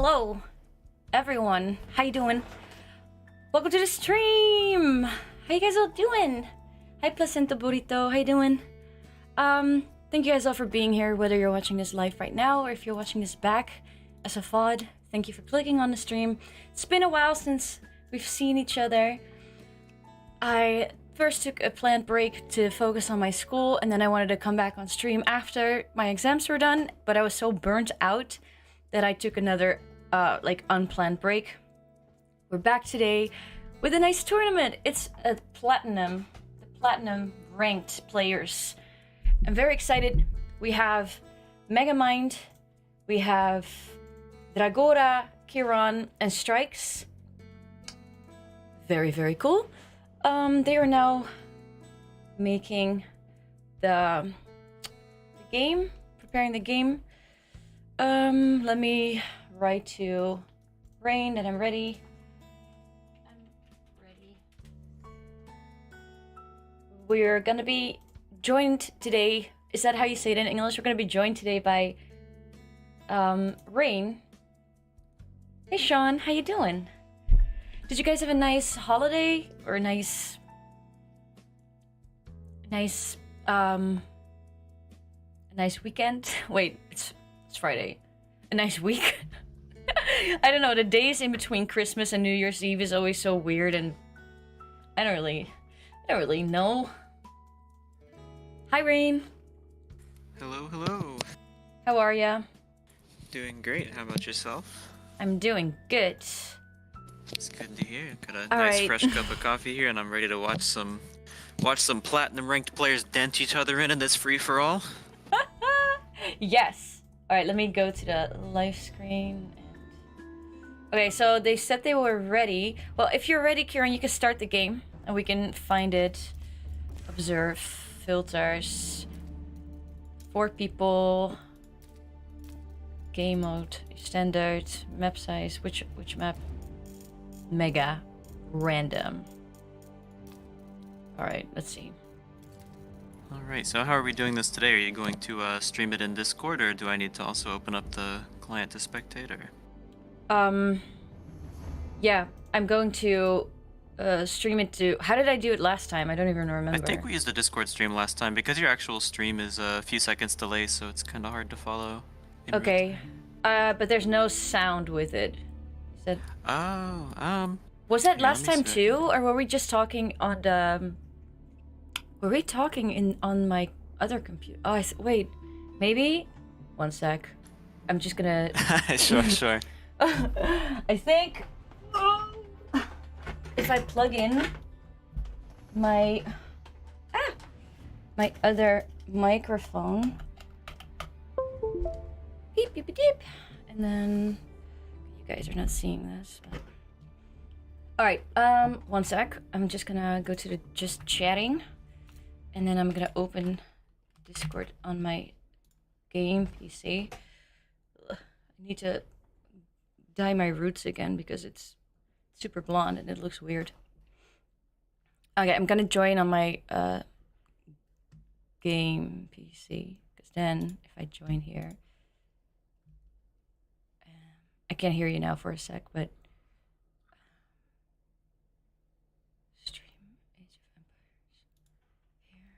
Hello, everyone. How you doing? Welcome to the stream. How you guys all doing? Hi, Placenta Burrito. How you doing? Thank you guys all for being here, whether you're watching this live right now or if you're watching this back as a VOD. Thank you for clicking on the stream. It's been a while since we've seen each other. I first took a planned break to focus on my school, and then I wanted to come back on stream after my exams were done, but I was so burnt out that I took another unplanned break. We're back today with a nice tournament. It's a platinum ranked players. I'm very excited. We have Megamind, we have Dragora, Kiran, and Strikes. Very, very cool. They are now making the game, preparing the game. Let me write to Rain that I'm ready. We're gonna be joined today. Is that how you say it in English? We're gonna be joined today by Rain. Hey Sean, how you doing? Did you guys have a nice holiday or a nice weekend? Wait, it's Friday. A nice week. I don't know, the days in between Christmas and New Year's Eve is always so weird, and I don't really know. Hi Rain. Hello, hello. How are ya? Doing great. How about yourself? I'm doing good. It's good to hear. Got a All nice right. fresh cup of coffee here, and I'm ready to watch some platinum ranked players dent each other in this free for all. Yes. All right, let me go to the live screen. Okay, so they said they were ready. Well, if you're ready, Kieran, you can start the game, and we can find it. Observe, filters, 4 people, game mode, standard, map size. Which map? Mega, random. All right, let's see. All right. So how are we doing this today? Are you going to stream it in Discord, or do I need to also open up the client to spectator? Yeah, I'm going to stream it to... How did I do it last time? I don't even remember. I think we used the Discord stream last time because your actual stream is a few seconds delay, so it's kind of hard to follow. Okay, but there's no sound with it. Is that... Oh, Was that yeah, last let me time see. too, or were we just talking on the... Were we talking on my other computer? Oh, wait, maybe? One sec. I'm just gonna... Sure. I think... If I plug in my other microphone, beep beep beep, beep. And then you guys are not seeing this, but all right. One sec. I'm just gonna go to the just chatting, and then I'm gonna open Discord on my game PC. I need to dye my roots again because it's super blonde and it looks weird. Okay, I'm gonna join on my game PC, because then if I join here, I can't hear you now for a sec, but stream Age of Empires here,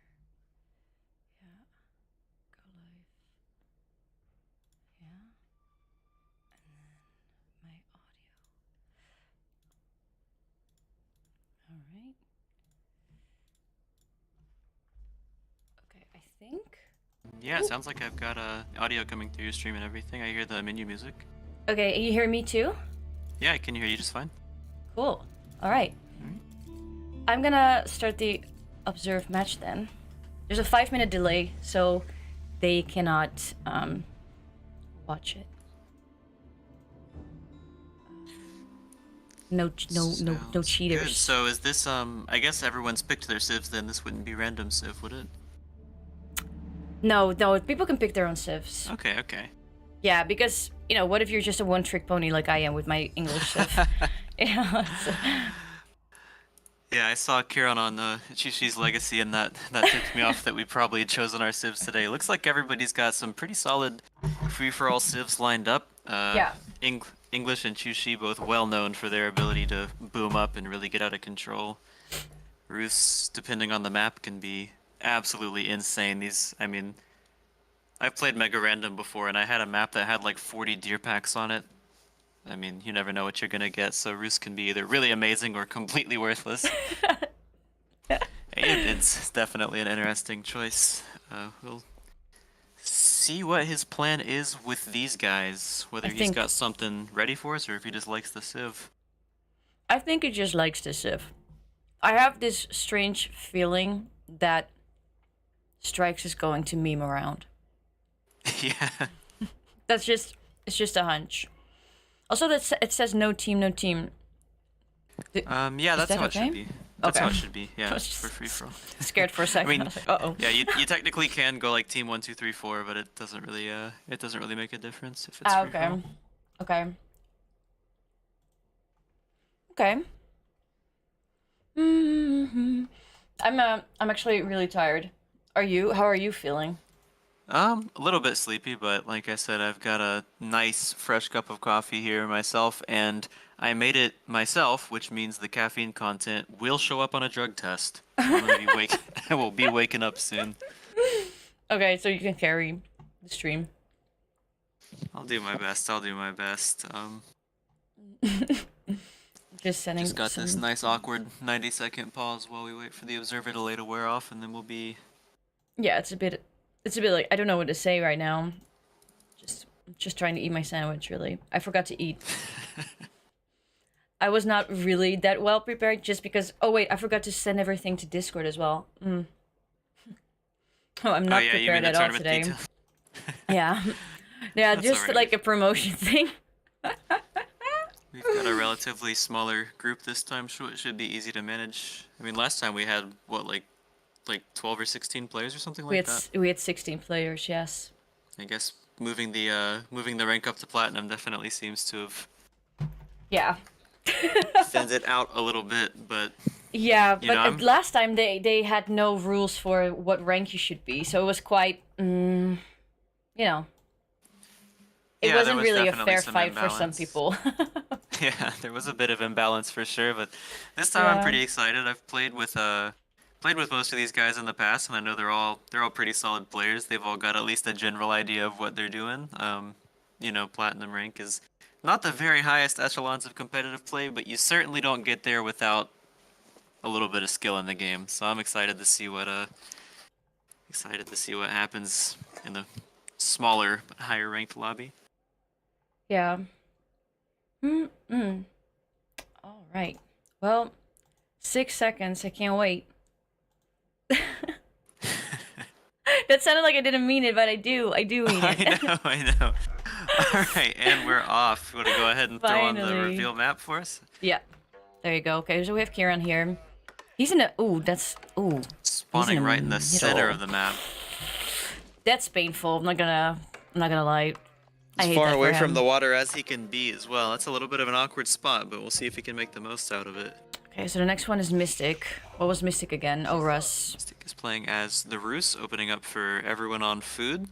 yeah, go live, yeah, and then my audio. All right. Okay, I think. Yeah, it sounds like I've got audio coming through your stream and everything. I hear the menu music. Okay, you hear me too? Yeah, I can hear you just fine. Cool. All right. I'm gonna start the observe match then. There's a 5-minute delay, so they cannot watch it. No Sounds cheaters. Good. So is this I guess everyone's picked their civs, then this wouldn't be random civ, would it? No, people can pick their own civs. Okay. Yeah, because what if you're just a one-trick pony like I am with my English civ? Yeah, I saw Kieran on Chi-Chi's Legacy, and that tipped me off that we probably had chosen our civs today. Looks like everybody's got some pretty solid free-for-all civs lined up. Yeah. English and Chushi both well known for their ability to boom up and really get out of control. Roosts, depending on the map, can be absolutely insane. I mean, I've played Mega Random before, and I had a map that had like 40 deer packs on it. I mean, you never know what you're gonna get, so Roost can be either really amazing or completely worthless. It's definitely an interesting choice. We'll see what his plan is with these guys, whether he's got something ready for us or if he just likes the Civ. I think he just likes the Civ. I have this strange feeling that Strikes is going to meme around. Yeah. It's just a hunch. Also, it says no team, no team. Yeah, that's how it should be. That's how it should be. Yeah, for free for all. Scared for a second. I mean, like, uh-oh. Yeah, you technically can go like team 1, 2, 3, 4, but it doesn't really make a difference if it's free for all. Okay. Okay. I'm actually really tired. Are you? How are you feeling? A little bit sleepy, but like I said, I've got a nice fresh cup of coffee here myself, and I made it myself, which means the caffeine content will show up on a drug test. I will be waking up soon. Okay, so you can carry the stream. I'll do my best. Just sending. Just got this nice awkward 90-second pause while we wait for the observer delay to wear off, and then we'll be. Yeah, it's a bit like I don't know what to say right now. Just trying to eat my sandwich. Really, I forgot to eat. I was not really that well prepared, just because. Oh wait, I forgot to send everything to Discord as well. Oh, I'm not prepared at all today. Yeah, just right. Like a promotion thing. We've got a relatively smaller group this time, so it should be easy to manage. I mean, last time we had what, like 12 or 16 players or something like that. We had 16 players, yes. I guess moving the rank up to platinum definitely seems to have. Yeah. Thinned it out a little bit, but. Yeah, but last time they had no rules for what rank you should be, so it was quite, It wasn't really a fair fight for some people. Yeah, there was a bit of imbalance for sure, but this time I'm pretty excited. I've played with most of these guys in the past, and I know they're all pretty solid players. They've all got at least a general idea of what they're doing. Platinum rank is not the very highest echelons of competitive play, but you certainly don't get there without a little bit of skill in the game. So I'm excited to see what happens in the smaller but higher ranked lobby. Yeah. All right. Well, 6 seconds. I can't wait. That sounded like I didn't mean it, but I do. I do mean it. I know. All right, and we're off. You want to go ahead and throw on the reveal map for us? Yeah. There you go. Okay, so we have Kieran here. He's in a... Spawning right in the center of the map. That's painful. I'm not gonna lie. As far away from the water as he can be as well. That's a little bit of an awkward spot, but we'll see if he can make the most out of it. Okay, so the next one is Mystic. What was Mystic again? Oh, Russ. Mystic is playing as the Roos, opening up for everyone on food.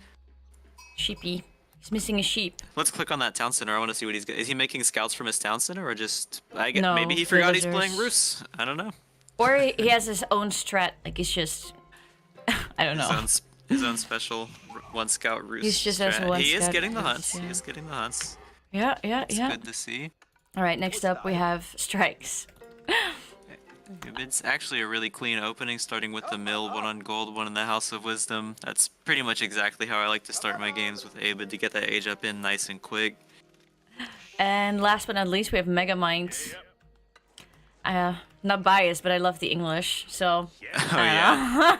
Sheepy. He's missing a sheep. Let's click on that town center. I want to see what he's got. Is he making scouts from his town center, or just... No, maybe he forgot he's playing Roos. I don't know. Or he has his own strat. Like, it's just... I don't know. His own special one scout Roos. He's just has one He scout is getting the Roos, hunts. yeah. He is getting the hunts. Yeah. It's good to see. All right, next up we have Strikes. It's actually a really clean opening, starting with the mill, one on gold, one in the House of Wisdom. That's pretty much exactly how I like to start my games with Abed, to get that age up in nice and quick. And last but not least, we have Megamind. Not biased, but I love the English, so... Oh, yeah.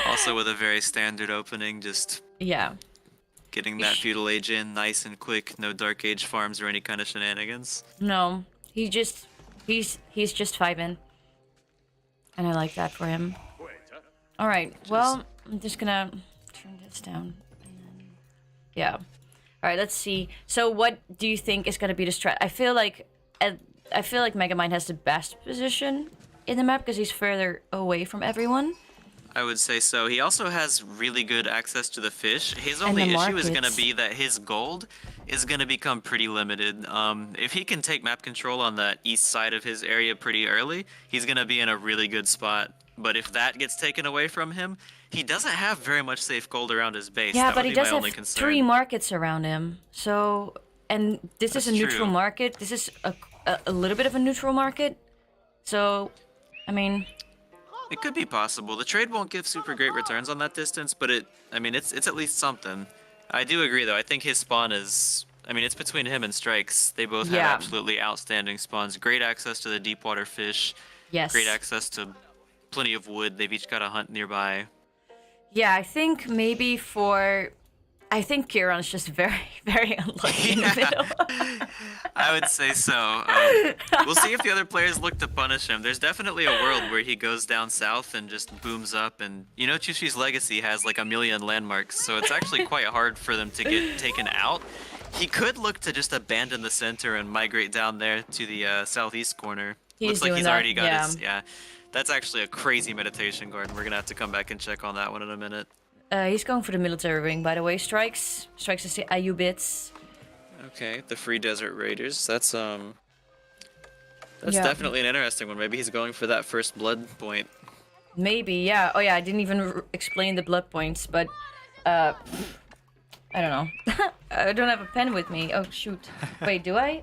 Also with a very standard opening, just... Yeah. Getting that feudal age in nice and quick, no dark age farms or any kind of shenanigans. No, he's just 5 in. And I like that for him. Alright, well, I'm just gonna turn this down. Yeah. Alright, let's see. So what do you think is gonna be the strat? I feel like Megamind has the best position in the map because he's further away from everyone. I would say so. He also has really good access to the fish. His only issue is going to be that his gold is going to become pretty limited. If he can take map control on the east side of his area pretty early, he's going to be in a really good spot. But if that gets taken away from him, he doesn't have very much safe gold around his base. Yeah, That but would he be does my have only concern. 3 markets around him. So, and this That's is a neutral true. market. This is a little bit of a neutral market. So, I mean, It could be possible. The trade won't give super great returns on that distance, but I mean, it's at least something. I do agree though. I think his spawn is, I mean, it's between him and Strikes. They both have Yeah. absolutely outstanding spawns. Great access to the deep water fish. yes. Great access to plenty of wood. They've each got a hunt nearby. Yeah, I think maybe I think Kieran's just very, very unlucky in the middle. I would say so. We'll see if the other players look to punish him. There's definitely a world where he goes down south and just booms up. And you know, Chushi's legacy has like 1,000,000 landmarks, so it's actually quite hard for them to get taken out. He could look to just abandon the center and migrate down there to the southeast corner. Looks like doing he's that, already got yeah. his. Yeah, that's actually a crazy meditation garden. We're gonna have to come back and check on that one in a minute. He's going for the military ring, by the way. Strikes is the IU bits. Okay, the Free Desert Raiders. That's Yeah. definitely an interesting one. Maybe he's going for that first blood point. Maybe, yeah. Oh yeah, I didn't even explain the blood points, but I don't know. I don't have a pen with me. Oh shoot. Wait, do I?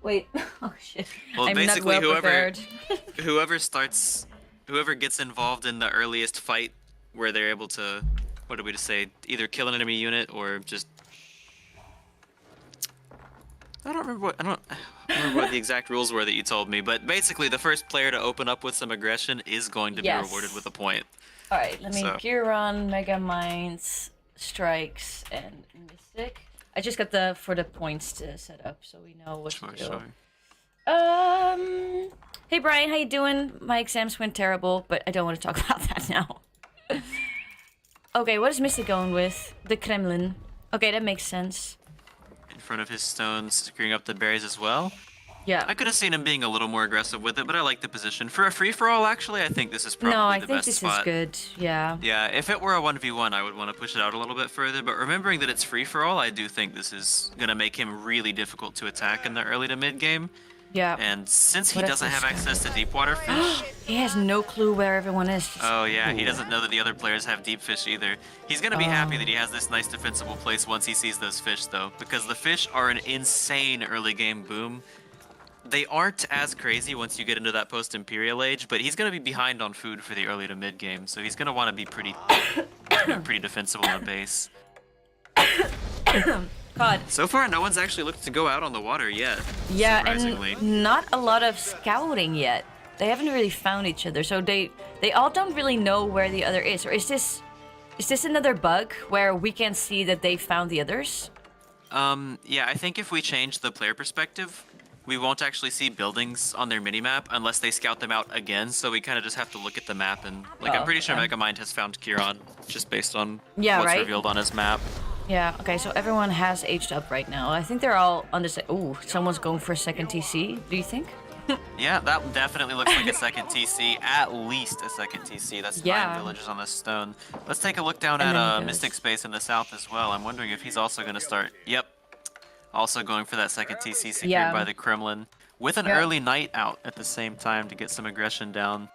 Wait. Oh shit. Well, I'm not basically, well prepared. whoever gets involved in the earliest fight, where they're able to, what did we just say? Either kill an enemy unit or just. I don't remember what the exact rules were that you told me, but basically, the first player to open up with some aggression is going to be Yes. rewarded with a point. All right, let me So- Kieran, Mega Minds, Strikes, and Mystic. I just got for the points to set up, so we know what Sure, to do. sure. Hey Brian, how you doing? My exams went terrible, but I don't want to talk about that now. Okay, what is Mystic going with? The Kremlin. Okay, that makes sense. In front of his stones, screwing up the berries as well. Yeah. I could have seen him being a little more aggressive with it, but I like the position. For a free-for-all, actually, I think this is probably No, I the think best this spot. is good. Yeah. Yeah, if it were a 1v1, I would want to push it out a little bit further, but remembering that it's free-for-all, I do think this is going to make him really difficult to attack in the early to mid-game. Yeah. And since he What if doesn't this have guy- access to deep water fish... He has no clue where everyone is. Oh yeah, he doesn't know that the other players have deep fish either. He's going to be happy that he has this nice defensible place once he sees those fish, though, because the fish are an insane early game boom. They aren't as crazy once you get into that post-Imperial age, but he's going to be behind on food for the early to mid-game, so he's going to want to be pretty defensible in the base. God. So far, no one's actually looked to go out on the water yet, Yeah, surprisingly. and not a lot of scouting yet. They haven't really found each other, so they all don't really know where the other is. Or is this another bug where we can see that they found the others? Yeah, I think if we change the player perspective, we won't actually see buildings on their minimap unless they scout them out again, so we kind of just have to look at the map and, like, I'm pretty sure okay. Megamind has found Kieran, just based on Yeah, what's right? revealed on his map. Yeah, okay, so everyone has aged up right now. I think they're all on the same... Ooh, someone's going for a second TC, do you think? Yeah, that definitely looks like a second TC, at least a second TC. That's Yeah. 9 villages on the stone. Let's take a look down And at then he goes- Mystic Space in the south as well. I'm wondering if he's also going to start... Yep. Also going for that second TC secured Yeah. by the Kremlin. With an Yeah. early night out at the same time to get some aggression down.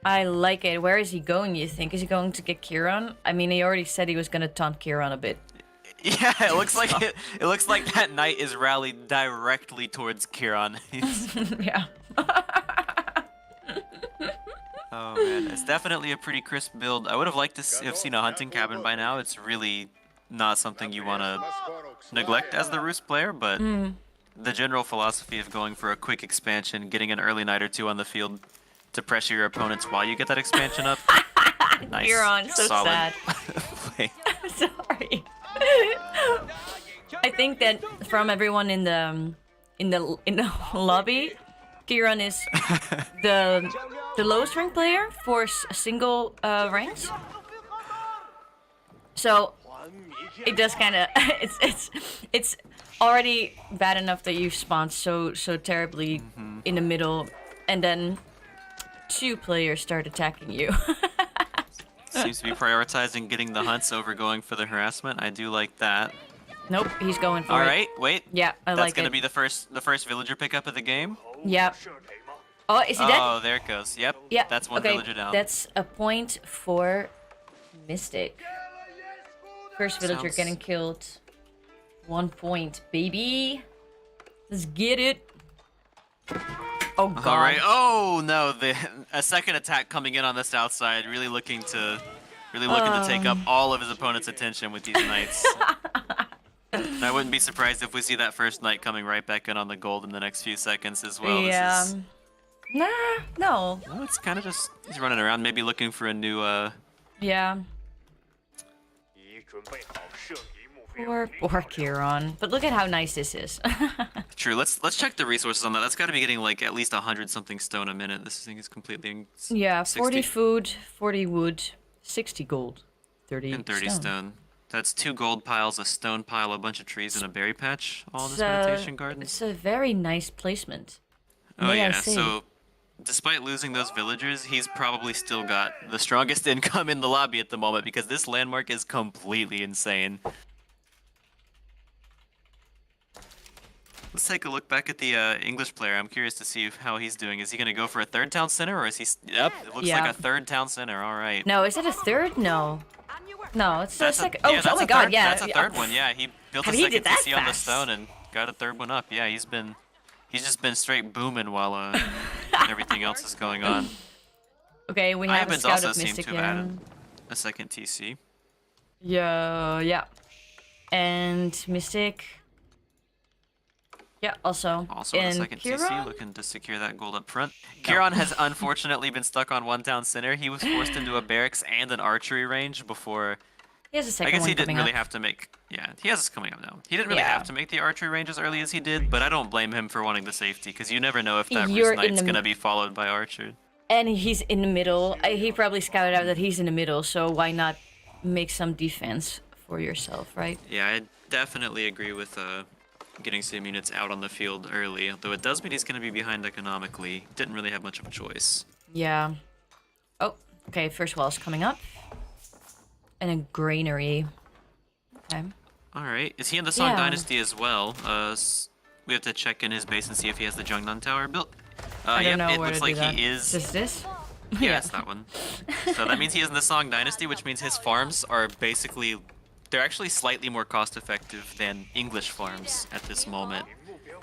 I like it. Where is he going, you think? Is he going to get Kieran? I mean, he already said he was going to taunt Kieran a bit. Yeah, it looks like it looks like that knight is rallied directly towards Kieran. Yeah. Oh man, it's definitely a pretty crisp build. I would have liked to have seen a hunting cabin by now. It's really not something you want to neglect as the Roost player, but the general philosophy of going for a quick expansion, getting an early night or two on the field to pressure your opponents while you get that expansion up. Nice. Kieran, so solid sad. play. I'm sorry. I think that from everyone in the lobby, Kieran is the lowest rank player for single ranks. So it does kind of it's already bad enough that you spawned so terribly in the middle, and then 2 players start attacking you. Seems to be prioritizing getting the hunts over going for the harassment. I do like that. Nope, he's going for it. All right, wait. Yeah, I like it. That's gonna be the first villager pickup of the game. Yep. Oh, is he dead? Oh, there it goes. Yep. Yeah. That's one okay, villager down. That's a point for Mystic. First villager Sounds- getting killed. 1 point, baby. Let's get it. Oh god. All right. Oh no, a second attack coming in on the south side, really looking to take up all of his opponent's attention with these knights. I wouldn't be surprised if we see that first knight coming right back in on the gold in the next few seconds as well. Yeah. This is, Nah, no. well, it's kind of just he's running around, maybe looking for a new. Yeah. Poor Kieran. But look at how nice this is. True. Let's check the resources on that. That's got to be getting like at least 100 something stone a minute. This thing is completely. Yeah, 40 60 food, 40 wood, 60 gold, 30 and 30 stone. stone. That's 2 gold piles, a stone pile, a bunch of trees, and a berry patch. All in this It's, meditation garden. It's a very nice placement. Oh May I yeah, say. so despite losing those villagers, he's probably still got the strongest income in the lobby at the moment because this landmark is completely insane. Let's take a look back at the English player. I'm curious to see how he's doing. Is he going to go for a third town center, or is he... Yep, it looks Yeah. like a third town center. All right. No, is it a third? No. No, it's the That's a- second. yeah, Oh, that's oh my a god, third- yeah. That's a third one, yeah. He built a And he second did that TC on the fast. stone and got a third one up. Yeah, he's just been straight booming while everything else is going on. Okay, we have a Ivan's scout also of seemed Mystic to have added here. a second TC. Yeah. And Mystic. Yeah, also. Also on the and second TC, Kieran? looking to secure that gold up front. Kieran has unfortunately been stuck on one town center. He was forced into a barracks and an archery range before. He has a I second guess one he didn't coming really up. have to make. Yeah, he has this coming up now. He didn't really Yeah. have to make the archery range as early as he did, but I don't blame him for wanting the safety because you never know if that You're Roost in Knight's the- gonna be followed by archer. And he's in the middle. He probably scouted out that he's in the middle, so why not make some defense for yourself, right? Yeah, I definitely agree with getting some units out on the field early, though it does mean he's going to be behind economically. Didn't really have much of a choice. Yeah. Oh, okay, first wall's coming up. And a granary. Okay. Alright, is he in the Song Yeah. Dynasty as well? We have to check in his base and see if he has the Jungnan Tower built. I don't Yep, know it where looks to like do that. he is. Is this? Yeah, it's that one. So that means he is in the Song Dynasty, which means his farms are basically... They're actually slightly more cost-effective than English farms at this moment.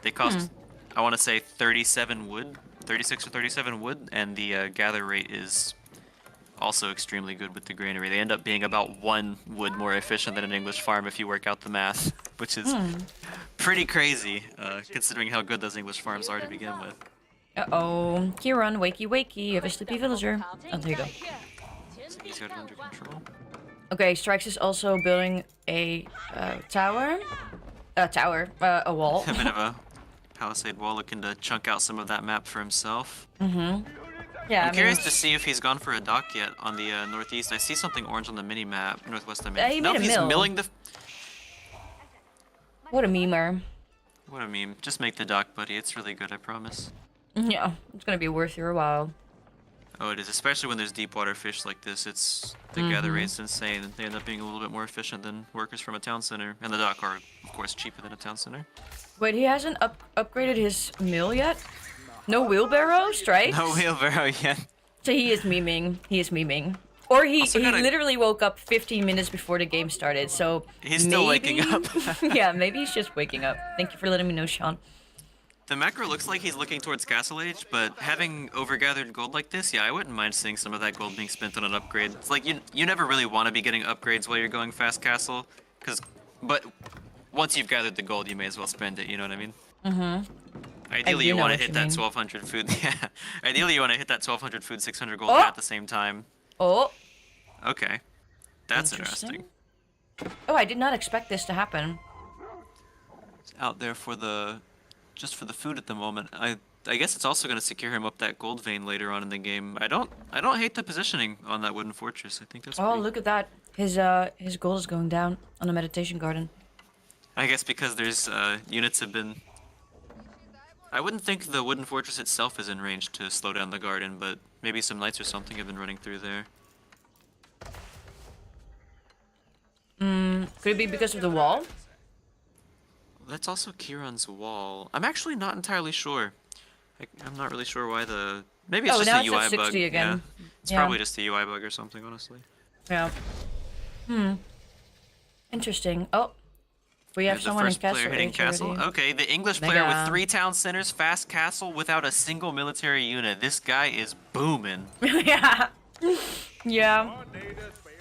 They cost, I want to say, 37 wood, 36 or 37 wood, and the gather rate is also extremely good with the granary. They end up being about 1 wood more efficient than an English farm if you work out the math, which is pretty crazy, considering how good those English farms are to begin with. Uh-oh. Kieran, wakey wakey, you have a sleepy villager. Oh, there you go. So he's got it under control. Okay, Strikes is also building a tower. A wall. A bit of a palisade wall, looking to chunk out some of that map for himself. Yeah, I'm curious to see if he's gone for a dock yet on the northeast. I see something orange on the mini map, northwest. I mean, He no, made a he's mill. milling the. What a memer. What a meme! Just make the dock, buddy. It's really good, I promise. Yeah, it's gonna be worth your while. Oh, it is, especially when there's deep water fish like this. It's the gather rate's insane. They end up being a little bit more efficient than workers from a town center, and the dock are, of course, cheaper than a town center. Wait, he hasn't upgraded his mill yet? No wheelbarrow, Strikes? No wheelbarrow yet. So he is memeing. He is memeing. Or he Also gotta- literally woke up 15 minutes before the game started, so He's still waking maybe- up. Yeah, maybe he's just waking up. Thank you for letting me know, Sean. The macro looks like he's looking towards Castle Age, but having overgathered gold like this, yeah, I wouldn't mind seeing some of that gold being spent on an upgrade. It's like you never really want to be getting upgrades while you're going fast castle, but once you've gathered the gold, you may as well spend it. You know what I mean? Ideally, do you know want to what hit you that mean. 1200 food. Yeah. Ideally, you want to hit that 1200 food, 600 gold Oh! at the same time. Oh, Okay, that's Interesting. interesting. oh, I did not expect this to happen. It's out there for just for the food at the moment. I guess it's also going to secure him up that gold vein later on in the game. I don't hate the positioning on that wooden fortress. I think that's. Oh, pretty- look at that. His gold is going down on the meditation garden. I guess because there's units have been. I wouldn't think the wooden fortress itself is in range to slow down the garden, but maybe some knights or something have been running through there. Could it be because of the wall? that's also Kieran's wall. I'm actually not entirely sure. I'm not really sure why the... Maybe it's Oh, just now a it's UI at bug. 60 again. Yeah. It's Yeah. probably just a UI bug or something, honestly. Yeah. Interesting. Oh. We have The someone in first player castle hitting age castle. already. Okay, the English player with Mega. 3 town centers, fast castle without a single military unit. This guy is booming. Yeah. Yeah.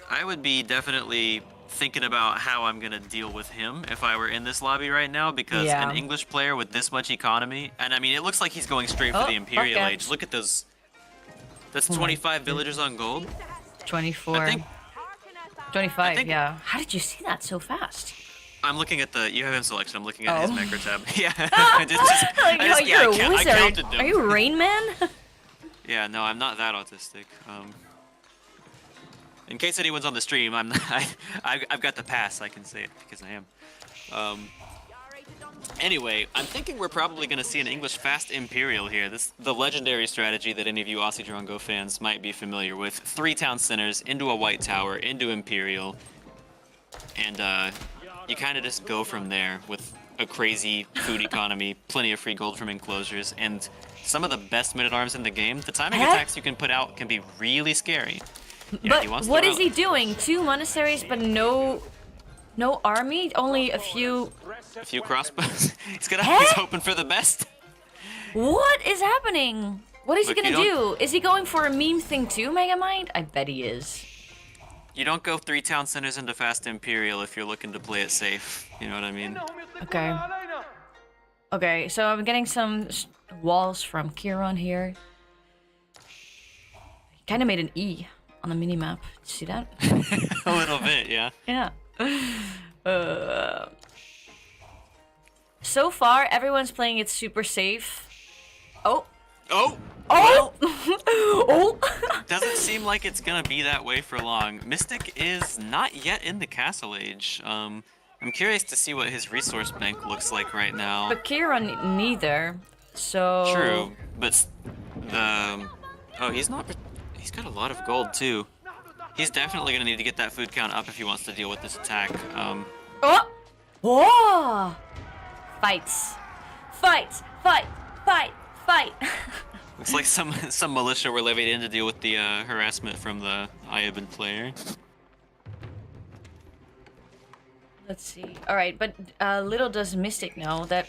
I would be definitely thinking about how I'm gonna deal with him if I were in this lobby right now, because Yeah. an English player with this much economy, and I mean, it looks like he's going straight for Oh, the Imperial fuck it. Age. Look at those. That's Oh my 25 villagers on gold. 24. I think 25, think- yeah. How did you see that so fast? I'm looking at the. You have him selection. I'm looking at his Oh. macro tab. Yeah. I Like, just- you're a I wizard. counted them. Are you Rain Man? Yeah, no, I'm not that autistic. In case anyone's on the stream, I'm not, I've got the pass. I can say it because I am. Anyway, I'm thinking we're probably going to see an English fast Imperial here. The legendary strategy that any of you Aussie Drongo fans might be familiar with. 3 town centers into a white tower, into Imperial, and you kind of just go from there with a crazy food economy, plenty of free gold from enclosures, and some of the best minute-arms in the game. The timing attacks you can put out can be really scary. Yeah, But he wants to what is rally. he doing? 2 monasteries, but no army? Only a few... A few crossbows. He's Huh? hoping for the best. What is happening? What is Look, he gonna you do? Is he going for a meme thing too, Megamind? I bet he is. You don't go 3 town centers into fast Imperial if you're looking to play it safe. You know what I mean? Okay. Okay, so I'm getting some walls from Kieran here. He kind of made an E on the minimap. See that? A little bit, yeah. Yeah. So far, everyone's playing it super safe. Oh. Oh! Oh! Oh! Doesn't seem like it's gonna be that way for long. Mystic is not yet in the Castle Age. I'm curious to see what his resource bank looks like right now. But Kieran neither. So... True, but oh, he's not. He's got a lot of gold too. He's definitely gonna need to get that food count up if he wants to deal with this attack. Oh! Whoa! Fights. Fights! Fight! Fight! Fight! Looks like some militia were levied in to deal with the harassment from the Ayabin player. Let's see. Alright, but little does Mystic know that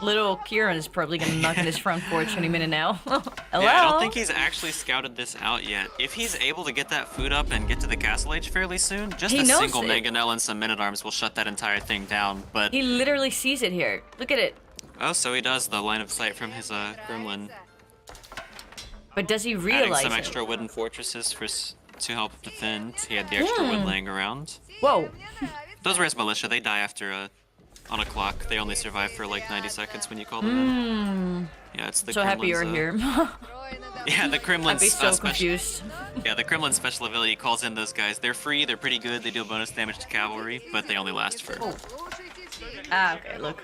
little Kieran is probably gonna knock on his front porch any minute now. Hello? Yeah, I don't think he's actually scouted this out yet. If he's able to get that food up and get to the Castle Age fairly soon, just He a knows single it. Mangonel and some Men-at-Arms will shut that entire thing down, but... He literally sees it here. Look at it. Oh, so he does the line of sight from his Gremlin. But does he Adding realize some it? extra wooden fortresses to help defend. He had the extra wood laying around. Whoa. Those res militia, they die after on a clock. They only survive for like 90 seconds when you call them in. Yeah, it's the So happy you're Kremlin's, here. Yeah, the Kremlin's I'd be so special. confused. Yeah, the Kremlin's special ability calls in those guys. They're free, they're pretty good, they deal bonus damage to cavalry, but they only last for... Ah, okay, look.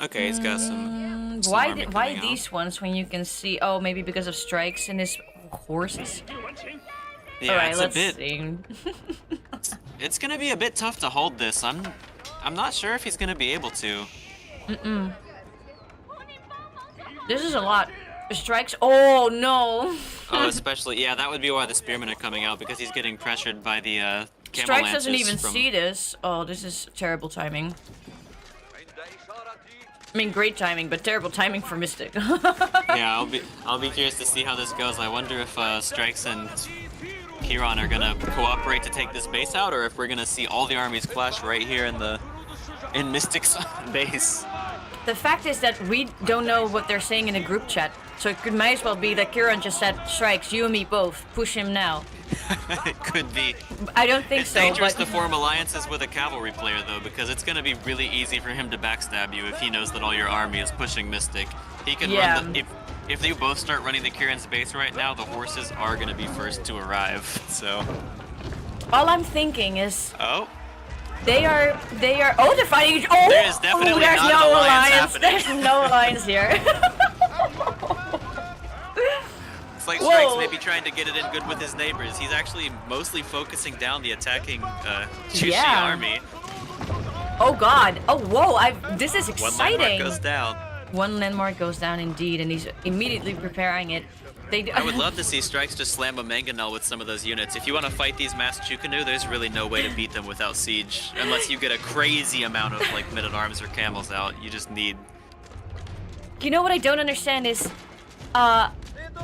Okay, he's got some Why army why coming out. these ones when you can see... Oh, maybe because of strikes in his horses? Yeah, Alright, it's let's a bit... see. It's gonna be a bit tough to hold this. I'm not sure if he's gonna be able to. This is a lot. Strikes... Oh, no. Oh, especially, yeah, that would be why the spearmen are coming out, because he's getting pressured by the camel Strikes doesn't lances even from... see this. Oh, this is terrible timing. I mean, great timing, but terrible timing for Mystic. Yeah, I'll be curious to see how this goes. I wonder if Strikes and Kieran are gonna cooperate to take this base out, or if we're gonna see all the armies clash right here in Mystic's base. The fact is that we don't know what they're saying in a group chat, so it might as well be that Kieran just said, Strikes, you and me both, push him now. It could be. I don't think It's so, dangerous but... to form alliances with a cavalry player, though, because it's gonna be really easy for him to backstab you if he knows that all your army is pushing Mystic. He can run the... If you both start running the Kieran's base right now, the horses are gonna be first to arrive, so... All I'm thinking is... Oh. They are, oh, they're fighting, oh! There is definitely there's not no an alliance There's happening. no alliance here. It's like Whoa. Strikes may be trying to get it in good with his neighbors. He's actually mostly focusing down the attacking Chushi Yeah. army. Oh god. Oh whoa. This is One landmark exciting. goes down. One landmark goes down indeed, and he's immediately preparing it. I would love to see Strikes just slam a mangonel with some of those units. If you want to fight these mass Chukanu, there's really no way to beat them without siege, unless you get a crazy amount of like men-at-arms or camels out. You just need. You know what I don't understand is,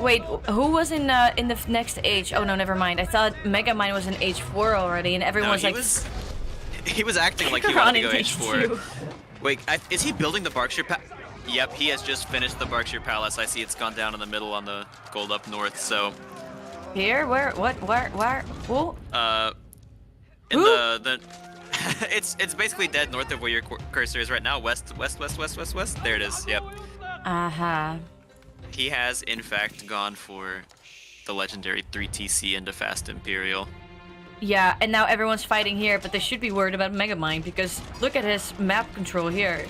wait, who was in the next age? Oh no, never mind. I thought Megamind was in age 4 already, and everyone was like. He was acting like he wanted to go age 4. Wait, is he building the Berkshire Palace? Yep, he has just finished the Berkshire Palace. I see it's gone down in the middle on the gold up north, so... Here? Where? What? Where? Who? In the... it's basically dead north of where your cursor is right now. West. There it is, yep. Uh-huh. He has, in fact, gone for the legendary 3TC into Fast Imperial. Yeah, and now everyone's fighting here, but they should be worried about Megamind, because look at his map control here.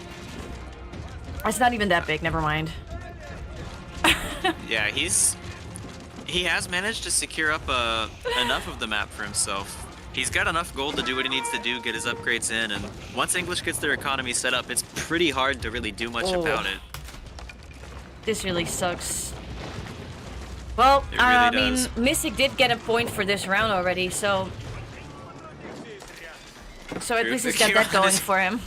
It's not even that big, never mind. Yeah, he has managed to secure up enough of the map for himself. He's got enough gold to do what he needs to do, get his upgrades in, and once English gets their economy set up, it's pretty hard to really do much about it. This really sucks. Well, It really does. Mystic did get a point for this round already, so at least he's got that going for him.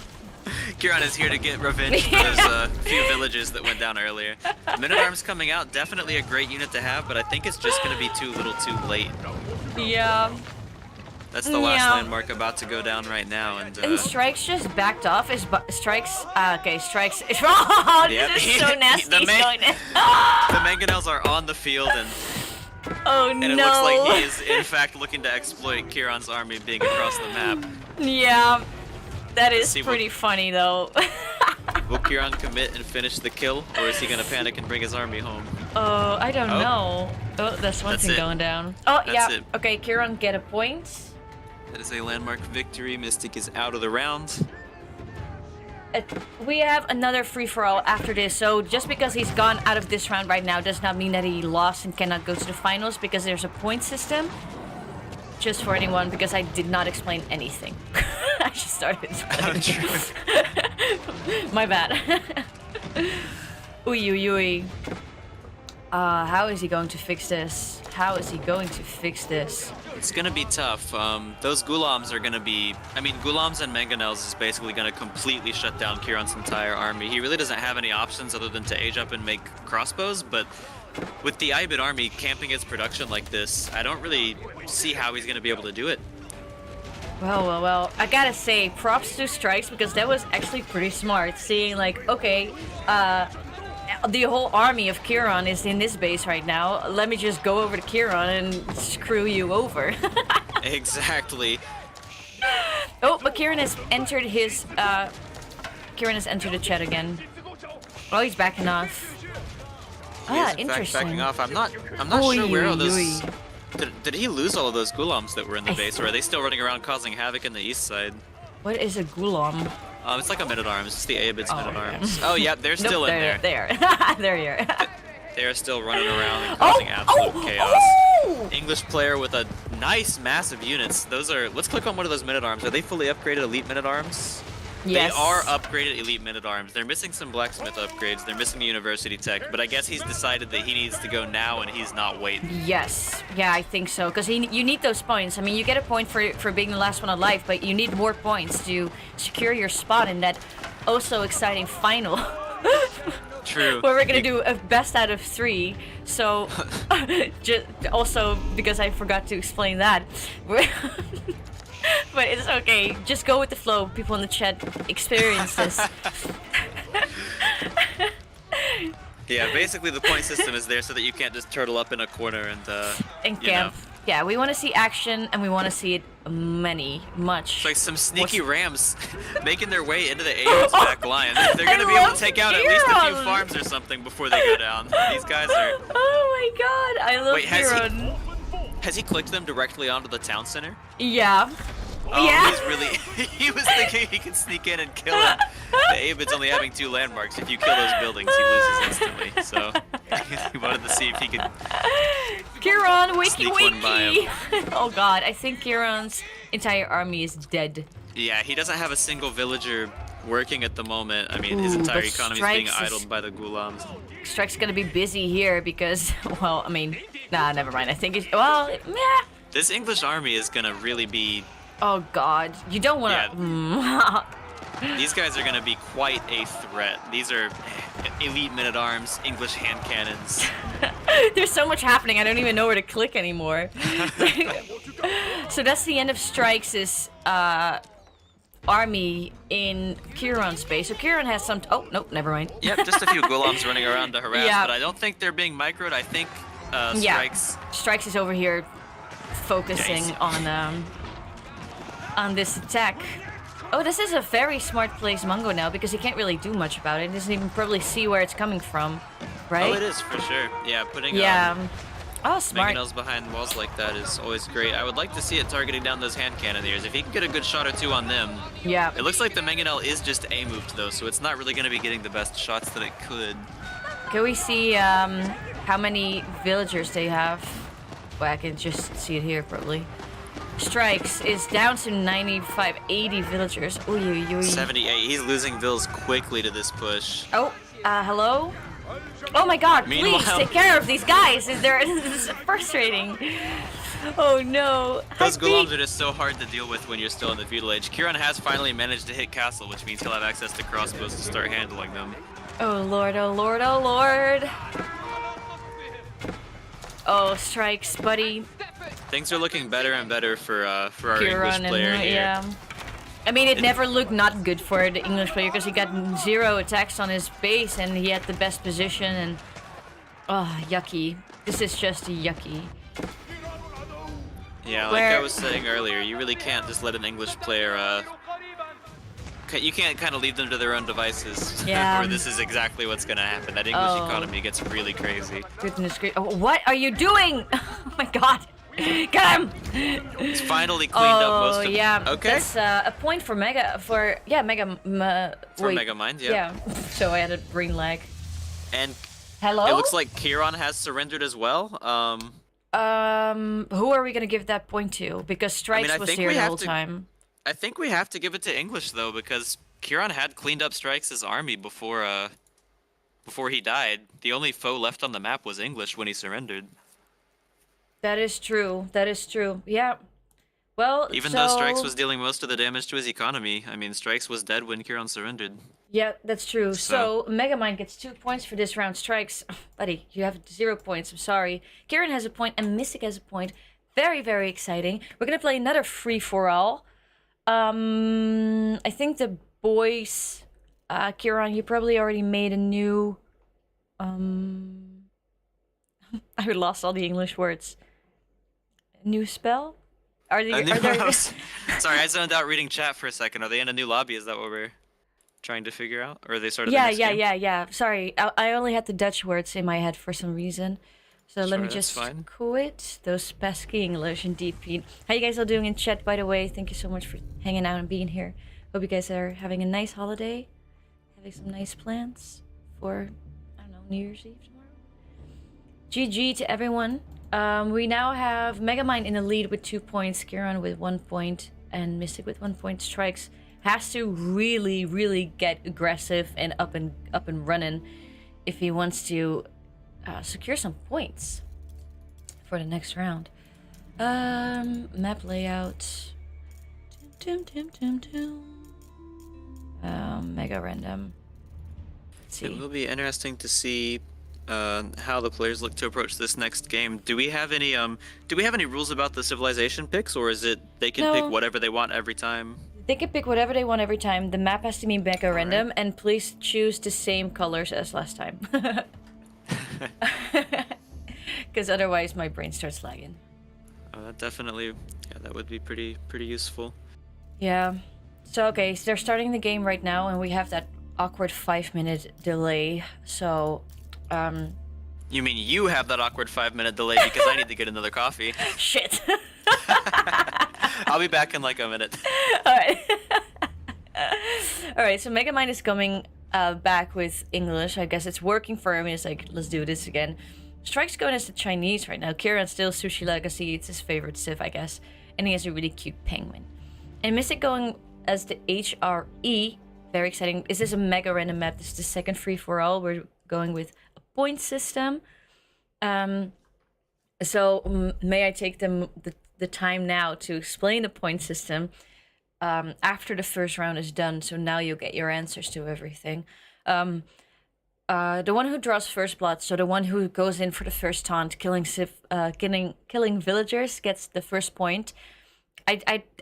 Kieran is here to get revenge for those few villages that went down earlier. Men-at-Arms coming out, definitely a great unit to have, but I think it's just going to be too little too late. Yeah. That's the last landmark about to go down right now. And Strikes just backed off. Strikes... Strikes... Oh, yep. this is so nasty. The mangonels are on the field, and it looks like he is, in fact, looking to exploit Kieran's army being across the map. Yeah. That is pretty funny, though. Will Kieran commit and finish the kill, or is he going to panic and bring his army home? Oh, I don't know. Oh, that's one thing going down. Oh, yeah. Okay, Kieran get a point. That is a landmark victory. Mystic is out of the round. We have another free-for-all after this, so just because he's gone out of this round right now does not mean that he lost and cannot go to the finals, because there's a point system. Just for anyone, because I did not explain anything. I just started explaining. My bad. Uy. How is he going to fix this? How is he going to fix this? It's gonna be tough. Those Gulams are gonna be... I mean, Gulams and Mangonels is basically gonna completely shut down Kieran's entire army. He really doesn't have any options other than to age up and make crossbows, but with the Ibid army camping its production like this, I don't really see how he's gonna be able to do it. Well, I gotta say, props to Strikes, because that was actually pretty smart, seeing like, okay, the whole army of Kieran is in this base right now. Let me just go over to Kieran and screw you over. Exactly. Oh, but Kieran has entered his, Kieran has entered the chat again. Oh, he's backing off. Interesting. Backing off. I'm not sure where all those... Did he lose all of those Gulams that were in the base, or are they still running around causing havoc in the east side? What is a Gulam? It's like a men-at-arms. It's the Abids men-at-arms. Yeah. Oh, yeah, they're still in there. They're here. They are still running around and causing absolute chaos. English player with a nice, massive units. Those are... Let's click on one of those men-at-arms. Are they fully upgraded elite men-at-arms? Yes. They are upgraded elite men-at-arms. They're missing some blacksmith upgrades. They're missing the university tech, but I guess he's decided that he needs to go now and he's not waiting. Yes. Yeah, I think so. Because you need those points. I mean, you get a point for being the last one alive, but you need more points to secure your spot in that also exciting final. True. Where we're gonna do a best out of 3. So, just also because I forgot to explain that. But it's okay. Just go with the flow. People in the chat experience this. Yeah, basically the point system is there so that you can't just turtle up in a corner and camp. Yeah, we want to see action, and we want to see it much. It's like some sneaky rams making their way into the A's back line. They're going to be able to take out at least a few farms or something before they go down. These guys are... Oh my god, I love Kieran. Has he clicked them directly onto the town center? Yeah. Oh, yeah. He's really... he was thinking he could sneak in and kill him. The Avid's only having 2 landmarks. If you kill those buildings, he loses instantly. So he wanted to see if he could... Kieran, wakey. Oh god, I think Kieran's entire army is dead. Yeah, he doesn't have a single villager working at the moment. I mean, his Ooh, entire but economy is being Strikes is- idled by the Gulams. Strike's gonna be busy here because, well, I mean, nah, never mind. I think it's, well, meh. This English army is gonna really be... Oh God, you don't wanna. These guys are gonna be quite a threat. These are elite men-at-arms, English hand cannons. There's so much happening, I don't even know where to click anymore. So that's the end of Strikes' army in Kieran's base. So Kieran has some... Oh, nope, never mind. Yep, just a few Gulams running around to harass, Yeah. but I don't think they're being microed. I think Yeah, Strikes... Strikes is over here focusing Yeah, on this attack. Oh, this is a very smart place Mungo now because he can't really do much about it. He doesn't even probably see where it's coming from, right? Oh, it is, for sure. Yeah, putting Oh, smart. mangonels behind walls like that is always great. I would like to see it targeting down those hand cannoneers. If he can get a good shot or two on them. Yeah. It looks like the mangonel is just A-moved, though, so it's not really going to be getting the best shots that it could. Can we see how many villagers they have? Well, I can just see it here, probably. Strikes is down to 95, 80 villagers. Oy, oy, oy. 78. He's losing vills quickly to this push. Oh, hello? Oh my God, please Meanwhile- take care of these guys. This is frustrating. Oh no. Those Hi, Gulams Pete. are just so hard to deal with when you're still in the feudal age. Kieran has finally managed to hit castle, which means he'll have access to crossbows to start handling them. Oh Lord, oh Lord, oh Lord. Oh, Strikes, buddy. Things are looking better and better for our Kieran English player and here. yeah. I mean, it never looked not good for the English player because he got 0 attacks on his base and he had the best position and... Oh, yucky. This is just yucky. Yeah, like Where- I was saying earlier, you really can't just let an English player, you can't kind of leave them to their own devices. Yeah. Or this is exactly what's gonna happen. That English Oh. economy gets really crazy. Goodness gracious. Oh, what are you doing? Oh my God. Get him! It's finally cleaned up most of... yeah. Okay. That's a point for Mega, for wait. Mega Mind, yeah. Yeah. So I had a brain lag. And Hello? it looks like Kieran has surrendered as well. Who are we gonna give that point to? Because Strikes I was think here we the have whole to- time. I think we have to give it to English, though, because Kieran had cleaned up Strikes' army before he died. The only foe left on the map was English when he surrendered. That is true. That is true. Yeah. Well, Even so... though Strikes was dealing most of the damage to his economy, I mean, Strikes was dead when Kieran surrendered. Yeah, that's true. So- So Megamind gets 2 points for this round. Strikes, buddy, you have 0 points. I'm sorry. Kieran has a point and Mystic has a point. Very, very exciting. We're gonna play another free for all. I think the boys, Kieran, you probably already made a new. I lost all the English words. New spell? Are they? Are there... Sorry, I zoned out reading chat for a second. Are they in a new lobby? Is that what we're trying to figure out? Or are they started the Yeah, next game? yeah. Sorry, I only had the Dutch words in my head for some reason. So let Sure, me that's just fine. quit those pesky English indeed, Pete. How you guys all doing in chat, by the way? Thank you so much for hanging out and being here. Hope you guys are having a nice holiday. Having some nice plans for, I don't know, New Year's Eve tomorrow. GG to everyone. We now have Megamind in the lead with 2 points, Kieran with 1 point, and Mystic with 1 point. Strikes has to really, really get aggressive and up and running if he wants to secure some points for the next round. Map layout. Mega random. Let's It see. will be interesting to see how the players look to approach this next game. Do we have any rules about the civilization picks, or is it they can pick No. whatever they want every time? They can pick whatever they want every time. The map has to be mega random, and please choose the same colors as last time. Because otherwise my brain starts lagging. Definitely, yeah, that would be pretty useful. Yeah. So okay, so they're starting the game right now, and we have that awkward 5-minute delay. So, You mean you have that awkward 5-minute delay because I need to get another coffee? shit. I'll be back in like a minute. All right. All right. So Megamind is coming back with English. I guess it's working for him. He's like, let's do this again. Strike's going as the Chinese right now. Kieran's still Sushi Legacy. It's his favorite civ, I guess. And he has a really cute penguin. And Mystic going as the HRE. Very exciting. Is this a mega random map? This is the second free-for-all. We're going with a point system. So may I take the time now to explain the point system after the first round is done, so now you'll get your answers to everything. The one who draws first blood, so the one who goes in for the first taunt, killing villagers, gets the first point.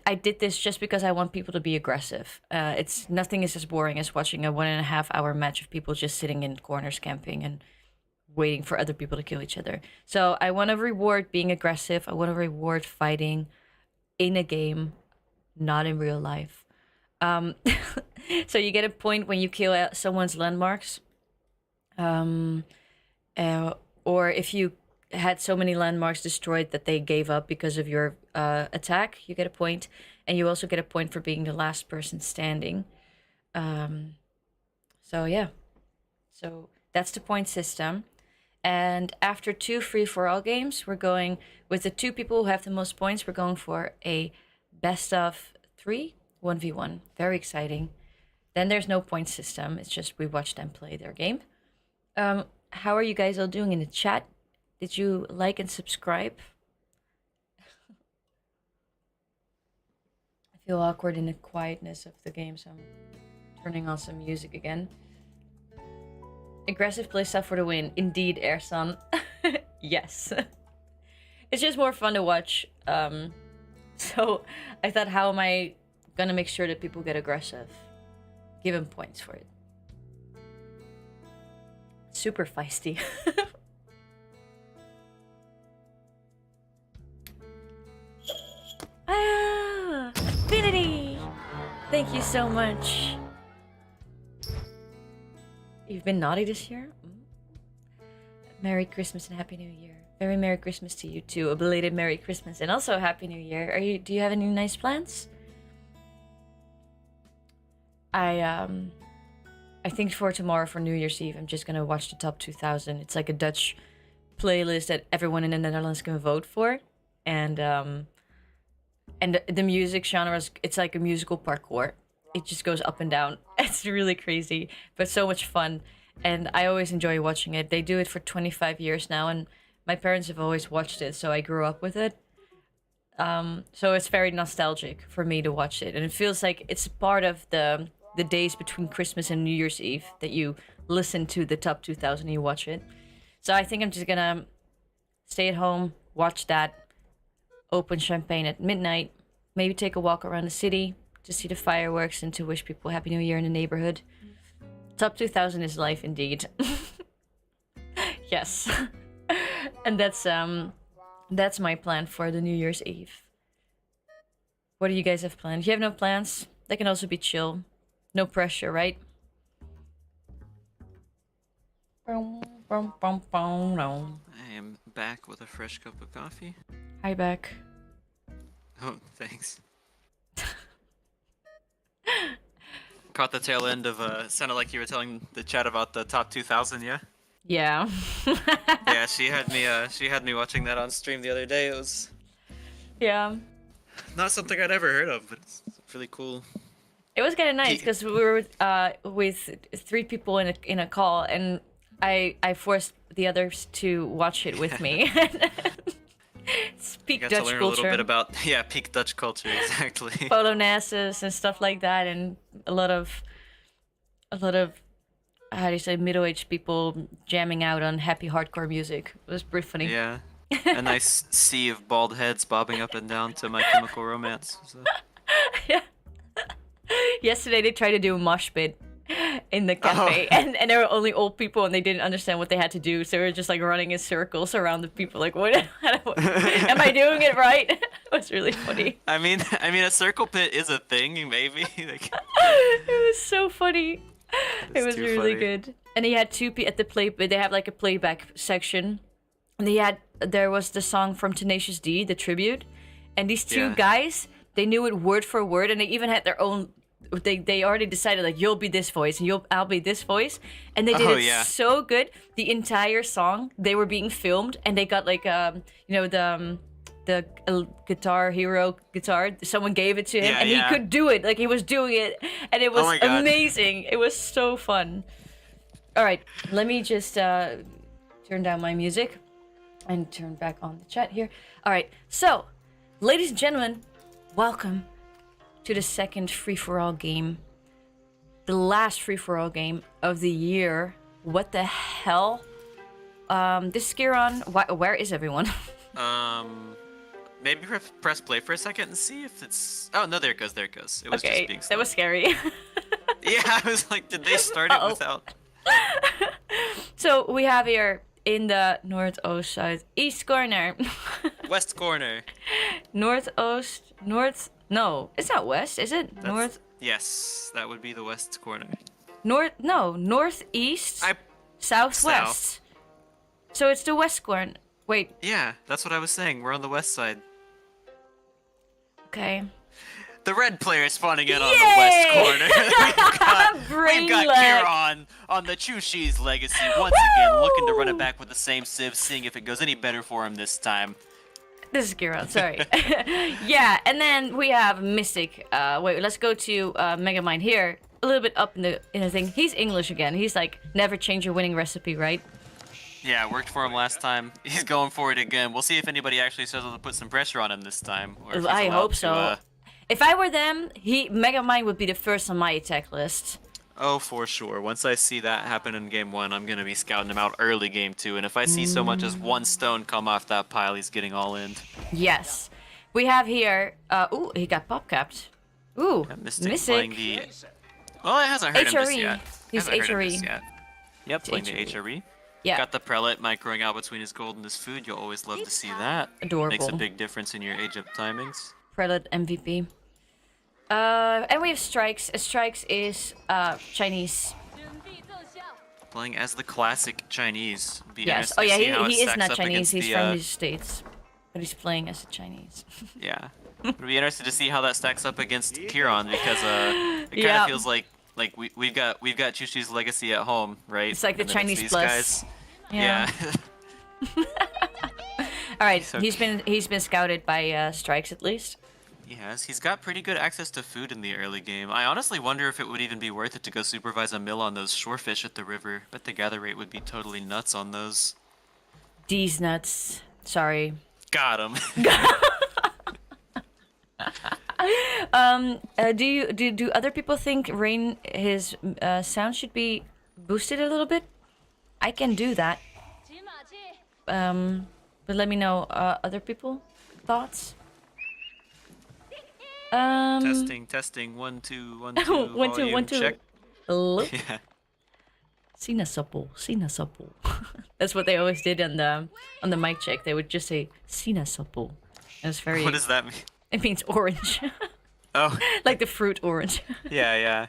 I did this just because I want people to be aggressive. It's nothing is as boring as watching a 1.5 hour match of people just sitting in corners camping and waiting for other people to kill each other. So I want to reward being aggressive. I want to reward fighting in a game, not in real life. So you get a point when you kill someone's landmarks. Or if you had so many landmarks destroyed that they gave up because of your attack, you get a point. And you also get a point for being the last person standing. So yeah. So that's the point system. And after 2 free-for-all games, we're going with the 2 people who have the most points. We're going for a best of 3 1v1. Very exciting. Then there's no point system. It's just we watch them play their game. How are you guys all doing in the chat? Did you like and subscribe? I feel awkward in the quietness of the game, so I'm turning on some music again. Aggressive playstyle for the win. Indeed, Airson. Yes. It's just more fun to watch. So I thought, how am I gonna make sure that people get aggressive? Give them points for it. Super feisty. Ah, Finity! Thank you so much. You've been naughty this year? Merry Christmas and Happy New Year. Very Merry Christmas to you too. A belated Merry Christmas and also Happy New Year. Do you have any nice plans? I think for tomorrow, for New Year's Eve, I'm just gonna watch the top 2000. It's like a Dutch playlist that everyone in the Netherlands can vote for, and the music genres. It's like a musical parkour. It just goes up and down. It's really crazy, but so much fun, and I always enjoy watching it. They do it for 25 years now, and my parents have always watched it, so I grew up with it. So it's very nostalgic for me to watch it, and it feels like it's part of the days between Christmas and New Year's Eve that you listen to the top 2000 and you watch it. So I think I'm just gonna stay at home, watch that, open champagne at midnight, maybe take a walk around the city to see the fireworks and to wish people Happy New Year in the neighborhood. Top 2000 is life indeed. Yes. And that's my plan for the New Year's Eve. What do you guys have planned? If you have no plans, they can also be chill. No pressure, right? I am back with a fresh cup of coffee. Hi, back. Oh, thanks. Caught the tail end of sounded like you were telling the chat about the top 2000, yeah? Yeah. Yeah, she had me watching that on stream the other day. It was Yeah. not something I'd ever heard of, but it's really cool. It was kind of nice because we were with 3 people in a call, and I forced the others to watch it with me. Speak Got Dutch to learn culture. a little bit about peak Dutch culture, exactly. Polonaises and stuff like that, and a lot of how do you say, middle-aged people jamming out on happy hardcore music. It was pretty funny. Yeah, a nice sea of bald heads bobbing up and down to My Chemical Romance. So. Yeah. Yesterday they tried to do a mosh pit in the cafe, and there were only old people, and they didn't understand what they had to do, so they were just like running in circles around the people, like, what am I doing it right? It was really funny. I mean, a circle pit is a thing, maybe. Like, it was so funny. It was really funny. good. And he had 2 at the play. They have like a playback section, and there was the song from Tenacious D, the tribute, and these 2 guys, they knew it word for word, and they even had their own. They already decided, like, you'll be this voice and I'll be this voice, and they did so good. The entire song, they were being filmed, and they got like the the Guitar Hero guitar. Someone gave it to him, Yeah, and yeah. he could do it. Like, he was doing it, and it was my God. amazing. It was so fun. All right, let me just turn down my music and turn back on the chat here. All right, so, ladies and gentlemen, welcome to the second free-for-all game. The last free-for-all game of the year. What the hell? This is Kieran. Where is everyone? Maybe press play for a second and see if it's... Oh, no, there it goes, there it goes. It was Okay, just being slow. that was scary. Yeah, I was like, did they start it without... So, we have here in the northeast side, east corner. West corner. Northeast, no, it's not west, is it? Yes, that would be the west corner. Northeast, southwest. South. So it's the west corner. Wait. Yeah, that's what I was saying. We're on the west side. Okay. The red player spawning in on the west corner. we've got Kieran on the Chushi's legacy once again, looking to run it back with the same civ, seeing if it goes any better for him this time. This is Kieran, sorry. Yeah, and then we have Mystic. Wait, let's go to Megamind here. A little bit up in the thing. He's English again. He's like, never change your winning recipe, right? Yeah, worked for him last time. He's going for it again. We'll see if anybody actually starts to put some pressure on him this time. Or if he's I hope so. to, If I were them, Megamind would be the first on my attack list. Oh, for sure. Once I see that happen in game 1, I'm going to be scouting him out early game 2. And if I see so much as one stone come off that pile, he's getting all in. Yes. We have here... ooh, he got pop-capped. Ooh, Yeah, Mystic. Mystic. Playing the... Well, it hasn't hurt him just HRE. yet. He's Hasn't hurt him HRE. just yet. Yep, playing the HRE. HRE. Yeah, Got the prelate microing out between his gold and his food. You'll always love to see that. adorable. Makes a big difference in your age-up timings. Prelate MVP. And we have Strikes. Strikes is Chinese. Playing as the classic Chinese. Be Yes. interested Oh to yeah, see how it he is stacks not up Chinese. against He's the, from the States. But he's playing as a Chinese. Yeah. It'll be interesting to see how that stacks up against Kieran because it kind of Yeah. feels like we've got Chushi's legacy at home, right? It's like the And then it's Chinese these plus. guys. Yeah. Yeah. All right, So- he's been scouted by Strikes at least. He has. He's got pretty good access to food in the early game. I honestly wonder if it would even be worth it to go supervise a mill on those shorefish at the river. Bet the gather rate would be totally nuts on those. These nuts. Sorry. Got him. Do other people think Rain his sound should be boosted a little bit? I can do that. But let me know other people thoughts. Testing. 1, 2, 1, 2. One, two, volume one, two. Check. Hello. Yeah. Sina supple. That's what they always did on the mic check. They would just say Sina supple. It was very. What does that mean? It means orange, Oh. like the fruit orange. Yeah.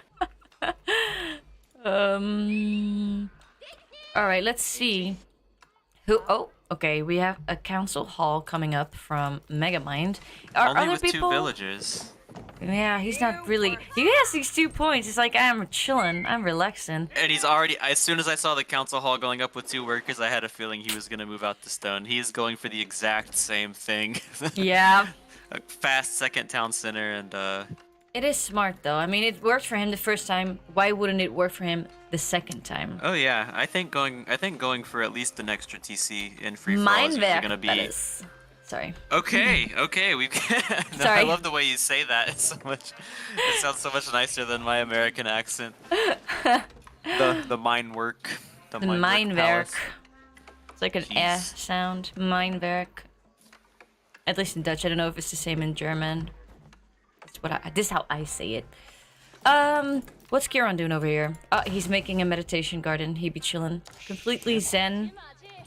All right, let's see. Who? Oh, okay. We have a council hall coming up from Megamind. Are Only other with people? 2 villagers. Yeah, he's not really. He has these 2 points. He's like, I'm chilling. I'm relaxing. And he's already, as soon as I saw the council hall going up with 2 workers, I had a feeling he was going to move out to stone. He is going for the exact same thing. Yeah. A fast second town center and It is smart though. I mean, it worked for him the first time. Why wouldn't it work for him the second time? oh yeah, I think going for at least an extra TC in free for all is usually Mindwerk, going to be that is. Sorry. Okay, we no, Sorry. I love the way you say that. It's so much it sounds so much nicer than my American accent. The mine work. The Mindwerk. palace. It's like an Jeez. sound. Mindwerk. At least in Dutch. I don't know if it's the same in German. This is how I say it. What's Kieran doing over here? He's making a meditation garden. He be chilling. Completely zen.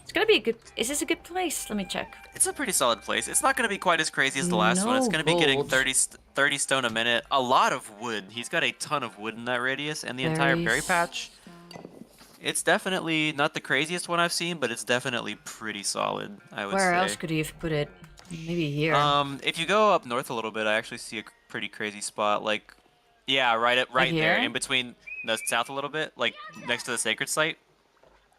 It's gonna be a good... Is this a good place? Let me check. It's a pretty solid place. It's not going to be quite as crazy as the last one. It's No going to be getting gold. 30 stone a minute. A lot of wood. He's got a ton of wood in that radius, and the entire berry Berries. patch. It's definitely not the craziest one I've seen, but it's definitely pretty solid, I would Where say. else could he have put it? Maybe here. If you go up north a little bit, I actually see a pretty crazy spot. Like, yeah, right there, here? in between the south a little bit, like next to the sacred site.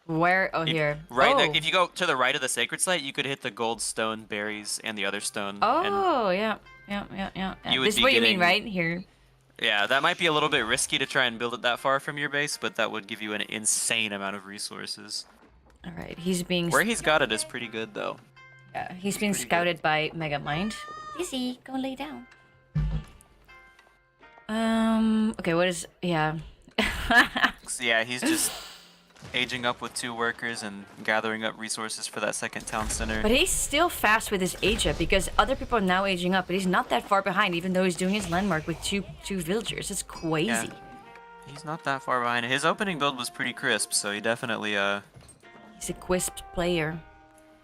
Where? Oh, here. Right, Oh. if you go to the right of the sacred site, you could hit the gold stone, berries, and the other stone. Oh, yeah. Yeah. You would This is be what you mean, getting- right? Here. Yeah, that might be a little bit risky to try and build it that far from your base, but that would give you an insane amount of resources. All right, he's being... Where he's got it is pretty good, though. Yeah, he's being pretty scouted by Megamind. Izzy, go lay down. Okay, what is... Yeah. So yeah, he's just aging up with 2 workers and gathering up resources for that second town center. But he's still fast with his age up because other people are now aging up, but he's not that far behind, even though he's doing his landmark with two villagers. It's crazy. Yeah, he's not that far behind. His opening build was pretty crisp, so he definitely He's a crisp player.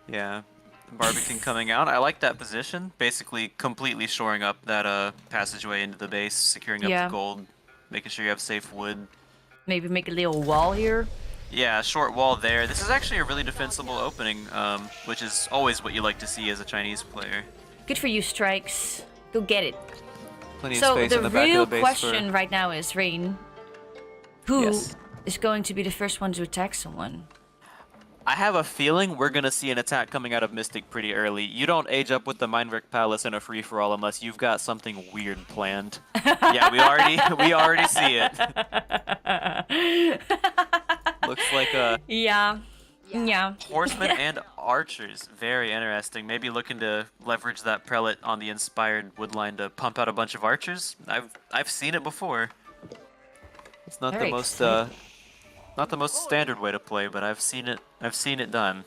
yeah. Barbican coming out. I like that position. Basically completely shoring up that passageway into the base, securing up the gold, making sure you have safe wood. Maybe make a little wall here. Yeah, short wall there. This is actually a really defensible opening, which is always what you like to see as a Chinese player. Good for you, Strikes. Go get it. Plenty of So space the in the back real of the base question right now is, Rain, who Yes. is going to be the first one to attack someone? I have a feeling we're gonna see an attack coming out of Mystic pretty early. You don't age up with the Mindwreck Palace in a free-for-all unless you've got something weird planned. Yeah, we already see it. Looks like a Yeah. horsemen and archers. Very interesting. Maybe looking to leverage that prelate on the inspired woodline to pump out a bunch of archers. I've seen it before. It's not Very the most exciting. not the most standard way to play, but I've seen it done.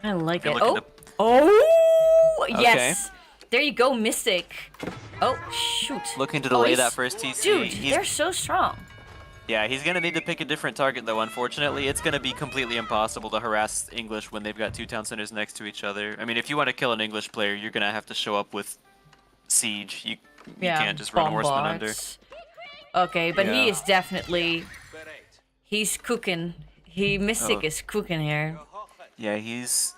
I like You're it. looking Oh, yes. There you go, Mystic. Oh, shoot. Looking to delay he's- that first TC. Dude, He's- they're so strong. Yeah, he's gonna need to pick a different target though, unfortunately. It's gonna be completely impossible to harass English when they've got 2 town centers next to each other. I mean, if you want to kill an English player, you're gonna have to show up with siege. You can't just run horsemen under. bombards. Okay, but he Yeah. is definitely... He's cooking. Mystic is cooking here. Yeah, he's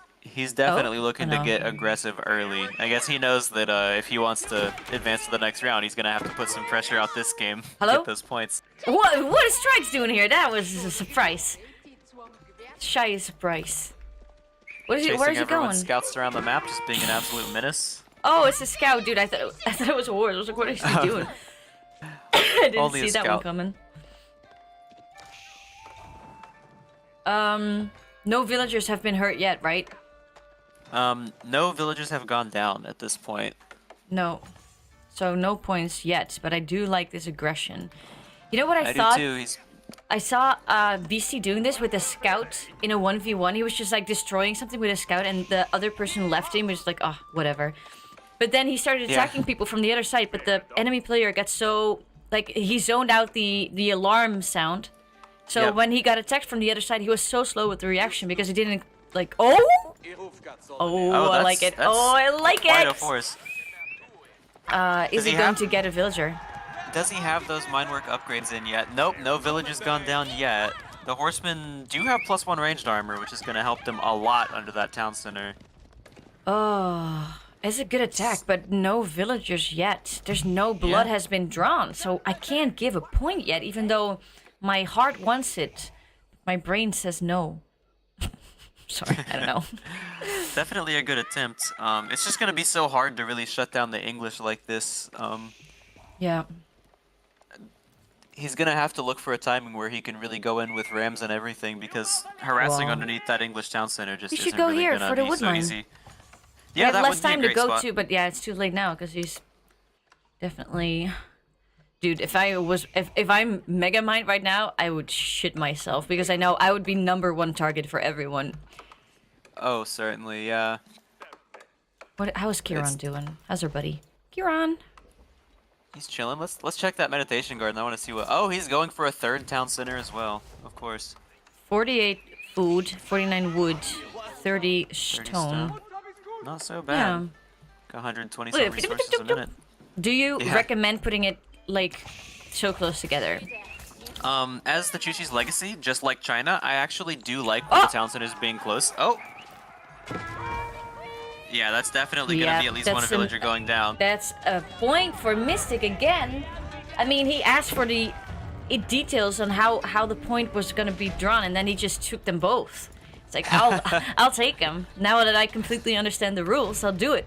definitely looking to no. get aggressive early. I guess he knows that if he wants to advance to the next round, he's gonna have to put some pressure out this game. Hello? Get those points. What is Strikes doing here? That was a surprise. Shy surprise. Where's he Chasing going? everyone's scouts around the map, just being an absolute menace. Oh, it's a scout, dude. I thought it was a horse. I was like, what is he doing? I didn't Only a see that one scout. coming. No villagers have been hurt yet, right? No villagers have gone down at this point. No. So no points yet, but I do like this aggression. You know what I I thought? do too. I saw BC doing this with a scout in a 1v1. He was just like destroying something with a scout, and the other person left him. Was like, oh, whatever. But then he started attacking people from the other side. But the enemy player got so like he zoned out the alarm sound. So Yep. when he got attacked from the other side, he was so slow with the reaction because he didn't like. Oh, I like it. Oh, I like quite it. a force. Is he he going have- to get a villager? Does he have those minework upgrades in yet? Nope, no villagers gone down yet. The horsemen do have +1 ranged armor, which is going to help them a lot under that town center. Oh, it's a good attack, but no villagers yet. There's no blood Yeah. has been drawn, so I can't give a point yet, even though my heart wants it. My brain says no. Sorry, I don't know. Definitely a good attempt. It's just going to be so hard to really shut down the English like this. Yeah. He's going to have to look for a timing where he can really go in with rams and everything, because harassing Wow. underneath that English town center just We should isn't go really here gonna for the be wood so line. easy. We Yeah, have that less would be a time to great go spot. to, but yeah, it's too late now because he's definitely. Dude, if I'm Megamind right now, I would shit myself because I know I would be #1 target for everyone. Oh, certainly, yeah. How's Kieran It's- doing? How's her buddy? Kieran. He's chilling. Let's check that meditation garden. I want to see what. Oh, he's going for a 3rd town center as well. Of course. 48 food, 49 wood, 30 30 stone. Not so Yeah. bad. Got 120 some Look, resources a minute. Do you Yeah. recommend putting it like so close together? As the Chushi's legacy, just like China, I actually do like Oh! the town centers being close. Oh. Yeah, that's definitely gonna Yeah, be at least one that's villager going down. That's a point for Mystic again. I mean, he asked for the it details on how the point was gonna be drawn, and then he just took them both. It's like I'll take them now that I completely understand the rules. I'll do it.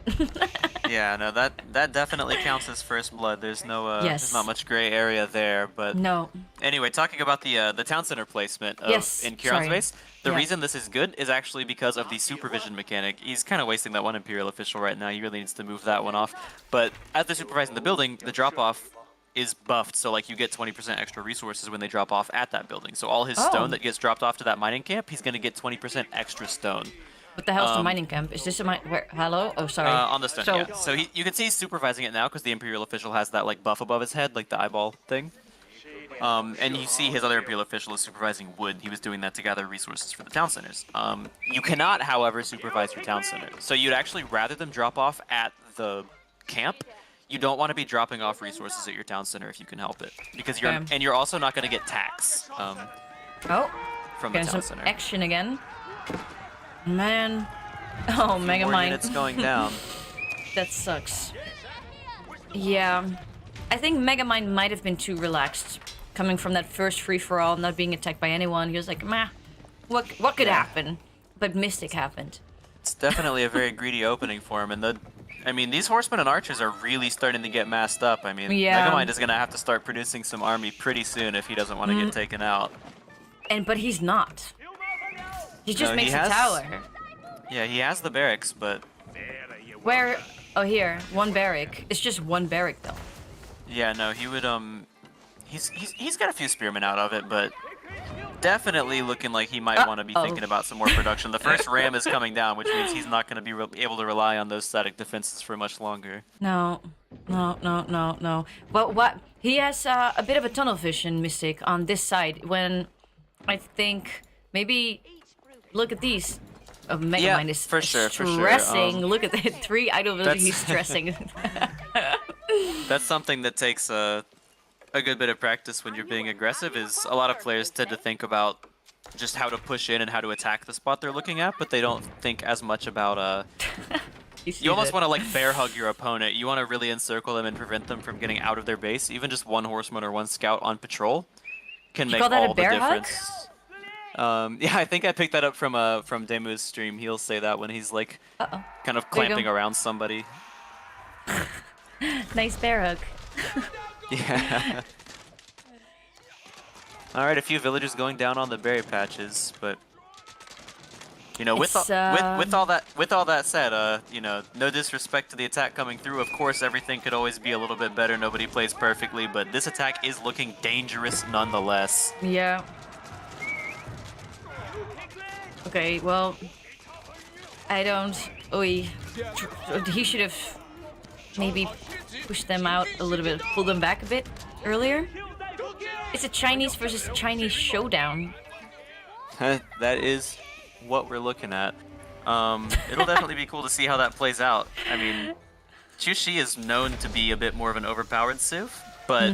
Yeah, no, that definitely counts as first blood. There's no Yes. there's not much gray area there. But No. anyway, talking about the town center placement of, Yes, in Kieran's sorry. base, the Yeah. reason this is good is actually because of the supervision mechanic. He's kind of wasting that one Imperial official right now. He really needs to move that one off. But as they're supervising the building, the drop off is buffed, so like you get 20% extra resources when they drop off at that building. So all his Oh. stone that gets dropped off to that mining camp, he's gonna get 20% extra stone. What the hell's the mining camp? Is this a mine? Where? Hello? Oh, sorry. On the stone, So- yeah. So you can see he's supervising it now because the Imperial official has that like buff above his head, like the eyeball thing. And you see his other Imperial official is supervising wood. He was doing that to gather resources for the town centers. You cannot, however, supervise your town center. So you'd actually rather them drop off at the camp. You don't want to be dropping off resources at your town center if you can help it, because you're Okay. and you're also not going to get tax Oh, from the getting town some center. action again. Man. Oh, Mega More Mine. units going down. That sucks. Yeah. I think Megamind might have been too relaxed. Coming from that first free-for-all, not being attacked by anyone, he was like, meh, what could Yeah. happen? But Mystic happened. It's definitely a very greedy opening for him, and I mean, these horsemen and archers are really starting to get massed up. I mean, Yeah. Megamind is gonna have to start producing some army pretty soon if he doesn't want to get taken out. But he's not. He just No, makes he a has- tower. Yeah, he has the barracks, but Where? Oh, here. One barrack. It's just one barrack, though. yeah, no, he would he's got a few spearmen out of it, but definitely looking like he might want to be thinking about some more production. The first ram is coming down, which means he's not going to be able to rely on those static defenses for much longer. No. But what? He has a bit of a tunnel vision, Mystic, on this side. When I think maybe look at these. Oh, Megamind is for sure. stressing. Look at the 3 idle villages he's stressing. That's something that takes a good bit of practice when you're being aggressive. Is a lot of players tend to think about just how to push in and how to attack the spot they're looking at, but they don't think as much about you almost want to like bear hug your opponent. You want to really encircle them and prevent them from getting out of their base. Even just one horseman or one scout on patrol can make call that a all the bear hug? difference. Yeah, I think I picked that up from Demu's stream. He'll say that when he's like kind of There you go. clamping around somebody. Nice bear hug. Yeah. All right, a few villagers going down on the berry patches, but you know, with It's, all that said, you know, no disrespect to the attack coming through. Of course, everything could always be a little bit better. Nobody plays perfectly, but this attack is looking dangerous nonetheless. Yeah. Okay, well, I don't. He should have maybe pushed them out a little bit, pulled them back a bit earlier. It's a Chinese versus Chinese showdown. That is what we're looking at. It'll definitely be cool to see how that plays out. I mean, Chushi is known to be a bit more of an overpowered civ, but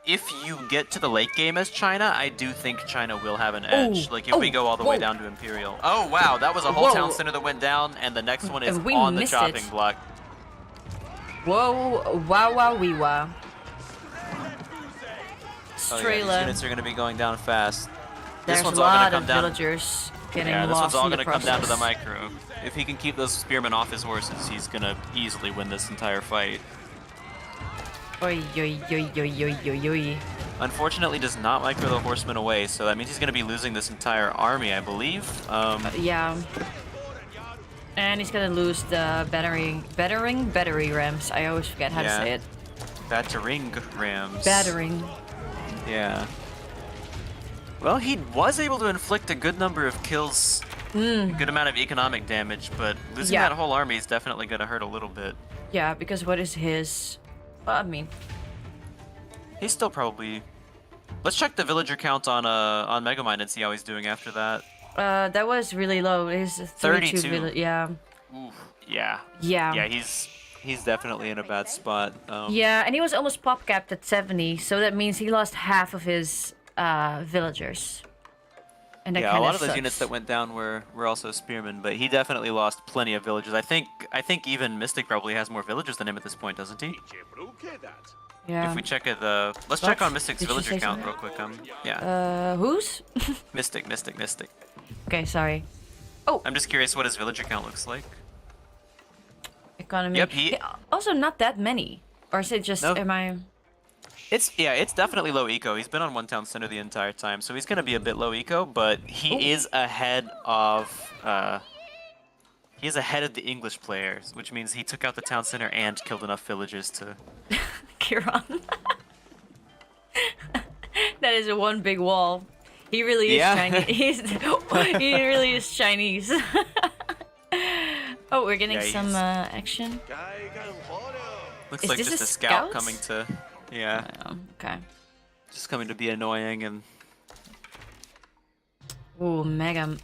if you get to the late game as China, I do think China will have an edge. Like if we go all the way down to Imperial. Oh wow, that was a whole town center that went down, and the next one is We on the missed chopping it. block. Whoa, wow, wow, wee, wow. Oh, yeah, these Strela. units are going to be going down fast. There's This one's a all going lot to come of down. villagers getting Yeah, this lost one's all in the going to come down to the process. micro. If he can keep those spearmen off his horses, he's going to easily win this entire fight. Oi, oi, oi, oi, oi, oi, oi. Unfortunately, does not micro the horsemen away, so that means he's going to be losing this entire army, I believe. Yeah. And he's gonna lose the battery rams. I always forget how to Yeah. say it. Battering rams. Battering. Yeah. Well, he was able to inflict a good number of kills, a good amount of economic damage, but losing Yeah. that whole army is definitely going to hurt a little bit. Yeah, because what is his? Well, I mean, He's still probably... Let's check the villager count on Megamind and see how he's doing after that. that was really low. He's 32 32. Yeah. Oof. Yeah. Yeah. Yeah, he's definitely in a bad spot. Yeah, and he was almost pop capped at 70, so that means he lost half of his villagers. And that Yeah, a kind lot of of those sucks. units that went down were also spearmen, but he definitely lost plenty of villagers. I think even Mystic probably has more villagers than him at this point, doesn't he? Yeah. If we check at the, let's What? check on Mystic's Did she villager say count something? real quick. Yeah, Whose? Mystic. Okay, sorry. I'm just curious what his villager count looks like. Economy. Yep, Also, not that many. Or is it just, No. am I... It's definitely low eco. He's been on one town center the entire time, so he's gonna be a bit low eco, but he is ahead of the English players, which means he took out the town center and killed enough villagers to. Kiran. That is a one big wall. He really is Yeah. Chinese. He really is Chinese. Oh, we're getting some action. Looks Is like this just a a scout scout? coming to. Yeah, Okay. just coming to be annoying and. Ooh, Mega.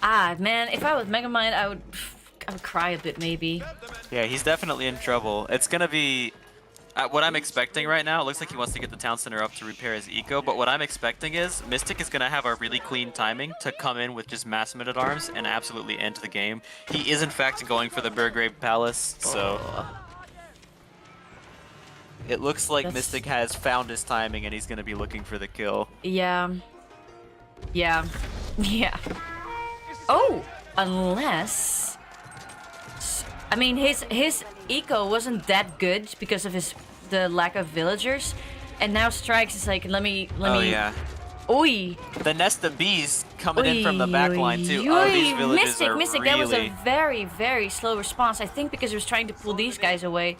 Ah, man, if I was Megamind, I would cry a bit, maybe. Yeah, he's definitely in trouble. It's gonna be. What I'm expecting right now, it looks like he wants to get the town center up to repair his eco, but what I'm expecting is Mystic is going to have a really clean timing to come in with just mass men-at-arms and absolutely end the game. He is in fact going for the Burgrave Palace, so it looks like Mystic has found his timing and he's going to be looking for the kill. Yeah. Yeah. Yeah. Oh, unless... I mean, his eco wasn't that good because of the lack of villagers, and now Strikes is like, let me. Oh yeah. Oi. The nest of bees coming in from the back line too. Oh, these villagers are Mystic, really. that was a very, very slow response. I think because he was trying to pull these guys away.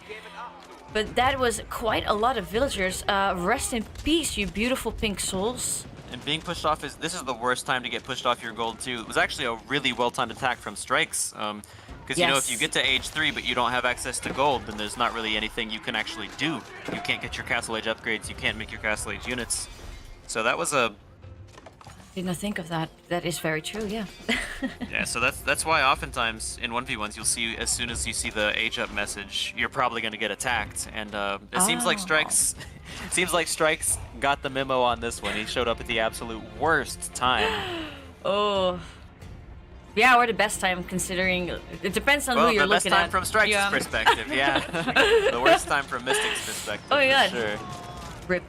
But that was quite a lot of villagers. Rest in peace, you beautiful pink souls. And being pushed off this is the worst time to get pushed off your gold too. It was actually a really well-timed attack from Strikes. Because, you know, if you get to age 3 but you don't have access to gold, then there's not really anything you can actually do. You can't get your Castle Age upgrades, you can't make your Castle Age units. So that was a... Did not think of that. That is very true, yeah. Yeah, so that's why oftentimes in 1v1s you'll see, as soon as you see the age up message, you're probably going to get attacked. And it seems like Strikes... It seems like Strikes got the memo on this one. He showed up at the absolute worst time. Oh... Yeah, or the best time, considering it depends on who you're looking at. The best time from Strike's perspective, yeah. The worst time from Mystic's perspective. Oh my god. Sure. Rip.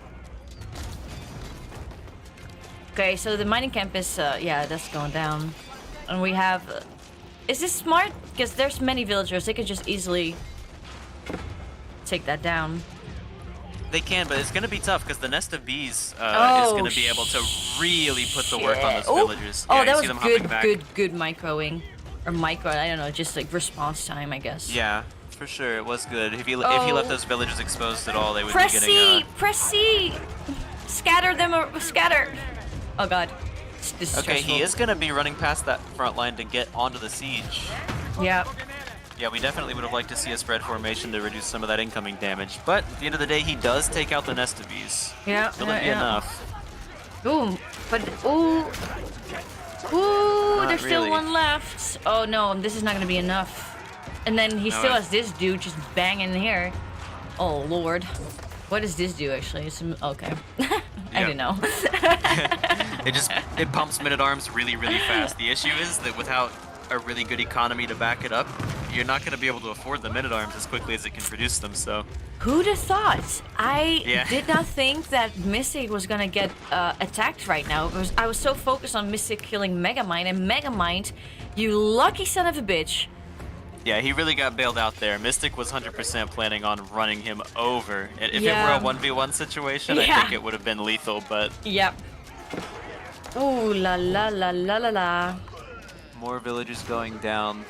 Okay, so the mining camp is, yeah, that's going down. And we have... is this smart? Because there's many villagers, they could just easily take that down. They can, but it's going to be tough because the nest of bees is going to be able to really put the work on those villagers. Oh, Yeah, that you see was them good microing. Or micro, I don't know, just like response time, I guess. Yeah, for sure, it was good. If he left those villagers exposed at all, they would Press be getting... Press C! Scatter them, scatter! Oh god. This is Okay, stressful. he is going to be running past that front line to get onto the siege. Yeah. Yeah, we definitely would have liked to see a spread formation to reduce some of that incoming damage. But at the end of the day, he does take out the nest of bees. Yeah, Will it be enough? Ooh, but ooh, there's still really. one left. Oh no, this is not gonna be enough. And then he still has this dude just banging here. Oh lord, what does this do actually? It's okay. I don't know. it pumps men-at-arms really, really fast. The issue is that without a really good economy to back it up, you're not going to be able to afford the men-at-arms as quickly as it can produce them, so... Who'd have thought? I Yeah. did not think that Mystic was gonna get attacked right now. I was so focused on Mystic killing Megamind, and Megamind, you lucky son of a bitch. Yeah, he really got bailed out there. Mystic was 100% planning on running him over. If it were a 1v1 situation, I think it would have been lethal, but... Yep. Ooh la la la la la la. More villagers going down.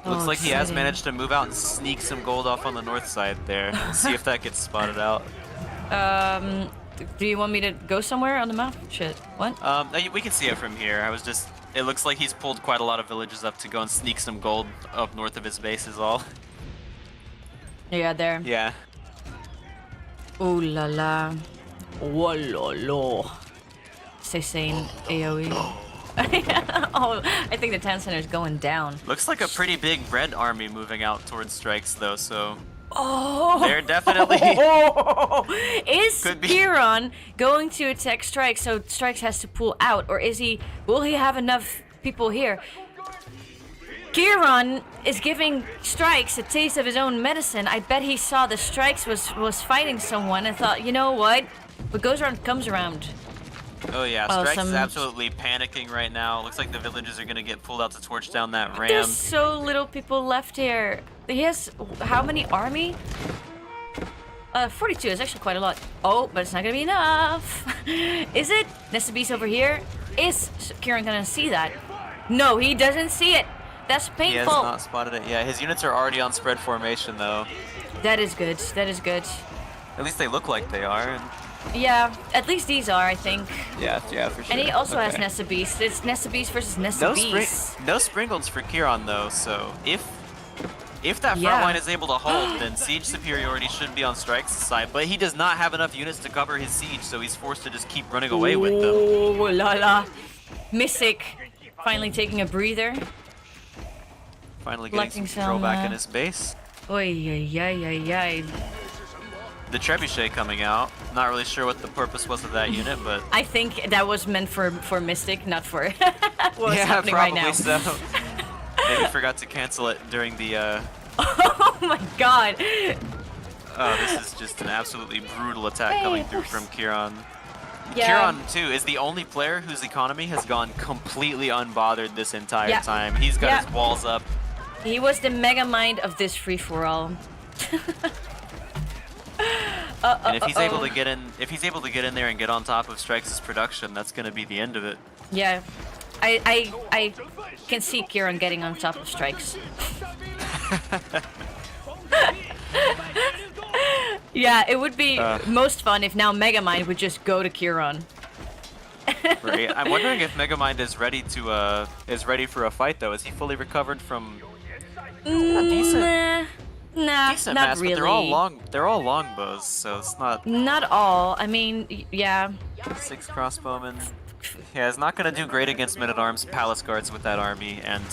Looks Oh, like he has exciting. managed to move out and sneak some gold off on the north side there. Let's see if that gets spotted out. Do you want me to go somewhere on the map? Shit. What? We can see it from here. It looks like he's pulled quite a lot of villages up to go and sneak some gold up north of his base is all. Yeah, there. Yeah. Ooh la la. Whoa lo lo. Stay sane, AoE. Oh, I think the town center is going down. Looks like a pretty big red army moving out towards Strikes though, so Oh, They're definitely is could be. Kieran going to attack Strikes so Strikes has to pull out, or will he have enough people here? Kieran is giving Strikes a taste of his own medicine. I bet he saw the Strikes was fighting someone and thought, you know what goes around comes around. Oh yeah, Strikes is absolutely panicking right now. Looks like the villagers are gonna get pulled out to torch down that ram. There's so little people left here. He has how many army? 42 is actually quite a lot. Oh, but it's not gonna be enough. Is it? Nesabee's over here. Is Kieran gonna see that? No, he doesn't see it. That's painful. He has not spotted it. Yeah, his units are already on spread formation though. That is good. That is good. At least they look like they are. And... Yeah, at least these are, I think. Yeah, for sure. And he also has Nesabees. It's Nesabees versus Nesabees. No Springles for Kieran though, so if that front line is able to hold, then siege superiority should be on Strike's side, but he does not have enough units to cover his siege, so he's forced to just keep running away with them. Oh la la. Mystic finally taking a breather. Finally getting some control back in his base. Oy, ay, ay, ay, ay. The Trebuchet coming out. Not really sure what the purpose was of that unit, but... I think that was meant for Mystic, not for what's happening right now. Yeah, probably so. Maybe forgot to cancel it during the... Oh my god! Oh, this is just an absolutely brutal attack coming through from Kieran. Yeah. Kieran, too, is the only player whose economy has gone completely unbothered this entire time. He's got his walls up. He was the mega mind of this free-for-all. And if he's able to get in there and get on top of Strikes' production, that's gonna be the end of it. Yeah. I can see Kieran getting on top of Strikes. Yeah, it would be most fun if now Megamind would just go to Kieran. Right. I'm wondering if Megamind is ready for a fight though. Is he fully recovered from a decent not mass, really. But they're all longbows, so it's not. Not all. I mean, yeah. 6 crossbowmen. Yeah, it's not gonna do great against men-at-arms palace guards with that army, and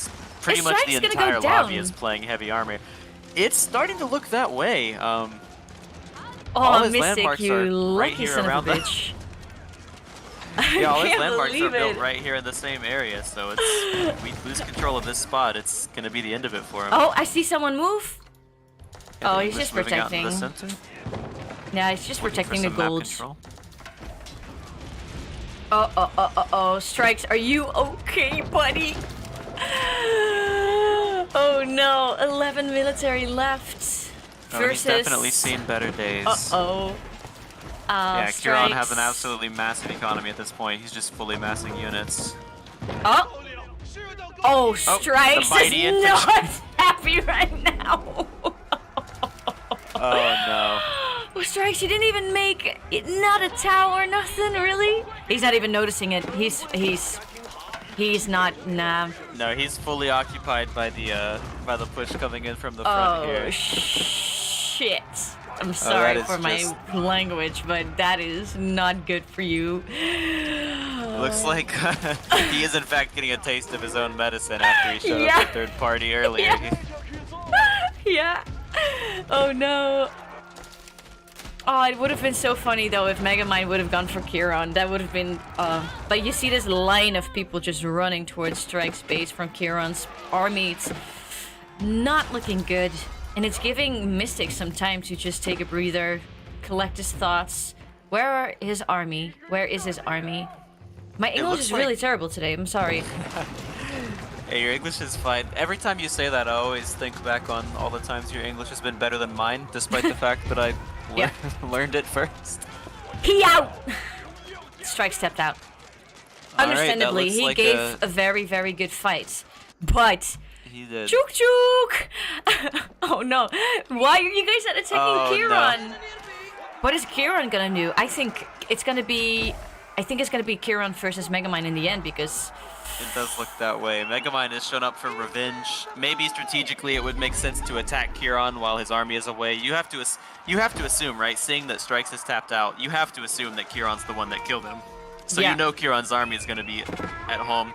pretty much the entire lobby is playing heavy armor. It's starting to look that way. All his Mystic, landmarks you are lucky right here son around of a bitch. Yeah, all his landmarks are built right here in the same area, so if we lose control of this spot, it's gonna be the end of it for him. Oh, I see someone move. Yeah, oh, he's just protecting. Yeah, he's just protecting the gold. Oh, Strikes, are you okay, buddy? Oh no, 11 military left. Oh, he's definitely seen better days. Yeah, Strikes. Kieran has an absolutely massive economy at this point. He's just fully massing units. Oh, Strikes is not happy right now. Oh no. Oh, Strikes, you didn't even make it, not a tower, nothing, really? He's not even noticing it. He's not, nah. No, he's fully occupied by the push coming in from the front here. Oh, shit. I'm sorry for my language, but that is not good for you. Looks like he is in fact getting a taste of his own medicine after he showed up at third party earlier. Yeah. Oh no. Oh, it would have been so funny though if Megamind would have gone for Kieran. That would have been, like you see this line of people just running towards Strike's base from Kieran's army. It's not looking good. And it's giving Mystic some time to just take a breather, collect his thoughts. Where are his army? Where is his army? My English is really terrible today, I'm sorry. Hey, your English is fine. Every time you say that, I always think back on all the times your English has been better than mine, despite the fact that I learned it first. He out! Strike stepped out. Understandably, he like gave a very, very good fight. But... He did. Chook chook! Oh no. Why are you guys not attacking Kieran? No. What is Kieran gonna do? I think it's gonna be Kieran versus Megamind in the end because... It does look that way. Megamind has shown up for revenge. Maybe strategically it would make sense to attack Kieran while his army is away. You have to assume, right? Seeing that Strikes is tapped out, you have to assume that Kieran's the one that killed him. So you know Kieran's army is going to be at home.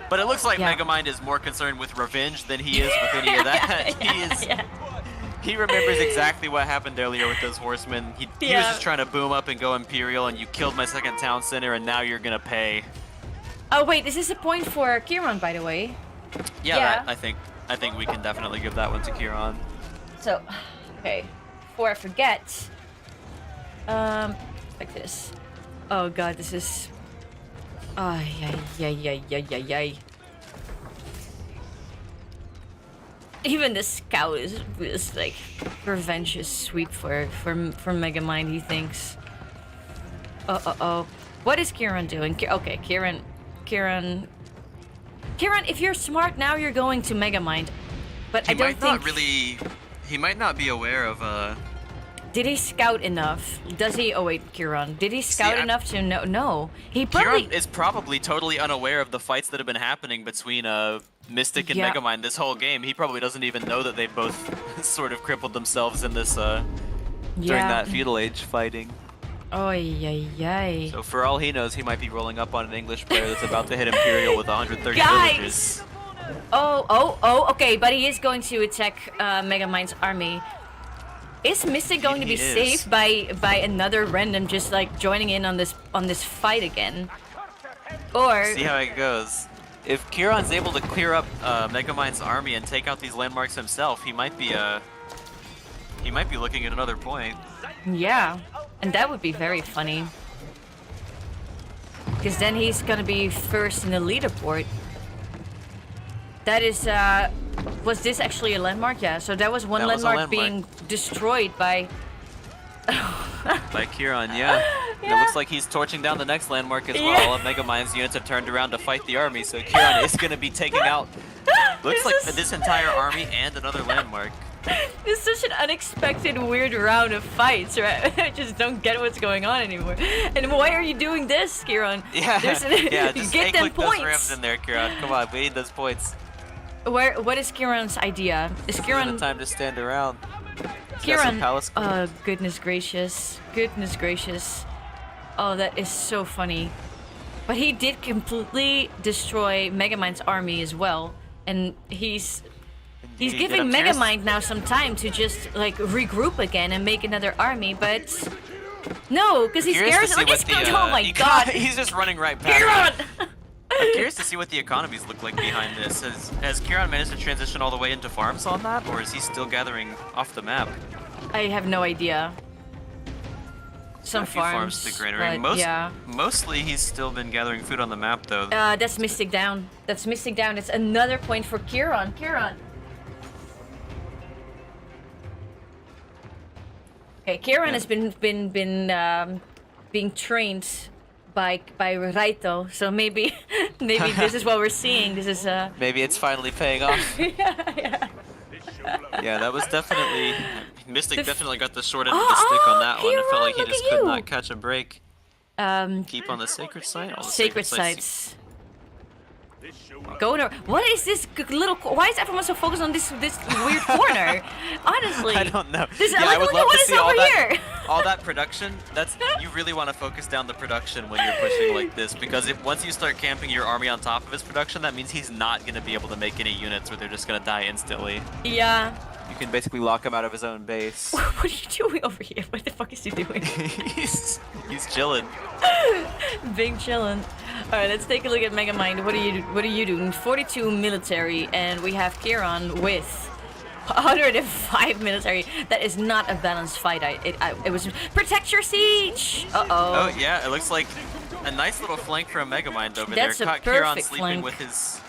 But it looks like Megamind is more concerned with revenge than he is with any of that. He remembers exactly what happened earlier with those horsemen. He was Yeah. just trying to boom up and go Imperial, and you killed my second town center, and now you're gonna pay. Oh wait, this is a point for Kieran, by the way. Yeah, Yeah. I think we can definitely give that one to Kieran. So, okay, before I forget, like this. Oh god, this is. Ay, ay. Even the scout is like revenge is sweet for Megamind, he thinks. Oh. What is Kieran doing? Okay, Kieran, if you're smart now, you're going to Megamind. But I don't think He might not be aware of Did he scout enough? Does he? Oh wait, Kieran. Did he scout enough to know? No, he probably. Kieran is probably totally unaware of the fights that have been happening between Mystic and Megamind this whole game. He probably doesn't even know that they both sort of crippled themselves in this during that feudal age fighting. Oh yay. So for all he knows, he might be rolling up on an English player that's about to hit Imperial with 130 villagers. Oh, okay, but he is going to attack Megamind's army. Is Mystic going to be saved by another random just like joining in on this fight again? Or see how it goes. If Kieran's able to clear up Megamind's army and take out these landmarks himself, he might be looking at another point. yeah, and that would be very funny. Because then he's gonna be first in the leaderboard. That is, was this actually a landmark? Yeah, so that was one landmark being destroyed by... by Kieran, yeah. It looks like he's torching down the next landmark as well. All of Megamind's units have turned around to fight the army, so Kieran is going to be taking out, looks like this entire army and another landmark. It's such an unexpected, weird round of fights, right? I just don't get what's going on anymore. And why are you doing this, Kieran? Yeah, just get them click points. those rams in there, Kieran. Come on, we need those points. What is Kieran's idea? Is Kieran time to stand around? Kieran? Oh, goodness gracious. Oh, that is so funny. But he did completely destroy Megamind's army as well, and he's giving Megamind now some time to just like regroup again and make another army, but no, because he's scared. Oh my god! He's just running right past. Kieran! I'm curious to see what the economies look like behind this. Has Kieran managed to transition all the way into farms on that, or is he still gathering off the map? I have no idea. Some farms degrading. Mostly he's still been gathering food on the map though. That's Mystic down. That's another point for Kieran. Okay, Kieran has been being trained by Raito, so maybe this is what we're seeing. This is maybe it's finally paying off. yeah. Yeah, that was definitely Mystic definitely got the short end of the stick on that one. It felt like he just could not catch a break. Keep on the sacred site. All the sacred sites. Go to what is this little? Why is everyone so focused on this weird corner? Honestly, I don't know. I would love to see all that production. You really want to focus down the production when you're pushing like this, because once you start camping your army on top of his production, that means he's not going to be able to make any units, or they're just going to die instantly. Yeah. You can basically lock him out of his own base. What are you doing over here? What the fuck is he doing? he's chilling. Big chillin'. All right, let's take a look at Megamind. What are you doing? 42 military, and we have Kieran with 105 military. That is not a balanced fight. It was protect your siege. Oh yeah, it looks like a nice little flank for a Megamind over there. Caught Kieran sleeping with his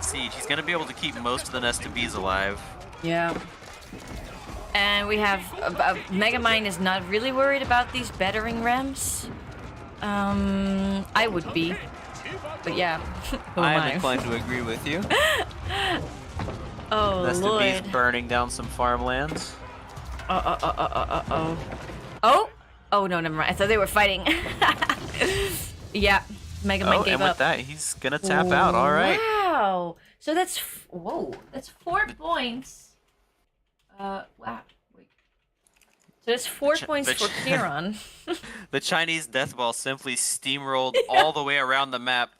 siege. He's gonna be able to keep most of the nest of bees alive. Yeah. And we have Megamind is not really worried about these battering rams. I would be, but yeah. I'm inclined to agree with you. Oh Nest Lord! of bees burning down some farmlands. Oh! Oh no, never mind. I thought they were fighting. Yeah, Megamind gave and up. with that, he's gonna tap out. All right. Wow. So that's 4 points. Wow. Wait. So that's 4 points for Kieran. The Chinese death ball simply steamrolled all the way around the map,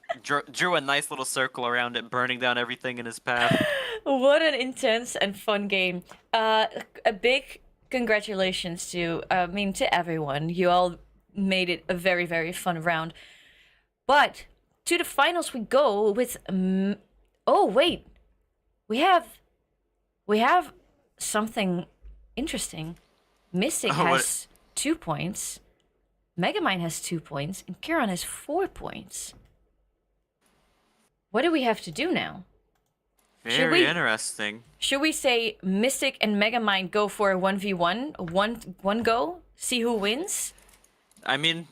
drew a nice little circle around it, burning down everything in his path. What an intense and fun game. Uh, a big congratulations to everyone. You all made it a very, very fun round. But to the finals we go with. Oh wait, we have something interesting. Mystic Oh, what? has 2 points. Megamind has 2 points, and Kiran has 4 points. What do we have to do now? Very interesting. Should we say Mystic and Megamind go for a 1v1? One go? See who wins? I mean,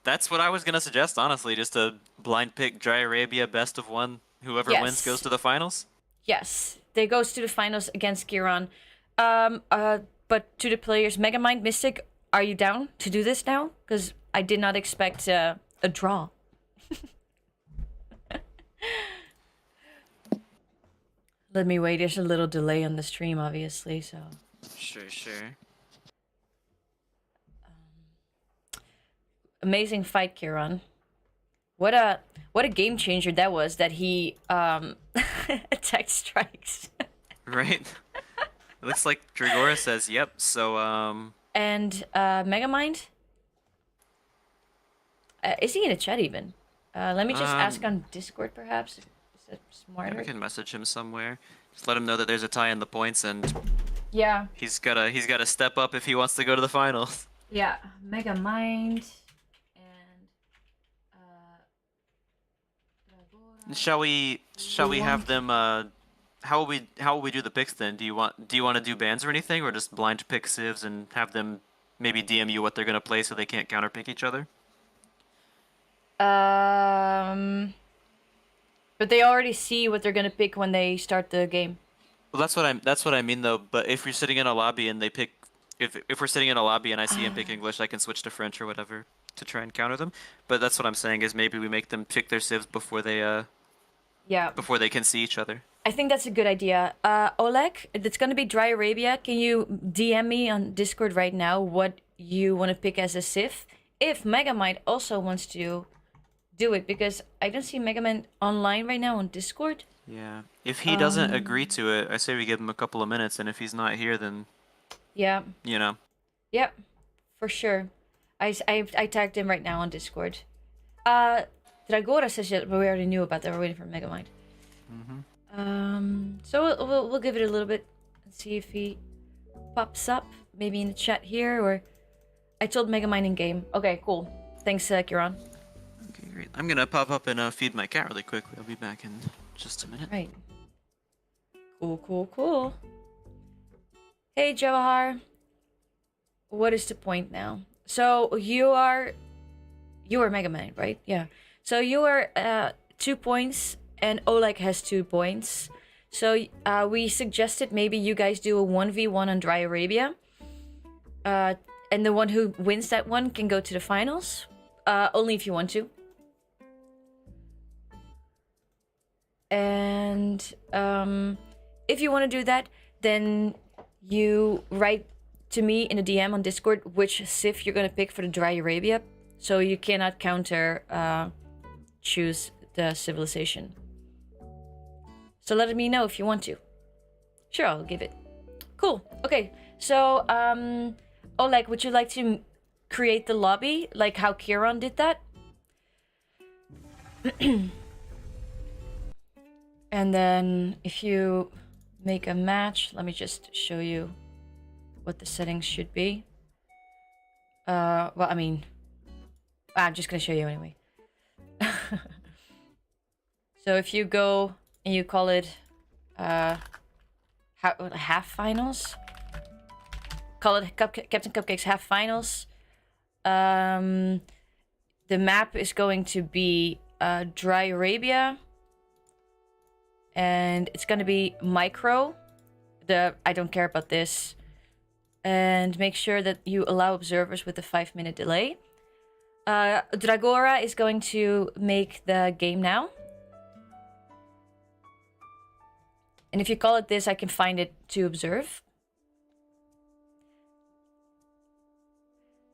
that's what I was gonna suggest, honestly. Just a blind pick, Dry Arabia, best of one. Whoever wins goes to the finals. Yes, they goes to the finals against Kiran. But to the players, Megamind, Mystic, are you down to do this now? Because I did not expect a draw. Let me wait. There's a little delay on the stream, obviously, so. Sure. Amazing fight, Kiran. What a game changer that was, that he attacked strikes. Right? It looks like Dragora says yep, so And Megamind? Is he in the chat even? Let me just ask on Discord, perhaps. Is that smarter? yeah, we can message him somewhere. Just let him know that there's a tie in the points, and Yeah. he's gotta step up if he wants to go to the finals. Yeah, Megamind and Dragora. Shall we have them? How will we do the picks then? Do you want to do bans or anything, or just blind pick civs and have them maybe DM you what they're gonna play so they can't counterpick each other? But they already see what they're gonna pick when they start the game. Well, that's what I mean though. But if you're sitting in a lobby and they pick, if we're sitting in a lobby and I see him pick English, I can switch to French or whatever to try and counter them. But that's what I'm saying is maybe we make them pick their civs before they can see each other. I think that's a good idea. Oleg, it's gonna be Dry Arabia. Can you DM me on Discord right now what you want to pick as a civ? If Megamind also wants to do it, because I don't see Megamind online right now on Discord. Yeah. If he doesn't agree to it, I say we give him a couple of minutes, and if he's not here, then Yeah. you know. Yep. For sure. I tagged him right now on Discord. Dragora says that we already knew about that. We're waiting for Megamind. So we'll give it a little bit and see if he pops up, maybe in the chat here, or I told Megamind in game. Okay, cool. Thanks, Kiran. Okay, great. I'm gonna pop up and feed my cat really quickly. I'll be back in just a minute. Right. Cool. Hey, Jawahar. What is the point now? So you are Megamind, right? Yeah. So you are 2 points, and Oleg has 2 points. So we suggested maybe you guys do a 1v1 on Dry Arabia. And the one who wins that one can go to the finals. Only if you want to. And if you want to do that, then you write to me in a DM on Discord which civ you're going to pick for the Dry Arabia. So you cannot choose the civilization. So let me know if you want to. Sure, I'll give it. Cool. Okay. So, Oleg, would you like to create the lobby like how Kiran did that? And then if you make a match, let me just show you what the settings should be. Well, I mean, I'm just gonna show you anyway. So if you go and you call it half finals, call it Captain Cupcake's half finals. The map is going to be Dry Arabia, and it's gonna be micro. I don't care about this. And make sure that you allow observers with a 5-minute delay. Dragora is going to make the game now. And if you call it this, I can find it to observe.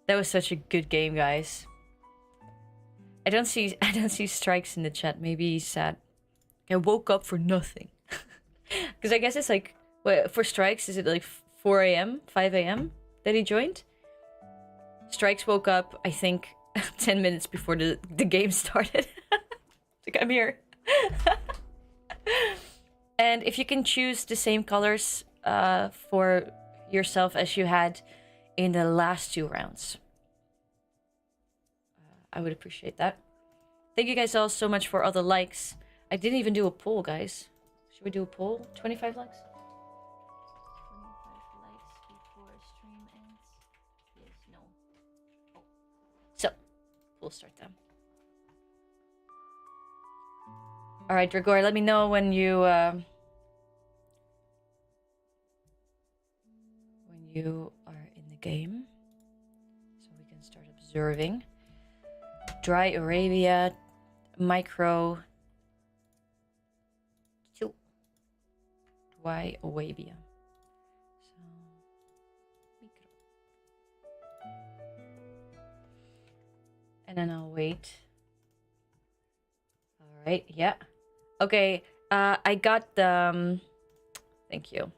That was such a good game, guys. I don't see strikes in the chat. Maybe he's sad. I woke up for nothing. Because I guess it's like, wait, for strikes, is it like 4 a.m., 5 a.m. that he joined. Strikes woke up, I think, 10 minutes before the game started. Like, I'm here. And if you can choose the same colors for yourself as you had in the last 2 rounds, I would appreciate that. Thank you guys all so much for all the likes. I didn't even do a poll, guys. Should we do a poll? 25 likes? 25 likes before stream ends? Yes, no. Oh. So, we'll start them. Alright, Dragor, let me know when you are in the game. So we can start observing. Dry Arabia, micro. Dry Arabia. So, micro. And then I'll wait. Alright, yeah. Okay, I got the. Thank you.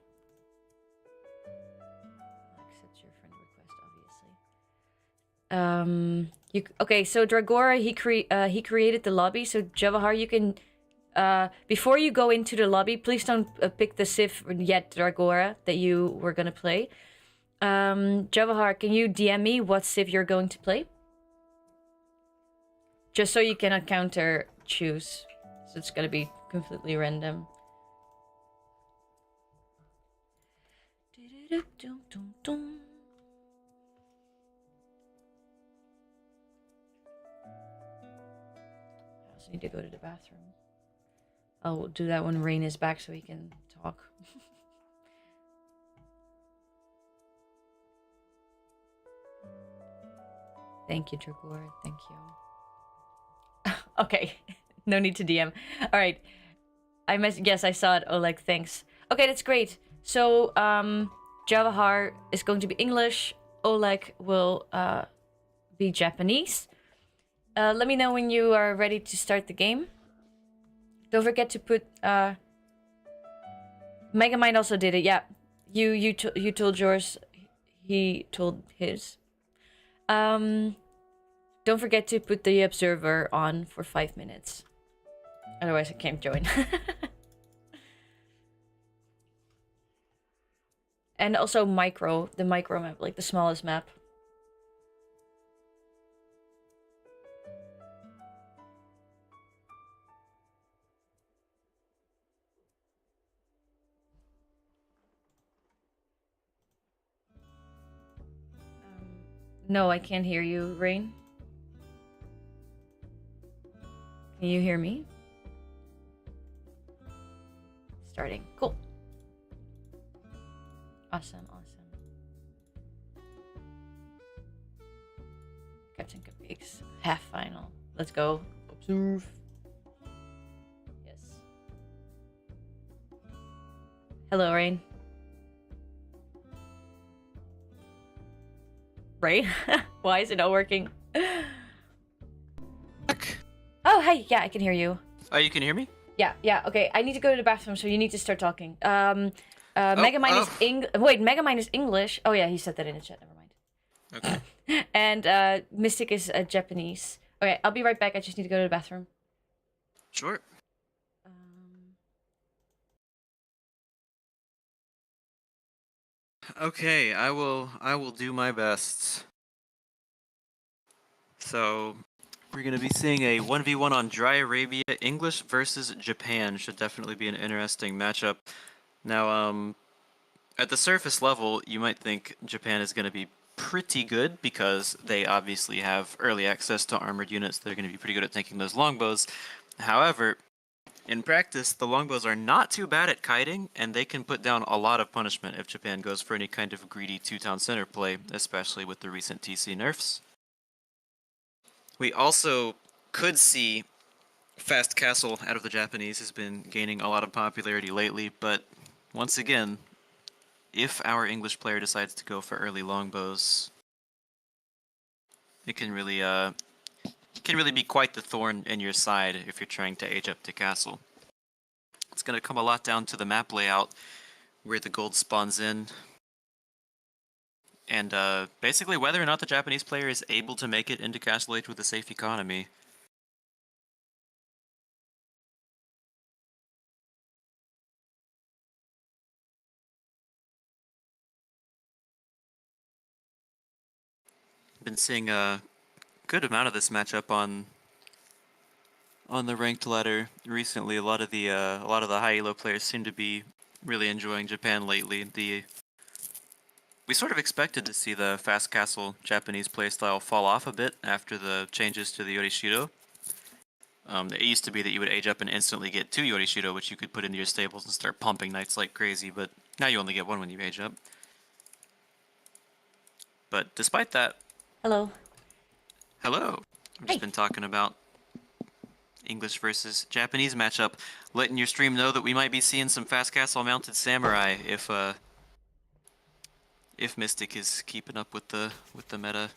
Accept your friend request, obviously. Okay, so Dragora, he created the lobby. So Javahar, you can before you go into the lobby, please don't pick the Civ yet, Dragora, that you were gonna play. Javahar, can you DM me what Civ you're going to play? Just so you cannot counter choose. So it's gonna be completely random. I also need to go to the bathroom. I'll do that when Rain is back so he can talk. Thank you, Dragor. Thank you. Okay. No need to DM. Alright. Yes, I saw it. Oleg, thanks. Okay, that's great. So, Javahar is going to be English. Oleg will be Japanese. Let me know when you are ready to start the game. Don't forget to put Megamind also did it. Yeah, you told yours. He told his. Don't forget to put the observer on for 5 minutes. Otherwise, I can't join. And also the micro map, like the smallest map. No, I can't hear you, Rain. Can you hear me? Starting. Cool. Awesome, awesome. Captain Capex. Half final. Let's go. Observe. Yes. Hello, Rain. Rain? Why is it not working? Oh, hey. Yeah, I can hear you. Oh, you can hear me? Yeah. Okay, I need to go to the bathroom, so you need to start talking. Megamind is English. Oh yeah, he said that in the chat. Never mind. Okay. And Mystic is Japanese. Okay, I'll be right back. I just need to go to the bathroom. Sure. Okay, I will do my best. So, we're going to be seeing a 1v1 on Dry Arabia. English versus Japan should definitely be an interesting matchup. Now, at the surface level, you might think Japan is going to be pretty good because they obviously have early access to armored units. They're going to be pretty good at tanking those longbows. However, in practice, the longbows are not too bad at kiting, and they can put down a lot of punishment if Japan goes for any kind of greedy two-town center play, especially with the recent TC nerfs. We also could see Fast Castle out of the Japanese has been gaining a lot of popularity lately, but once again, if our English player decides to go for early longbows, it can really be quite the thorn in your side if you're trying to age up to castle. It's going to come a lot down to the map layout, where the gold spawns in. and basically whether or not the Japanese player is able to make it into Castle Age with a safe economy. Been seeing a good amount of this matchup on the ranked ladder recently. A lot of the high elo players seem to be really enjoying Japan lately. We sort of expected to see the fast castle Japanese playstyle fall off a bit after the changes to the Yorishido. It used to be that you would age up and instantly get 2 Yorishido, which you could put into your stables and start pumping knights like crazy, but now you only get 1 when you age up. But despite that... Hello. Hello! I've just been talking about English versus Japanese matchup, letting your stream know that we might be seeing some fast castle mounted samurai if Mystic is keeping up with the meta.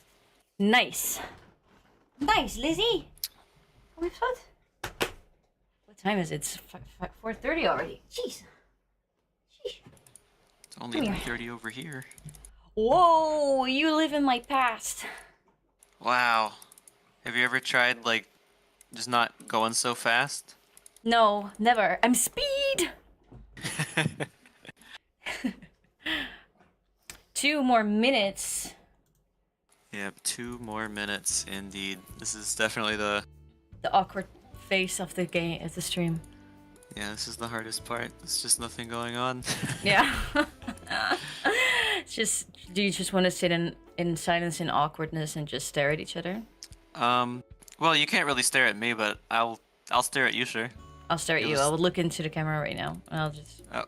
Nice. Nice, Lizzie. Oh, what time is it? It's 4:30 already. Jeez. Sheesh. It's only 3:30 over here. Whoa, you live in my past. Wow. Have you ever tried, like, just not going so fast? No, never. I'm speed. 2 more minutes. Yeah, 2 more minutes, indeed. This is definitely the awkward face of the game, of the stream. Yeah, this is the hardest part. There's just nothing going on. Yeah. It's just, do you just want to sit in silence and awkwardness and just stare at each other? Well, you can't really stare at me, but I'll stare at you, sure. I'll stare at you. I will look into the camera right now. And I'll just... Oh.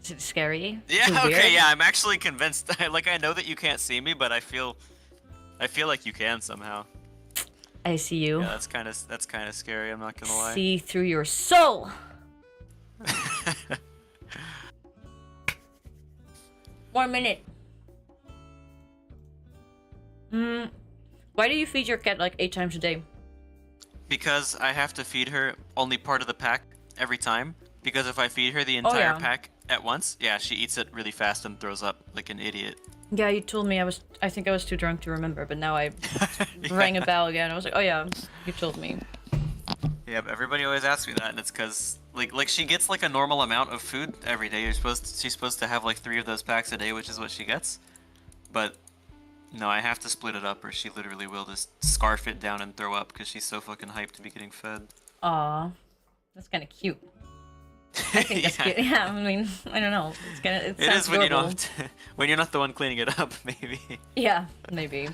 Is it scary? Yeah, Is it okay, weird? yeah, I'm actually convinced. Like, I know that you can't see me, but I feel like you can somehow. I see you. Yeah, that's kind of scary, I'm not gonna lie. See through your soul! 1 minute. Why do you feed your cat like 8 times a day? Because I have to feed her only part of the pack every time. Because if I feed her the entire pack at once, yeah, she eats it really fast and throws up like an idiot. Yeah, you told me. I think I was too drunk to remember, but now I rang a bell again. I was like, oh yeah, you told me. Yeah, but everybody always asks me that, and it's because like she gets like a normal amount of food every day. She's supposed to have like 3 of those packs a day, which is what she gets. But no, I have to split it up, or she literally will just scarf it down and throw up because she's so fucking hyped to be getting fed. Aw, that's kind of cute. I think that's cute. Yeah, I mean, I don't know. It sounds when adorable. you don't have to, when you're not the one cleaning it up, maybe. Yeah, maybe. All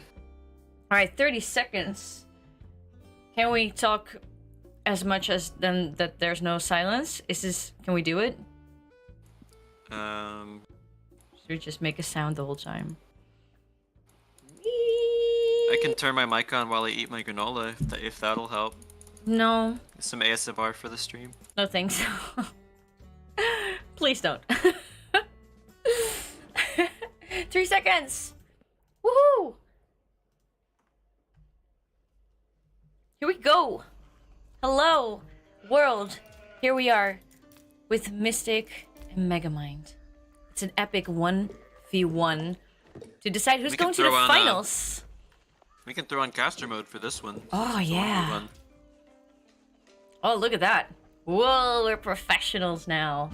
right, 30 seconds. Can we talk as much as then that there's no silence? Can we do it? Should we just make a sound the whole time? I can turn my mic on while I eat my granola if that'll help. No. Some ASMR for the stream. No thanks. Please don't. 3 seconds. Woohoo! Here we go. Hello, world. Here we are with Mystic and Megamind. It's an epic 1v1 to decide who's going to the finals. We can throw on caster mode for this one. Oh, yeah. Oh, look at that. Whoa, we're professionals now.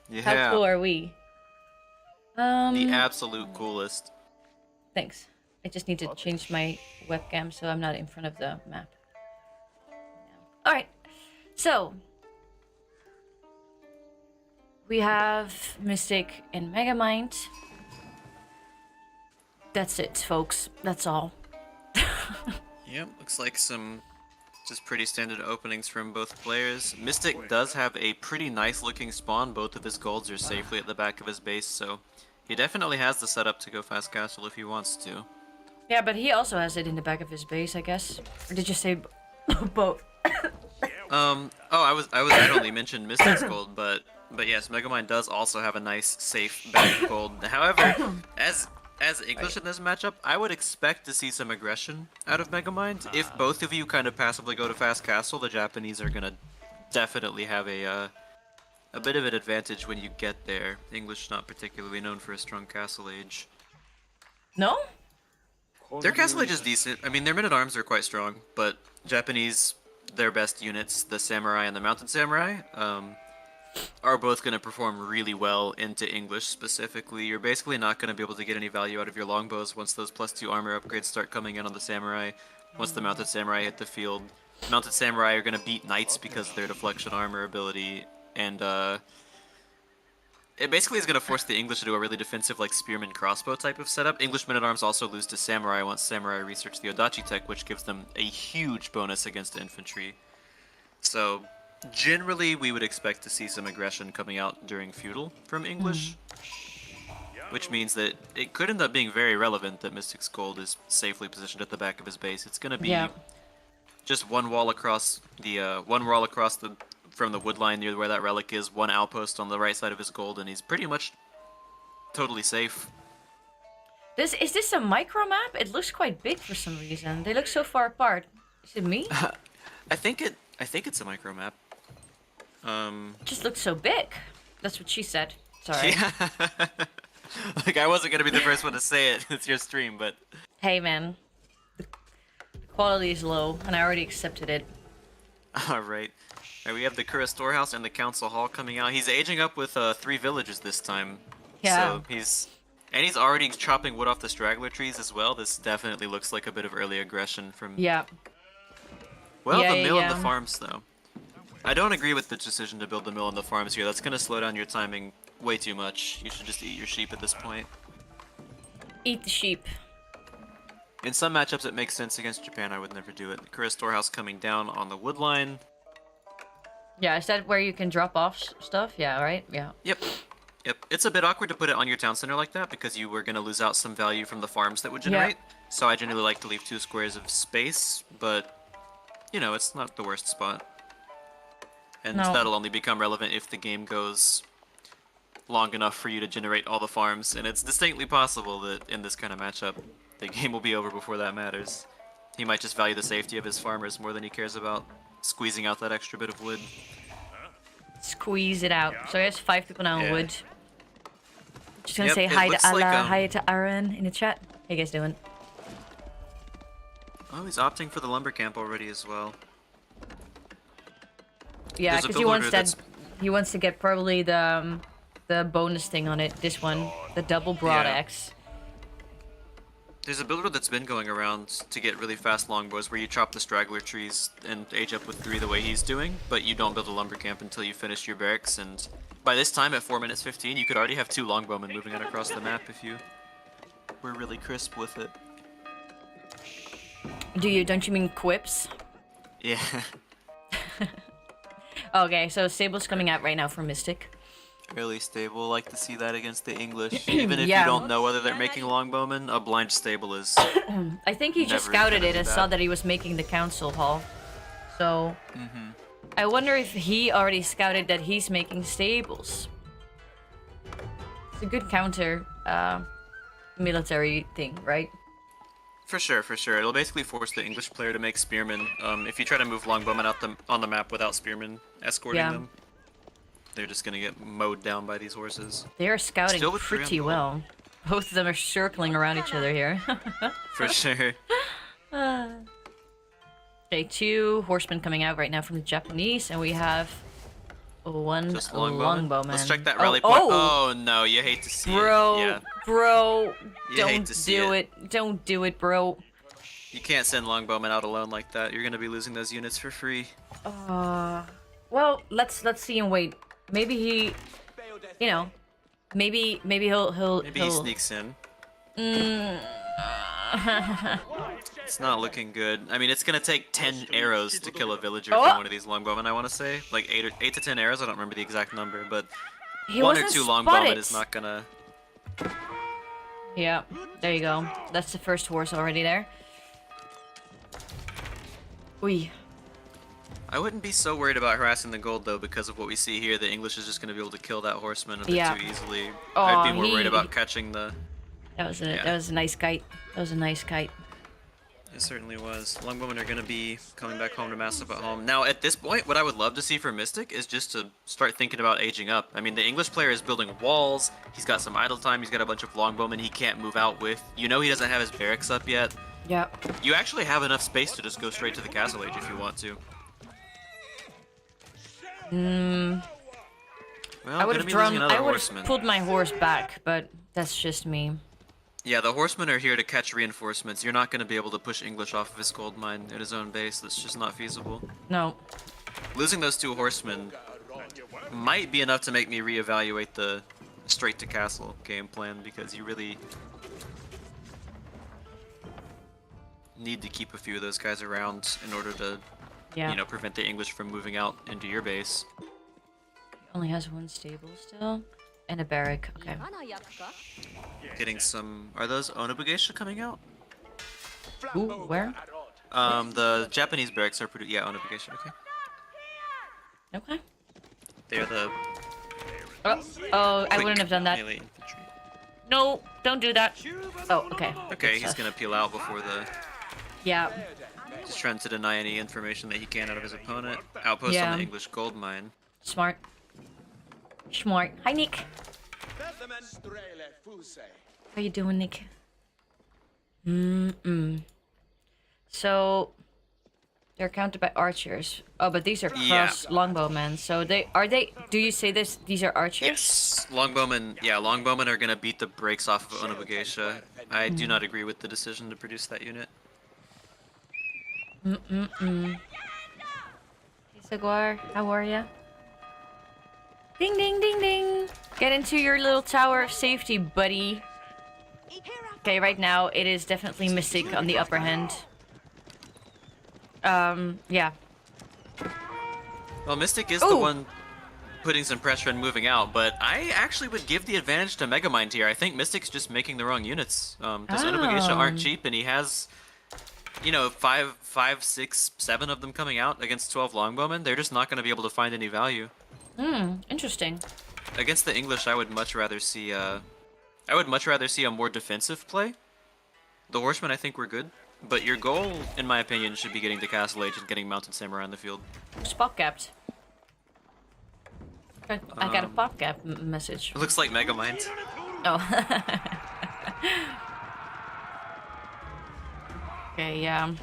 Yeah. How cool are we? The absolute coolest. Thanks. I just need to change my webcam so I'm not in front of the map. Alright. So. We have Mystic and Megamind. That's it, folks. That's all. Yep, looks like some just pretty standard openings from both players. Mystic does have a pretty nice looking spawn. Both of his golds are safely at the back of his base, so he definitely has the setup to go fast castle if he wants to. Yeah, but he also has it in the back of his base, I guess. Or did you say both? I'd only mentioned Mystic's gold, but yes, Megamind does also have a nice safe back of gold. However, as English in this matchup, I would expect to see some aggression out of Megamind. If both of you kind of passively go to fast castle, the Japanese are gonna definitely have a bit of an advantage when you get there. English not particularly known for a strong castle age. No? Their castle age is decent. I mean, their men-at-arms are quite strong, but Japanese, their best units, the samurai and the mounted samurai, are both going to perform really well into English specifically. You're basically not going to be able to get any value out of your longbows once those +2 armor upgrades start coming in on the samurai. Once the mounted samurai hit the field, mounted samurai are going to beat knights because of their deflection armor ability, and it basically is going to force the English to do a really defensive, like, spearman crossbow type of setup. English men-at-arms also lose to samurai once samurai research the Odachi tech, which gives them a huge bonus against infantry. So, generally, we would expect to see some aggression coming out during feudal from English, which means that it could end up being very relevant that Mystic's Gold is safely positioned at the back of his base. It's going to be just one wall across the from the wood line near where that relic is, one outpost on the right side of his gold, and he's pretty much totally safe. Is this a micro map? It looks quite big for some reason. They look so far apart. Is it me? I think it's a micro map. It just looks so big. That's what she said. Sorry. Yeah. Like, I wasn't gonna be the first one to say it. It's your stream, but hey man, the quality is low, and I already accepted it. all right. We have the Kura storehouse and the council hall coming out. He's aging up with 3 villages this time. Yeah. So he's already chopping wood off the straggler trees as well. This definitely looks like a bit of early aggression from. Yeah. Well, the mill and the farms though. I don't agree with the decision to build the mill and the farms here. That's gonna slow down your timing way too much. You should just eat your sheep at this point. Eat the sheep. In some matchups, it makes sense. Against Japan, I would never do it. The Kura storehouse coming down on the wood line. Yeah, is that where you can drop off stuff? Yeah, right? Yeah. Yep. It's a bit awkward to put it on your town center like that because you were going to lose out some value from the farms that would generate. So I generally like to leave 2 squares of space, but, you know, it's not the worst spot. And that'll only become relevant if the game goes long enough for you to generate all the farms, and it's distinctly possible that in this kind of matchup, the game will be over before that matters. He might just value the safety of his farmers more than he cares about squeezing out that extra bit of wood. Squeeze it out. So there's 5 people now on wood. Just gonna say it hi to looks Allah, like, hi to Aaron in the chat. How you guys doing? Oh, he's opting for the lumber camp already as well. Yeah, There's a because he builder wants that's- he wants to get probably the bonus thing on it. This one, the double broad Yeah. axe. There's a builder that's been going around to get really fast longbows where you chop the straggler trees and age up with 3 the way he's doing, but you don't build a lumber camp until you finish your barracks, and by this time at 4 minutes 15 you could already have 2 longbowmen moving out across the map if you were really crisp with it. Don't you mean quips? Yeah. Okay, so Sable's coming out right now for Mystic. Really stable. Like to see that against the English. Even if Yeah. you don't know whether they're making longbowmen, a blind stable is. I think he just Never scouted gonna it do and that. saw that he was making the council hall. So, I wonder if he already scouted that he's making stables. It's a good counter military thing, right? For sure, for sure. It'll basically force the English player to make spearmen. If you try to move longbowmen out on the map without spearmen escorting Yeah. them, they're just gonna get mowed down by these horses. They are scouting Still with three on pretty gold. well. Both of them are circling around each other here. For sure. Okay, 2 horsemen coming out right now from the Japanese, and we have 1 Just longbowmen. longbowman. Let's check that rally point. Oh, Oh no, you hate to see bro, it. Yeah. bro, You hate don't to see do it. it. Don't do it, bro. You can't send longbowmen out alone like that. You're gonna be losing those units for free. Well, let's see and wait. Maybe he, you know, maybe he'll Maybe he sneaks in. It's not looking good. I mean, it's gonna take 10 arrows to kill a villager from one of these longbowmen, I want to say. Like 8 to 10 arrows, I don't remember the exact number, but He 1 or wasn't 2 longbowmen spotted. is not gonna... Yeah, there you go. That's the first horse already there. Oi. I wouldn't be so worried about harassing the gold, though, because of what we see here. The English is just gonna be able to kill that horseman a bit Yeah. too easily. Oh, I'd be more he- worried about catching the... That was a Yeah. that was a nice kite. That was a nice kite. It certainly was. Longbowmen are going to be coming back home to massive at home. Now, at this point, what I would love to see for Mystic is just to start thinking about aging up. I mean, the English player is building walls. He's got some idle time. He's got a bunch of longbowmen he can't move out with. You know he doesn't have his barracks up yet. Yeah. You actually have enough space to just go straight to the castle age if you want to. Well, I would have pulled my horse back, but that's just me. Yeah, the horsemen are here to catch reinforcements. You're not going to be able to push English off of his gold mine at his own base. That's just not feasible. No. Losing those 2 horsemen might be enough to make me reevaluate the straight to castle game plan, because you really need to keep a few of those guys around in order to, you know, prevent the English from moving out into your base. He only has 1 stable still. And a barrack, okay. Getting some... Are those Onobugeisha coming out? Ooh, where? The Japanese barracks are pretty... Yeah, Onobugeisha, okay. Okay. They're the... Oh, I wouldn't have done that. No, don't do that. Oh, okay. Okay, he's gonna peel out before the... Yeah. Just trying to deny any information that he can out of his opponent. Outpost on the English gold mine. Smart. Smart. Hi, Nick. How you doing, Nick? So they're counted by archers. Oh, but these are cross longbowmen. So do you say these are archers? Yes. Longbowmen are gonna beat the brakes off of Onobugeisha. I do not agree with the decision to produce that unit. Hey, Saguar, how are ya? Ding, ding, ding, ding. Get into your little tower of safety, buddy. Okay, right now it is definitely Mystic on the upper hand. Yeah. Well, Mystic is the one putting some pressure and moving out, but I actually would give the advantage to Megamind here. I think Mystic's just making the wrong units. Those Onobugeisha aren't cheap, and he has, you know, 5, 6, 7 of them coming out against 12 longbowmen. They're just not going to be able to find any value. Interesting. Against the English, I would much rather see a more defensive play. The horsemen, I think, were good, but your goal, in my opinion, should be getting to Castle Age and getting Mounted Samurai on the field. Spot gapped. Okay, I got a pop gap message. It looks like Megamind. Oh. Okay, yeah.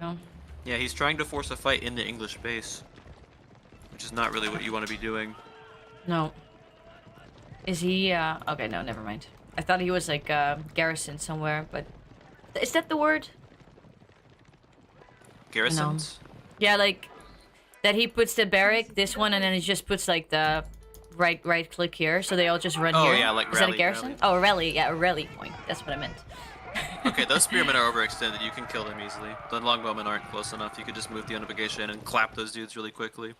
No. Yeah, he's trying to force a fight in the English base, which is not really what you want to be doing. No. Is he, okay, no, never mind. I thought he was, like, garrisoned somewhere, but... Is that the word? Garrisons? No. Yeah, like, that he puts the barrack, this one, and then he just puts, like, the right click here, so they all just run here. Oh, yeah, like Is that a garrison? Oh, a rally, yeah, a rally point. That's what I meant. Okay, those spearmen are overextended. You can kill them easily. The longbowmen aren't close enough. You could just move the Onobugeisha in and clap those dudes really quickly.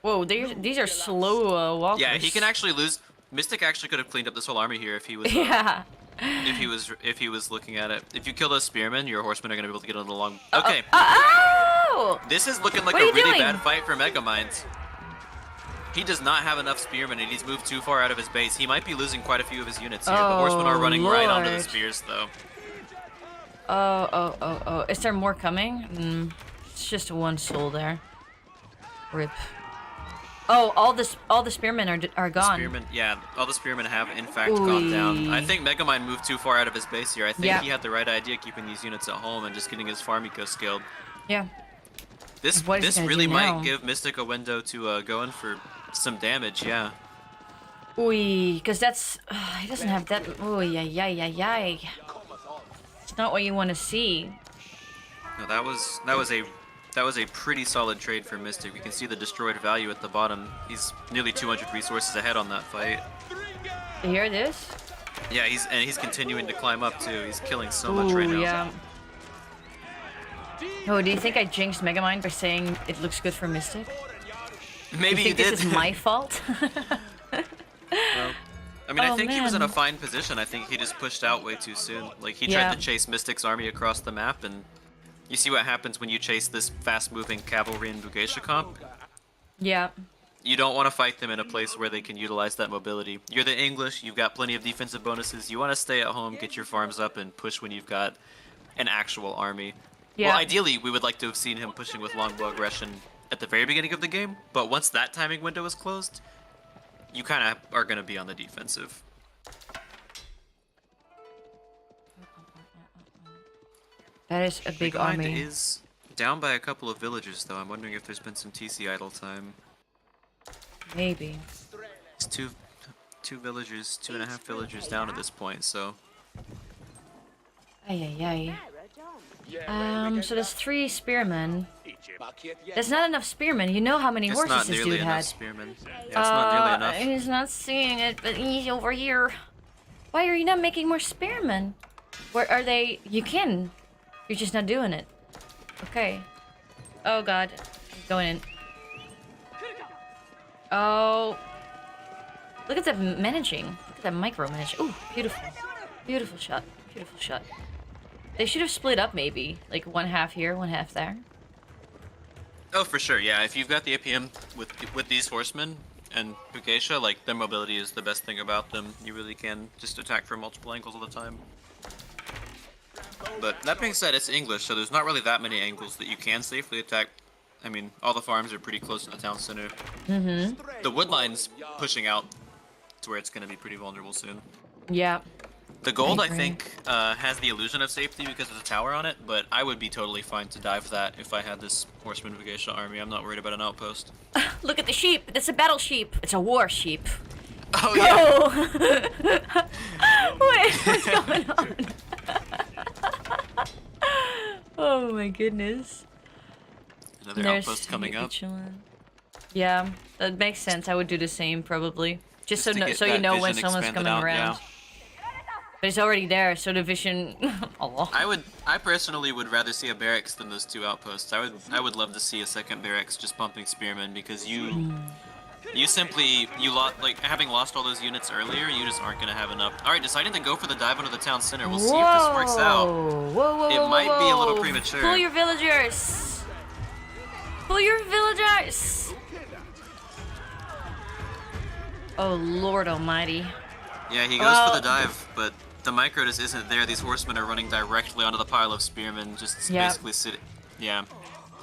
Whoa, these are slow walkers. Yeah, he can actually lose. Mystic actually could have cleaned up this whole army here if he was. Yeah. If he was looking at it. If you kill those spearmen, your horsemen are gonna be able to get on the long. Okay. Oh! This is looking like a really bad fight for Megamind. He does not have enough spearmen, and he's moved too far out of his base. He might be losing quite a few of his units here. The horsemen are running right onto the spears, though. Oh. Is there more coming? It's just 1 soul there. Rip. Oh, all the spearmen are gone. All the spearmen have in fact gone down. I think Megamind moved too far out of his base here. I think he had the right idea keeping these units at home and just getting his farm eco scaled. Yeah. This really might give Mystic a window to go in for some damage, yeah. Ooh, because that's he doesn't have that. Ooh, yeah. It's not what you want to see. No, that was a pretty solid trade for Mystic. We can see the destroyed value at the bottom. He's nearly 200 resources ahead on that fight. You hear this? Yeah, he's continuing to climb up too. He's killing so much right now. Yeah. Oh, do you think I jinxed Megamind by saying it looks good for Mystic? Maybe you did. This is my fault? Well, I mean, I think he was in a fine position. I think he just pushed out way too soon. Like, he tried to chase Mystic's army across the map, and you see what happens when you chase this fast-moving cavalry and Bugeisha comp? Yeah. You don't want to fight them in a place where they can utilize that mobility. You're the English, you've got plenty of defensive bonuses. You want to stay at home, get your farms up, and push when you've got an actual army. Yeah. Well, ideally, we would like to have seen him pushing with longbow aggression at the very beginning of the game, but once that timing window is closed, you kind of are going to be on the defensive. That is a big Megamind army. is down by a couple of villagers, though. I'm wondering if there's been some TC idle time. Maybe. It's two villagers, 2.5 villagers down at this point, so... Ay, ay, ay. So there's 3 spearmen. There's not enough spearmen. You know how many horses not this nearly dude enough had. spearmen. Yeah, it's not nearly enough. He's not seeing it, but he's over here. Why are you not making more spearmen? Where are they? You can. You're just not doing it. Okay. Oh god. He's going in. Oh. Look at that managing. Look at that micromanage. Ooh, beautiful. Beautiful shot. Beautiful shot. They should have split up maybe. Like 1/2 here, 1/2 there. Oh, for sure, yeah. If you've got the APM with these horsemen and Pukesha, like, their mobility is the best thing about them. You really can just attack from multiple angles all the time. But that being said, it's English, so there's not really that many angles that you can safely attack. I mean, all the farms are pretty close to the town center. Mm-hmm. The wood line's pushing out to where it's going to be pretty vulnerable soon. Yeah. The gold, I agree. think, has the illusion of safety because of the tower on it, but I would be totally fine to dive that if I had this Horseman Vigeisha army. I'm not worried about an outpost. Look at the sheep. That's a battle sheep. It's a war sheep. Oh, yeah! Wait, what's going on? Oh my goodness. Another There's outpost coming up. Yeah, that makes sense. I would do the same probably. Just to so get so you that know when vision someone's expanded coming out, around. yeah. But it's already there, so the vision. Oh. I personally would rather see a barracks than those 2 outposts. I would love to see a second barracks just pumping spearmen because you lost, like, having lost all those units earlier, you just aren't gonna have enough. All right, deciding to go for the dive into the town center. We'll see if this works out. Whoa, It might be a little premature. Pull your villagers. Pull your villagers. Oh Lord Almighty. Yeah, he goes for the dive, but the micro just isn't there. These horsemen are running directly onto the pile of spearmen, just basically sitting. Yeah,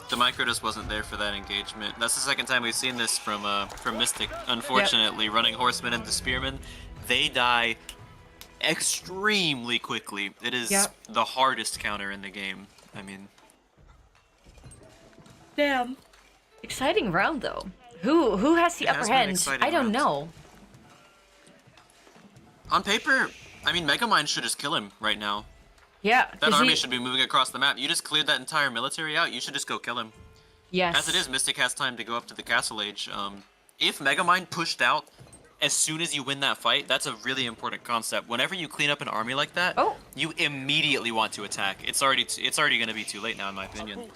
the micro just wasn't there for that engagement. That's the second time we've seen this from Mystic. Unfortunately, running horsemen into spearmen, they die extremely quickly. It is the hardest counter in the game. I mean, damn. Exciting round though. Who has the upper hand? I don't know. On paper, I mean, Megamind should just kill him right now. Yeah. That army should be moving across the map. You just cleared that entire military out, you should just go kill him. Yes. As it is, Mystic has time to go up to the Castle Age. If Megamind pushed out as soon as you win that fight, that's a really important concept. Whenever you clean up an army like that, you immediately want to attack. It's already going to be too late now, in my opinion.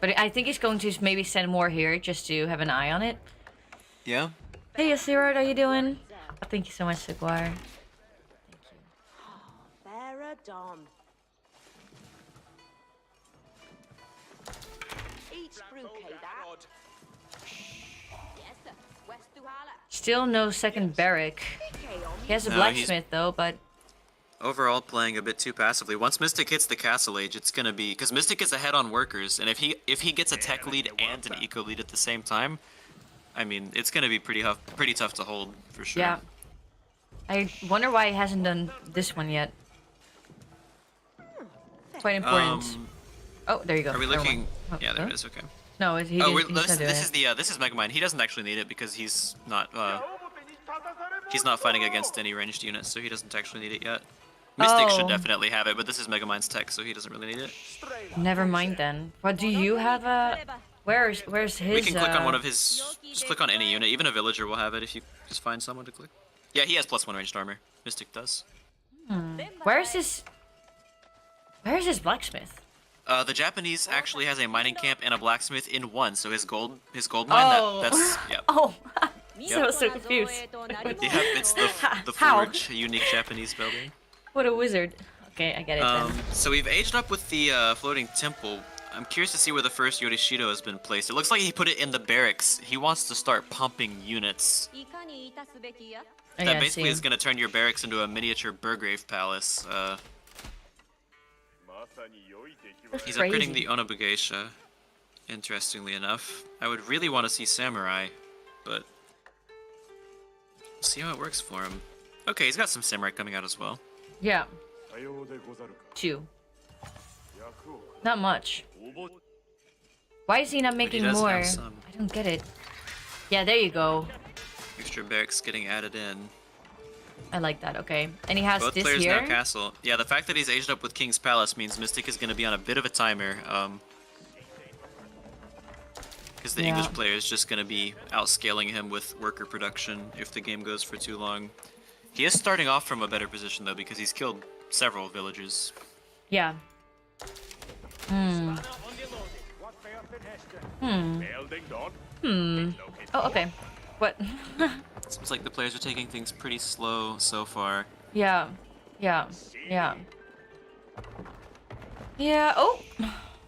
But I think he's going to maybe send more here just to have an eye on it. Yeah. Hey, Asirard, how you doing? Oh, thank you so much, Sigwar. Still no second barrack. He has a blacksmith though, but overall playing a bit too passively. Once Mystic hits the Castle Age, it's gonna be because Mystic is ahead on workers, and if he gets a tech lead and an eco lead at the same time, I mean it's gonna be pretty tough to hold for sure. Yeah. I wonder why he hasn't done this one yet. Quite important. Oh, there you go. Are we looking? Yeah, there it is. Okay. No, he's not doing this is Megamind. He doesn't actually need it because he's not fighting against any ranged units, so he doesn't actually need it yet. Mystic should definitely have it, but this is Megamind's tech, so he doesn't really need it. Never mind then. What do you have a? Where's his? We can click on one of his. Just click on any unit. Even a villager will have it if you just find someone to click. Yeah, he has +1 ranged armor. Mystic does. Where's his blacksmith? The Japanese actually has a mining camp and a blacksmith in one, so his gold mine, that's, yeah. Oh, so confused. Yeah, it's the forge, a unique Japanese building. What a wizard. Okay, I get it then. So we've aged up with the floating temple. I'm curious to see where the first Yorishido has been placed. It looks like he put it in the barracks. He wants to start pumping units. That basically is going to turn your barracks into a miniature Burgrave palace. He's upgrading the Onobugeisha, interestingly enough. I would really want to see Samurai, but we'll see how it works for him. Okay, he's got some Samurai coming out as well. Yeah. 2. Not much. Why is he not making more? I don't get it. Yeah, there you go. Extra barracks getting added in. I like that, okay. And he has Both this players here. now castle. Yeah, the fact that he's aged up with King's Palace means Mystic is going to be on a bit of a timer. Because the English player is just going to be outscaling him with worker production if the game goes for too long. He is starting off from a better position, though, because he's killed several villagers. Yeah. Oh, okay. What? Seems like the players are taking things pretty slow so far. Yeah. Yeah. Yeah. Yeah. Oh.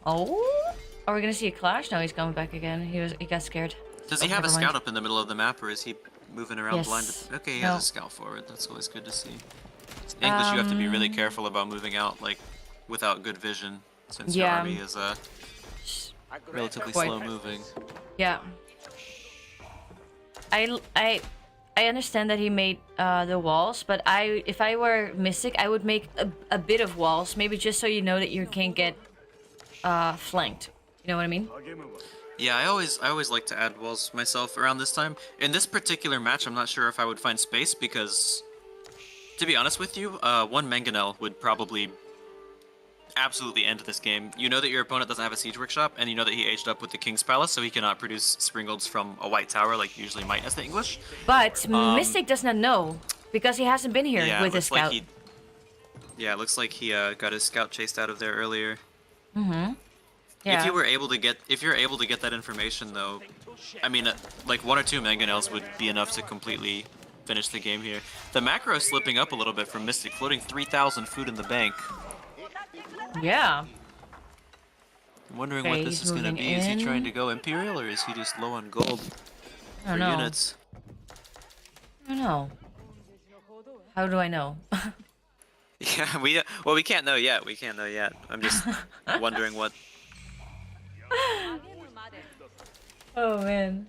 Oh. Are we gonna see a clash? No, he's coming back again. He got scared. Does he have a scout up in the middle of the map, or is he moving around blind? Okay, he has a scout forward. That's always good to see. In English, you have to be really careful about moving out, like, without good vision, since your army is relatively slow moving. Yeah. I understand that he made the walls, but if I were Mystic, I would make a bit of walls, maybe just so you know that you can't get flanked. You know what I mean? Yeah, I always like to add walls myself around this time. In this particular match, I'm not sure if I would find space because, to be honest with you, one Mangonel would probably absolutely end this game. You know that your opponent doesn't have a siege workshop, and you know that he aged up with the King's Palace, so he cannot produce Springolds from a white tower like you usually might as the English. But Mystic does not know because he hasn't been here with his scout. Yeah, it looks like he got his scout chased out of there earlier. Mm-hmm. Yeah. If you're able to get that information, though, I mean, like 1 or 2 Mangonels would be enough to completely finish the game here. The macro is slipping up a little bit from Mystic, floating 3,000 food in the bank. Yeah. I'm wondering what this is going to be. Is he trying to go Imperial, or is he just low on gold for units? I don't know. How do I know? Yeah, we can't know yet. We can't know yet. I'm just wondering what. Oh man.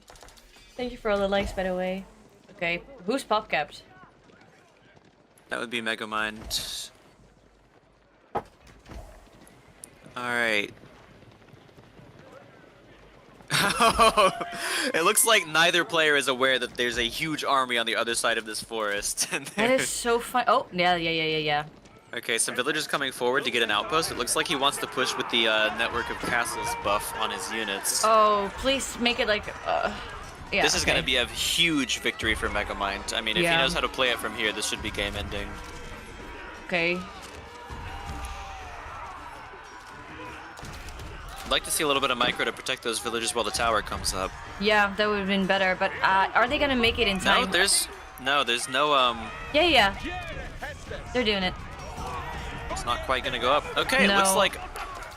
Thank you for all the likes, by the way. Okay, who's pop capped? That would be Megamind. Alright. It looks like neither player is aware that there's a huge army on the other side of this forest. That is so fun. Oh, yeah. Okay, some villagers coming forward to get an outpost. It looks like he wants to push with the network of castles buff on his units. Oh, please make it like... yeah, this is going to be a huge victory for Megamind. I mean, if he knows how to play it from here, this should be game ending. Okay. I'd like to see a little bit of micro to protect those villagers while the tower comes up. Yeah, that would have been better, but are they going to make it in time? No, there's no Yeah. They're doing it. It's not quite gonna go up. Okay, it looks like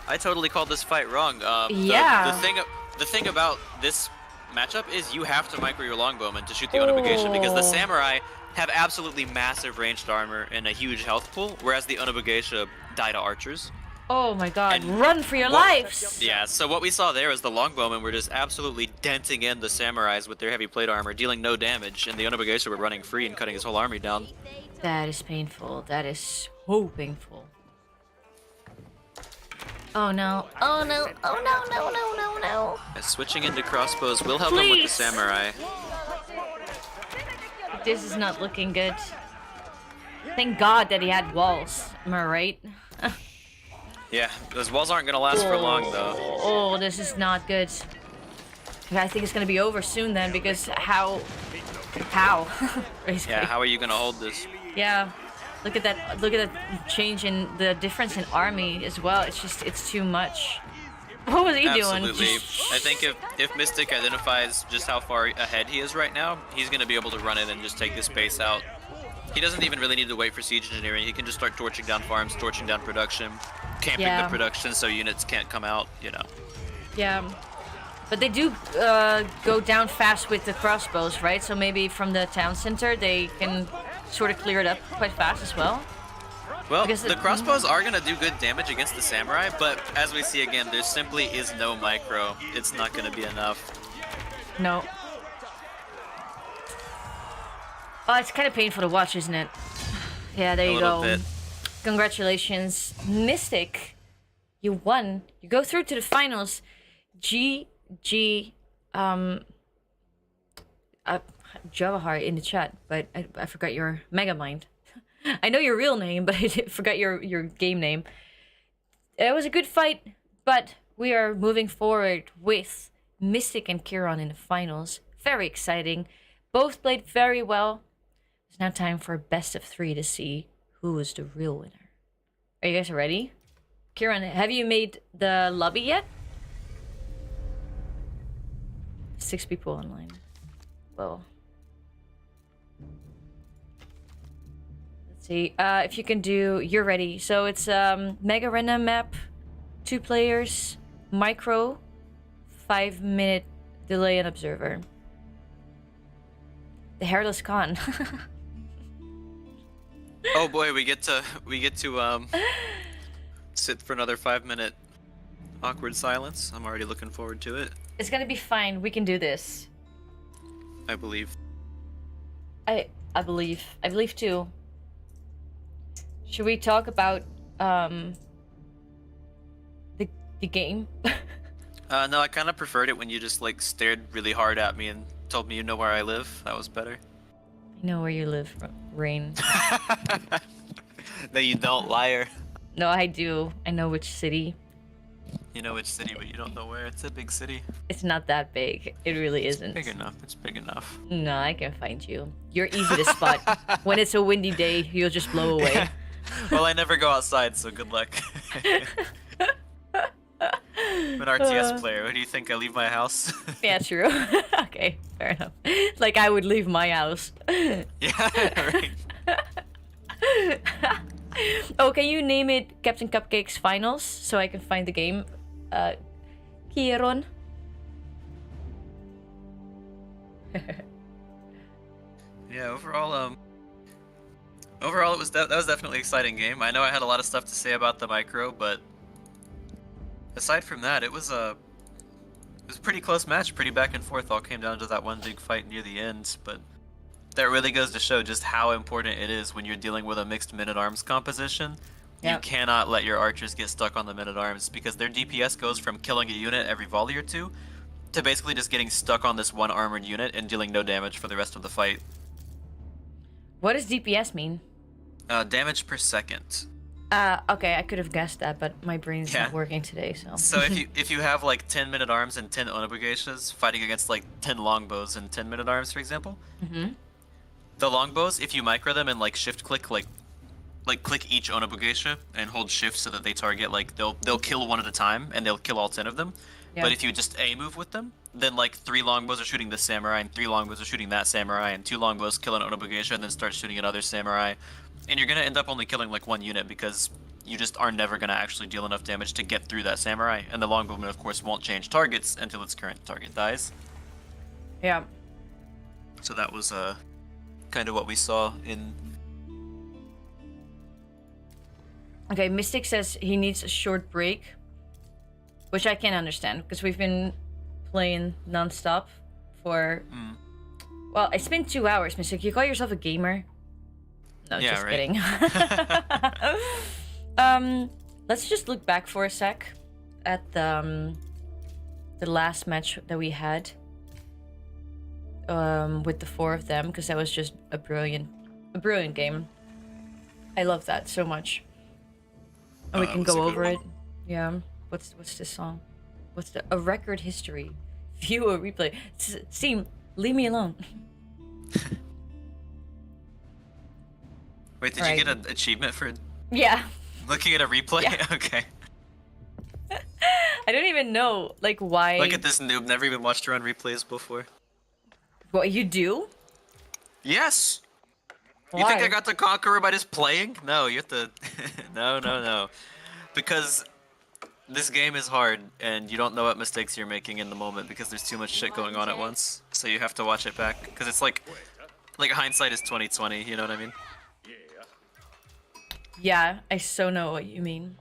I totally called this fight wrong. The thing about this matchup is you have to micro your longbowmen to shoot the Onobugeisha because the samurai have absolutely massive ranged armor and a huge health pool, whereas the Onobugeisha die to archers. Oh my god, run for your lives! Yeah, so what we saw there is the longbowmen were just absolutely denting in the samurais with their heavy plate armor, dealing no damage, and the Onobugeisha were running free and cutting his whole army down. That is painful. That is so painful. Oh no. Oh no. Oh no. Switching into crossbows will help him with the samurai. This is not looking good. Thank God that he had walls. Am I right? Yeah, those walls aren't gonna last for long though. Oh, this is not good. I think it's gonna be over soon then because how? Yeah, how are you gonna hold this? Yeah. Look at that change in the difference in army as well. It's too much. What was he doing? Absolutely. I think if Mystic identifies just how far ahead he is right now, he's gonna be able to run it and just take this base out. He doesn't even really need to wait for siege engineering. He can just start torching down farms, torching down production, camping the production so units can't come out, you know. Yeah. But they do go down fast with the crossbows, right? So maybe from the town center they can sort of clear it up quite fast as well. Well, the crossbows are going to do good damage against the samurai, but as we see again, there simply is no micro. It's not going to be enough. No. Oh, it's kind of painful to watch, isn't it? Yeah, there you go. Bit. Congratulations, Mystic. You won. You go through to the finals. GG. Javahar in the chat, but I forgot your Megamind. I know your real name, but I forgot your game name. It was a good fight, but we are moving forward with Mystic and Kiron in the finals. Very exciting. Both played very well. It's now time for a best of 3 to see who is the real winner. Are you guys ready? Kiron, have you made the lobby yet? 6 people online. Whoa. Let's see. If you can do, you're ready. So it's Mega Arena map, 2 players, micro, 5-minute delay and observer. The Hairless Khan. Oh boy, we get to sit for another 5-minute awkward silence. I'm already looking forward to it. It's gonna be fine. We can do this. I believe. I believe. I believe too. Should we talk about the game? No, I kind of preferred it when you just like stared really hard at me and told me you know where I live. That was better. I know where you live, Rain. No, you don't, liar. No, I do. I know which city. You know which city, but you don't know where. It's a big city. It's not that big. It really isn't. It's big enough. It's big enough. No, I can find you. You're easy to spot. When it's a windy day, you'll just blow away. Well, I never go outside, so good luck. I'm an RTS player. What do you think? I leave my house? Yeah, true. Okay, fair enough. Like I would leave my house. Yeah, right. Oh, can you name it Captain Cupcake's Finals so I can find the game? Kieron. Yeah, overall it was that was definitely an exciting game. I know I had a lot of stuff to say about the micro, but aside from that, it was a pretty close match, pretty back and forth. All came down to that one big fight near the end, but that really goes to show just how important it is when you're dealing with a mixed men-at-arms composition. Yep. You cannot let your archers get stuck on the men-at-arms because their DPS goes from killing a unit every volley or two to basically just getting stuck on this one armored unit and dealing no damage for the rest of the fight. What does DPS mean? Damage per second. Okay, I could have guessed that, but my brain's not working today, so. So if you have like 10 men-at-arms and 10 Onabugeshas fighting against like 10 longbows and 10 men-at-arms, for example, the longbows, if you micro them and like shift click, like click each Onabugesha and hold shift so that they target, like they'll kill one at a time and they'll kill all 10 of them. Yeah. But if you just A move with them, then like 3 longbows are shooting this samurai and 3 longbows are shooting that samurai and 2 longbows kill an Onabugesha and then start shooting another samurai. And you're gonna end up only killing like 1 unit because you just are never gonna actually deal enough damage to get through that samurai. And the longbowman of course won't change targets until its current target dies. Yeah. So that was kind of what we saw in. Okay, Mystic says he needs a short break, which I can understand because we've been playing non-stop for. Well, it's been 2 hours, Mystic. You call yourself a gamer? No, yeah, just kidding. Let's just look back for a sec at the last match that we had with the 4 of them, because that was just a brilliant game. I love that so much. And we can go over it. Yeah. What's this song? What's a record history? View a replay. Steam, leave me alone. Wait, did you get an achievement for? Yeah. Looking at a replay? Yeah. Okay. I don't even know, like, why. Look at this noob. Never even watched her on replays before. What, you do? Yes. You think I Why? got the Conqueror by just playing? No, you have to. No. Because this game is hard, and you don't know what mistakes you're making in the moment because there's too much shit going on at once. So you have to watch it back because it's like hindsight is 20/20. You know what I mean? Yeah, I so know what you mean.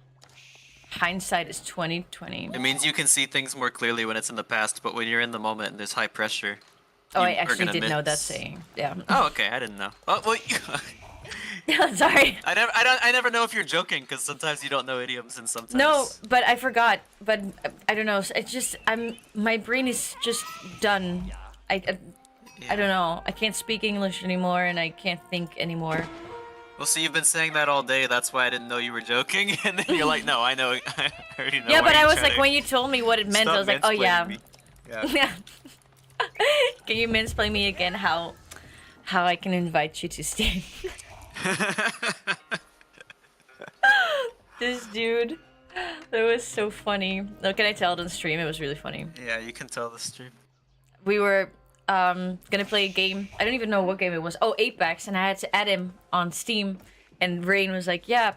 Hindsight is 20/20. It means you can see things more clearly when it's in the past, but when you're in the moment and there's high pressure. Oh, I you are actually gonna did know that miss. saying. Yeah. Oh, okay, I didn't know. Oh, well, Sorry. I never know if you're joking because sometimes you don't know idioms and sometimes. No, but I forgot. But I don't know. It's just my brain is just done. I don't know. I can't speak English anymore, and I can't think anymore. Well, see, you've been saying that all day. That's why I didn't know you were joking, and then you're like, "No, I know. I already know." Yeah, why but I you're was trying like, to when you told me what it meant, I was stop like, oh yeah. mansplaining me. Yeah. Yeah. Can you mansplain me again how I can invite you to Steam? This dude, that was so funny. No, can I tell it on stream? It was really funny. Yeah, you can tell the stream. We were gonna play a game. I don't even know what game it was. Oh, Apex, and I had to add him on Steam. And Rain was like, "Yeah,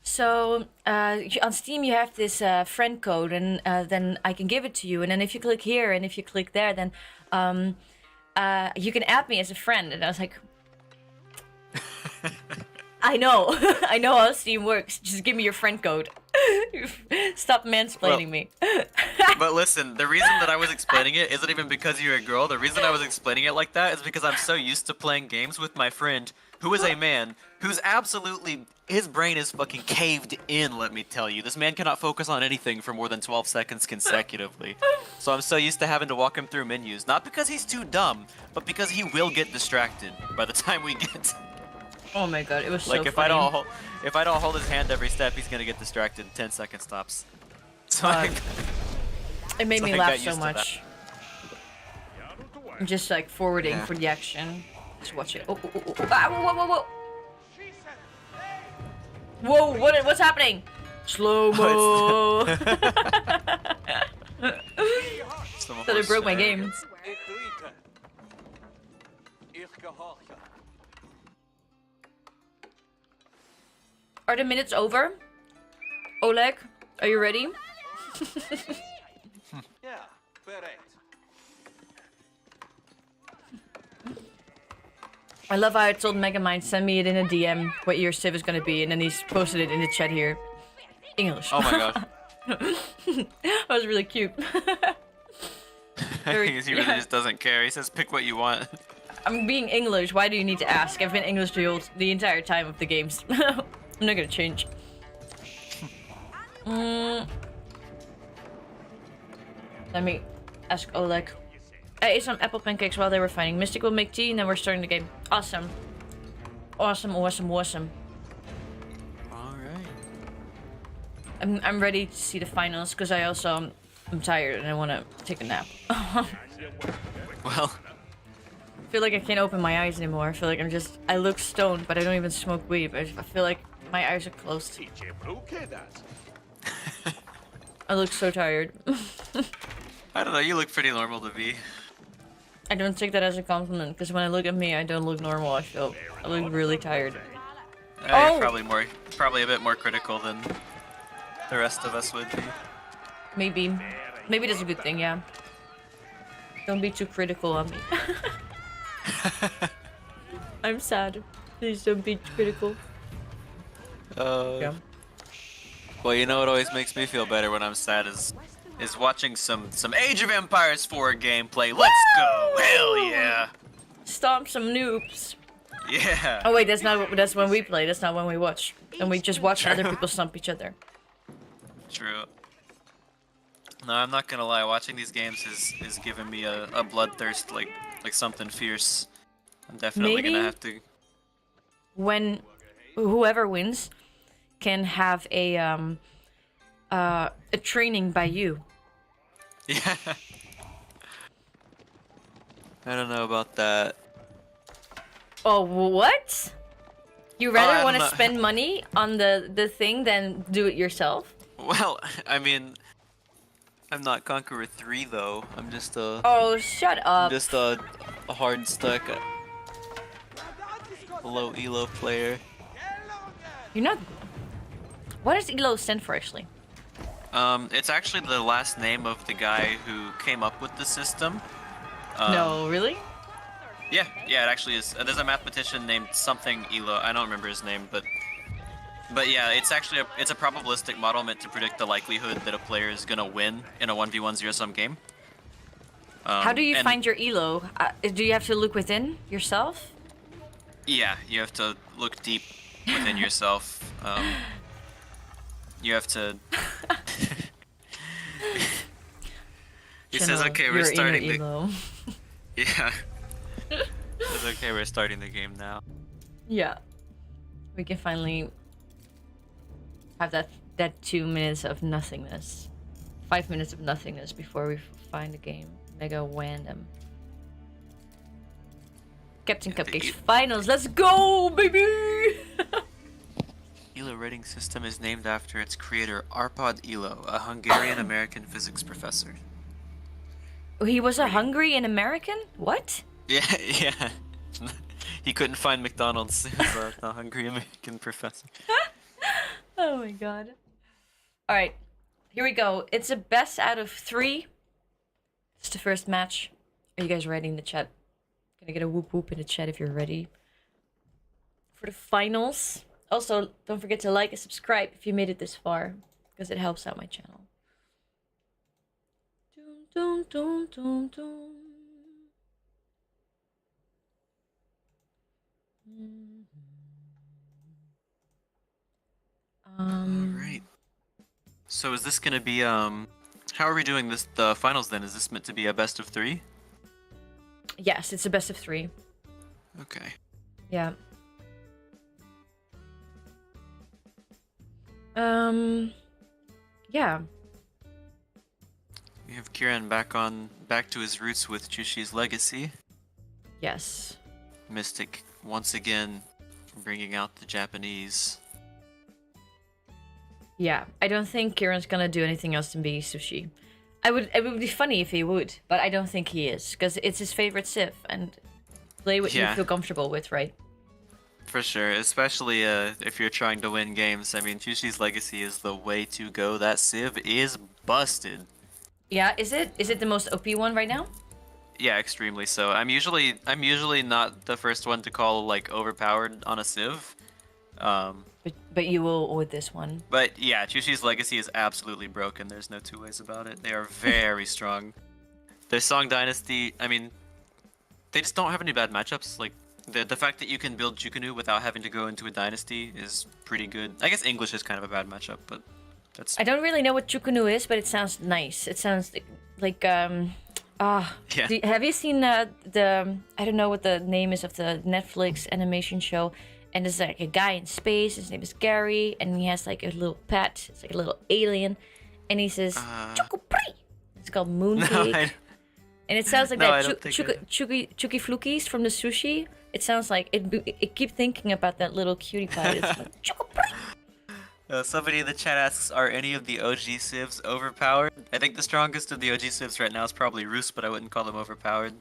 so on Steam you have this friend code, and then I can give it to you. And then if you click here and if you click there, then you can add me as a friend." And I was like, I know, I know how Steam works. Just give me your friend code. Stop mansplaining me. But listen, the reason that I was explaining it isn't even because you're a girl. The reason I was explaining it like that is because I'm so used to playing games with my friend, who is a man, who's absolutely... His brain is fucking caved in, let me tell you. This man cannot focus on anything for more than 12 seconds consecutively. So I'm so used to having to walk him through menus. Not because he's too dumb, but because he will get distracted by the time we get... Oh my god, it was so Like, if funny. I don't hold his hand every step, he's gonna get distracted. 10 second stops. So It made so me I laugh got so used to that. much. I'm just like forwarding Yeah. for the action. Just watch it. Oh, oh, oh, oh. Ah, whoa, whoa, whoa, whoa! Whoa! What's happening? Slow mo. Some So they broke my horse game. shenanigans. Are the minutes over? Oleg, are you ready? I love how I told Megamind send me it in a DM what your civ is gonna be, and then he's posted it in the chat here. English. Oh my god. That was really cute. He really just doesn't care. He says, pick what you want. I'm being English. Why do you need to ask? I've been English the entire time of the games. I'm not gonna change. Let me ask Oleg. I ate some apple pancakes while they were fighting. Mystic will make tea and then we're starting the game. Awesome. Awesome, awesome, awesome. Alright. I'm ready to see the finals because I also am tired and I want to take a nap. Well, I feel like I can't open my eyes anymore. I feel like I look stoned, but I don't even smoke weed. I feel like my eyes are closed. I look so tired. I don't know, you look pretty normal to me. I don't take that as a compliment, because when I look at me, I don't look normal. I look really tired. You're probably a bit more critical than the rest of us would be. Maybe. Maybe that's a good thing, yeah. Don't be too critical on me. I'm sad. Please don't be critical. Yeah. Well, you know what always makes me feel better when I'm sad is watching some Age of Empires 4 gameplay. Let's go! Hell yeah! Stomp some noobs. Yeah. Oh wait, that's when we play. That's not when we watch. And we just watch other people stomp each other. True. No, I'm not gonna lie. Watching these games is giving me a bloodthirst, like something fierce. I'm definitely Maybe gonna have to. when whoever wins can have a training by you. Yeah. I don't know about that. Oh, what? You I rather don't want to know. spend money on the thing than do it yourself? Well, I mean, I'm not Conqueror 3 though. I'm just a Oh, shut up. just a hard stuck. low elo player. You're not. What does elo stand for actually? It's actually the last name of the guy who came up with the system. No, really? Yeah, it actually is. There's a mathematician named something Elo. I don't remember his name, but yeah, it's actually it's a probabilistic model meant to predict the likelihood that a player is gonna win in a 1v1 zero-sum game. How do you and find your elo? Do you have to look within yourself? Yeah, you have to look deep within yourself. You have to. He says, "Okay, we're starting the." Elo. Yeah. It's okay, we're starting the game now. Yeah. We can finally have that 2 minutes of nothingness. 5 minutes of nothingness before we find the game. Mega random. Captain Cupcake's finals. Let's go, baby! Elo rating system is named after its creator, Arpad Elo, a Hungarian-American physics professor. He was a Hungarian American? What? Yeah. He couldn't find McDonald's, so he was a Hungary-American professor. Oh my god. Alright, here we go. It's a best out of 3. It's the first match. Are you guys ready in the chat? Gonna get a whoop whoop in the chat if you're ready for the finals. Also, don't forget to like and subscribe if you made it this far, because it helps out my channel. Dun, dun, dun, dun. Alright. So is this gonna be, how are we doing this, the finals then? Is this meant to be a best of 3? Yes, it's a best of 3. Okay. Yeah. Yeah. We have Kieran back to his roots with Chushi's legacy. Yes. Mystic once again bringing out the Japanese. Yeah, I don't think Kieran's gonna do anything else than be sushi. It would be funny if he would, but I don't think he is, because it's his favorite Civ, and play what you feel comfortable with, right? For sure, especially if you're trying to win games. I mean, Chushi's legacy is the way to go. That Civ is busted. Yeah, is it the most OP one right now? Yeah, extremely so. I'm usually not the first one to call like overpowered on a Civ. But you will with this one. But yeah, Chushi's legacy is absolutely broken. There's no two ways about it. They are very strong. Their Song Dynasty, I mean, they just don't have any bad matchups. Like the fact that you can build Jukunu without having to go into a dynasty is pretty good. I guess English is kind of a bad matchup, but that's. I don't really know what Jukunu is, but it sounds nice. It sounds like Yeah. Have you seen the I don't know what the name is of the Netflix animation show, and there's like a guy in space. His name is Gary, and he has like a little pet. It's like a little alien, and he says "Chukupri." It's called Mooncake, and it sounds like Chucky Flukies from the sushi. It sounds like it. Keep thinking about that little cutie pie. It's like Chukupri. Somebody in the chat asks, are any of the OG civs overpowered? I think the strongest of the OG civs right now is probably Roos, but I wouldn't call them overpowered.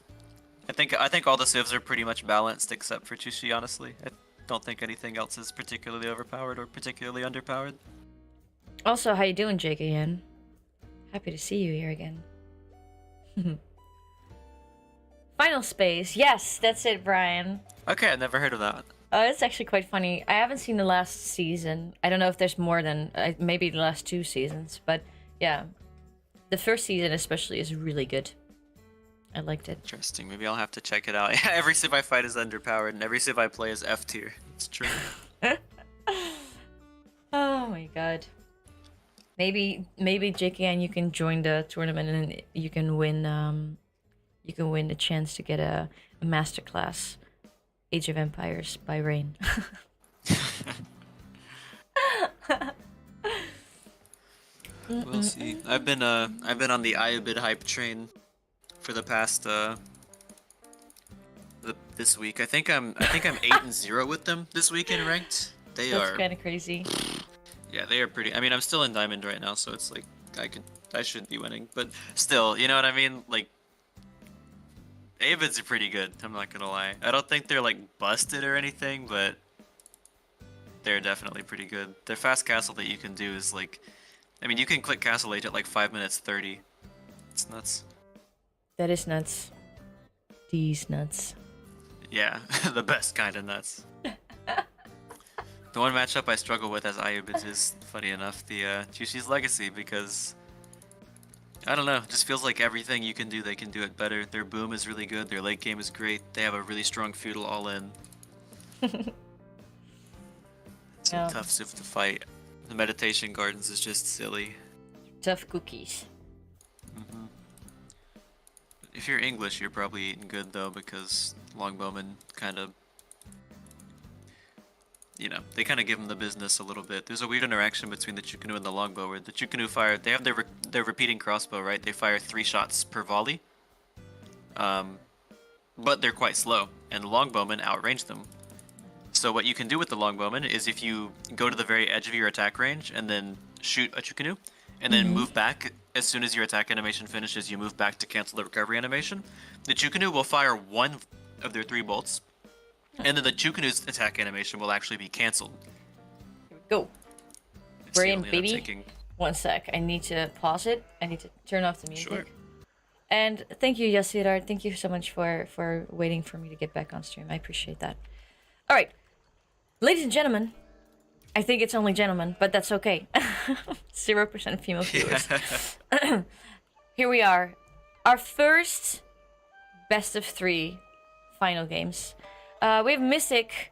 I think all the civs are pretty much balanced except for Chushi, honestly. I don't think anything else is particularly overpowered or particularly underpowered. Also, how you doing, Jake, again? Happy to see you here again. Final Space. Yes, that's it, Brian. Okay, I never heard of that. It's actually quite funny. I haven't seen the last season. I don't know if there's more than maybe the last 2 seasons, but yeah, the first season especially is really good. I liked it. Interesting. Maybe I'll have to check it out. Every civ I fight is underpowered, and every civ I play is F tier. It's true. Oh my god. Maybe JKN, you can join the tournament and you can win a chance to get a masterclass. Age of Empires by Rain. We'll see. I've been on the Iabid hype train for the past this week. I think I'm 8-0 with them this week in ranked. That's kind of crazy. Yeah, they are pretty. I mean, I'm still in diamond right now, so it's like I should be winning, but still, you know what I mean? Like Avids are pretty good, I'm not gonna lie. I don't think they're like busted or anything, but they're definitely pretty good. Their fast castle that you can do is like, I mean, you can click castle age at like 5 minutes 30. It's nuts. That is nuts. These nuts. Yeah, the best kind of nuts. The one matchup I struggle with as Ayubids is, funny enough, the Jushi's Legacy, because I don't know, it just feels like everything you can do, they can do it better. Their boom is really good, their late game is great, they have a really strong feudal all-in. Some tough civ to fight. The meditation gardens is just silly. Tough cookies. If you're English, you're probably eating good though, because longbowmen kind of, you know, they kind of give them the business a little bit. There's a weird interaction between the Chukunu and the longbow, where the Chukunu fire, they have their repeating crossbow, right? They fire 3 shots per volley, but they're quite slow, and the longbowmen outrange them. So what you can do with the longbowman is if you go to the very edge of your attack range and then shoot a Chukunu, and then move back as soon as your attack animation finishes, you move back to cancel the recovery animation. The Chukunu will fire 1 of their 3 bolts, and then the Chukunu's attack animation will actually be cancelled. Here we go. It's the Brilliant, only end up baby. taking- 1 sec. I need to pause it. I need to turn off the music. Sure. And thank you, Yasirar. Thank you so much for waiting for me to get back on stream. I appreciate that. All right. Ladies and gentlemen, I think it's only gentlemen, but that's okay. 0% female viewers. Here we are. Our first best of 3 final games. We have Mystic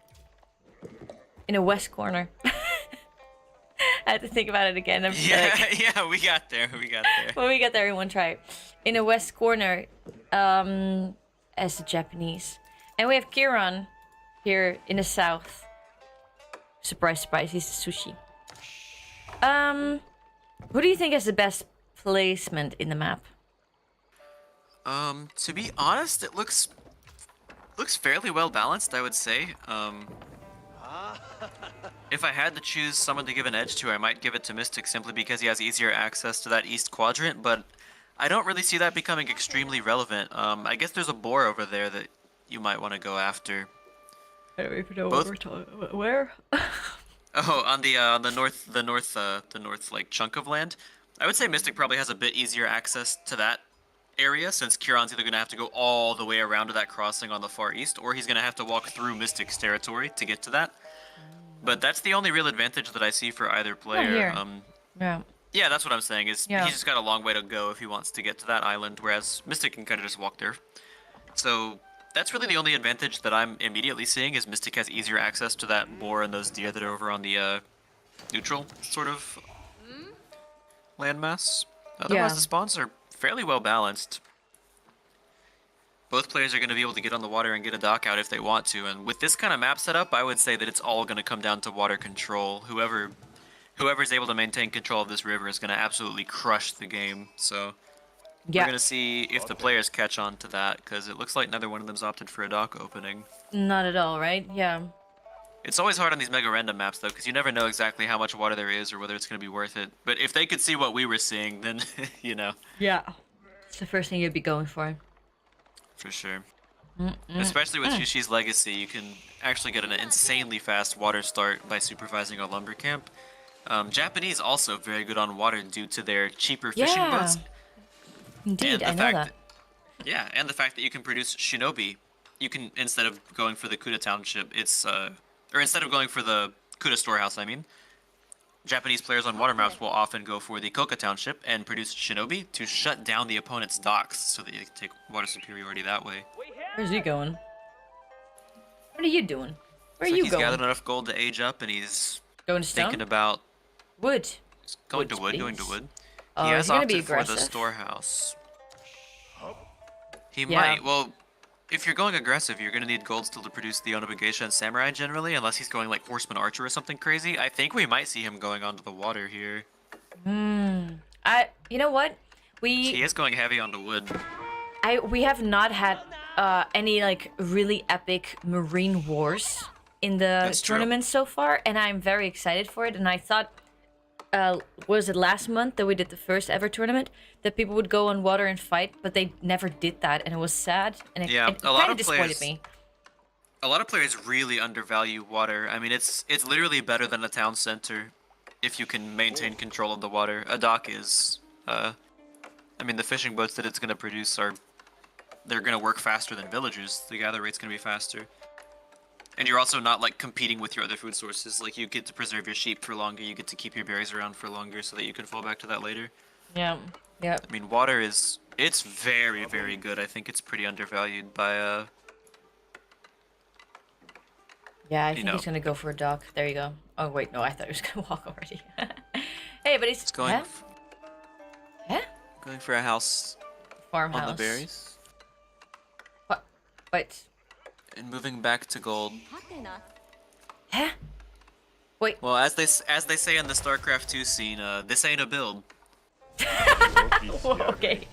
in a west corner. I had to think about it again. I'm Yeah, we got there. Well, we got there in one try. In a west corner, as the Japanese. And we have Kiran here in the south. Surprise, surprise, he's the sushi. Who do you think has the best placement in the map? To be honest, it looks fairly well balanced, I would say. If I had to choose someone to give an edge to, I might give it to Mystic simply because he has easier access to that east quadrant, but I don't really see that becoming extremely relevant. I guess there's a boar over there that you might want to go after. I don't even know Both- what we're talking. Where? Oh, on the north like chunk of land. I would say Mystic probably has a bit easier access to that area, since Kieran's either gonna have to go all the way around to that crossing on the far east, or he's gonna have to walk through Mystic's territory to get to that. But that's the only real advantage that I see for either player. here. Yeah. Yeah, that's what I'm saying. Is Yeah. he's just got a long way to go if he wants to get to that island, whereas Mystic can kind of just walk there. So that's really the only advantage that I'm immediately seeing, is Mystic has easier access to that boar and those deer that are over on the neutral sort of landmass. Otherwise, Yeah. the spawns are fairly well balanced. Both players are going to be able to get on the water and get a dock out if they want to, and with this kind of map setup, I would say that it's all going to come down to water control. Whoever's able to maintain control of this river is going to absolutely crush the game. So we're going to see if the players catch on to that, because it looks like neither one of them's opted for a dock opening. Not at all, right? Yeah. It's always hard on these mega random maps, though, because you never know exactly how much water there is or whether it's going to be worth it. But if they could see what we were seeing, then, you know. Yeah. It's the first thing you'd be going for. For sure. Especially with Yushi's Legacy, you can actually get an insanely fast water start by supervising a lumber camp. Japanese also very good on water due to their cheaper fishing boats. Indeed, I know that. Yeah, and the fact that you can produce shinobi. You can, instead of going for the Kuta Township, or instead of going for the Kuta Storehouse, I mean, Japanese players on water maps will often go for the Koka Township and produce shinobi to shut down the opponent's docks so that you can take water superiority that way. Where's he going? What are you doing? Where are So you he's going? gathered enough gold to age up, and he's Going to stone? thinking about Wood. going Wood, to wood, going to please. wood. Oh, He is has he gonna be opted for the aggressive? storehouse. He Yeah. might. Well, if you're going aggressive, you're going to need gold still to produce the Onobugeisha and Samurai generally, unless he's going like Horseman Archer or something crazy. I think we might see him going onto the water here. You know what? He is going heavy onto wood. We have not had any like really epic marine wars in the That's true. tournament so far, and I'm very excited for it. And I thought was it last month that we did the first ever tournament that people would go on water and fight, but they never did that, and it was sad, and it, Yeah, it a lot kind of of disappointed players. me. A lot of players really undervalue water. I mean, it's literally better than a town center if you can maintain control of the water. A dock is, I mean, the fishing boats that it's gonna produce they're gonna work faster than villagers. The gather rate's gonna be faster. And you're also not like competing with your other food sources. Like you get to preserve your sheep for longer, you get to keep your berries around for longer so that you can fall back to that later. Yeah. Yeah. I mean, water it's very, very good. I think it's pretty undervalued by Yeah, I think he's gonna go for a dock. There you go. Oh wait, no, I thought he was gonna walk already. Hey, but he's going huh? Huh? going for a house Farmhouse. on the berries. What? Wait. And moving back to gold. Huh? Wait. Well, as they say in the StarCraft 2 scene, this ain't a build. Whoa, okay.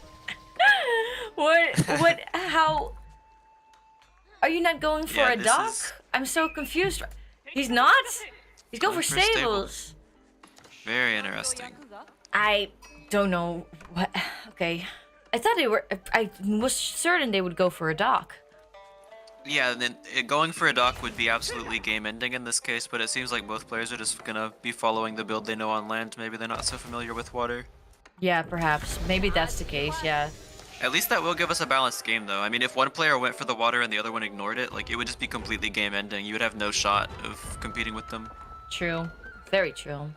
What? How? Are you not going for a dock? I'm so confused. He's not? He's going for stables. Very interesting. I don't know what. Okay. I thought they were. I was certain they would go for a dock. Yeah, and then going for a dock would be absolutely game-ending in this case, but it seems like both players are just gonna be following the build they know on land. Maybe they're not so familiar with water. Yeah, perhaps. Maybe that's the case, yeah. At least that will give us a balanced game, though. I mean, if one player went for the water and the other one ignored it, like, it would just be completely game-ending. You would have no shot of competing with them. True. Very true.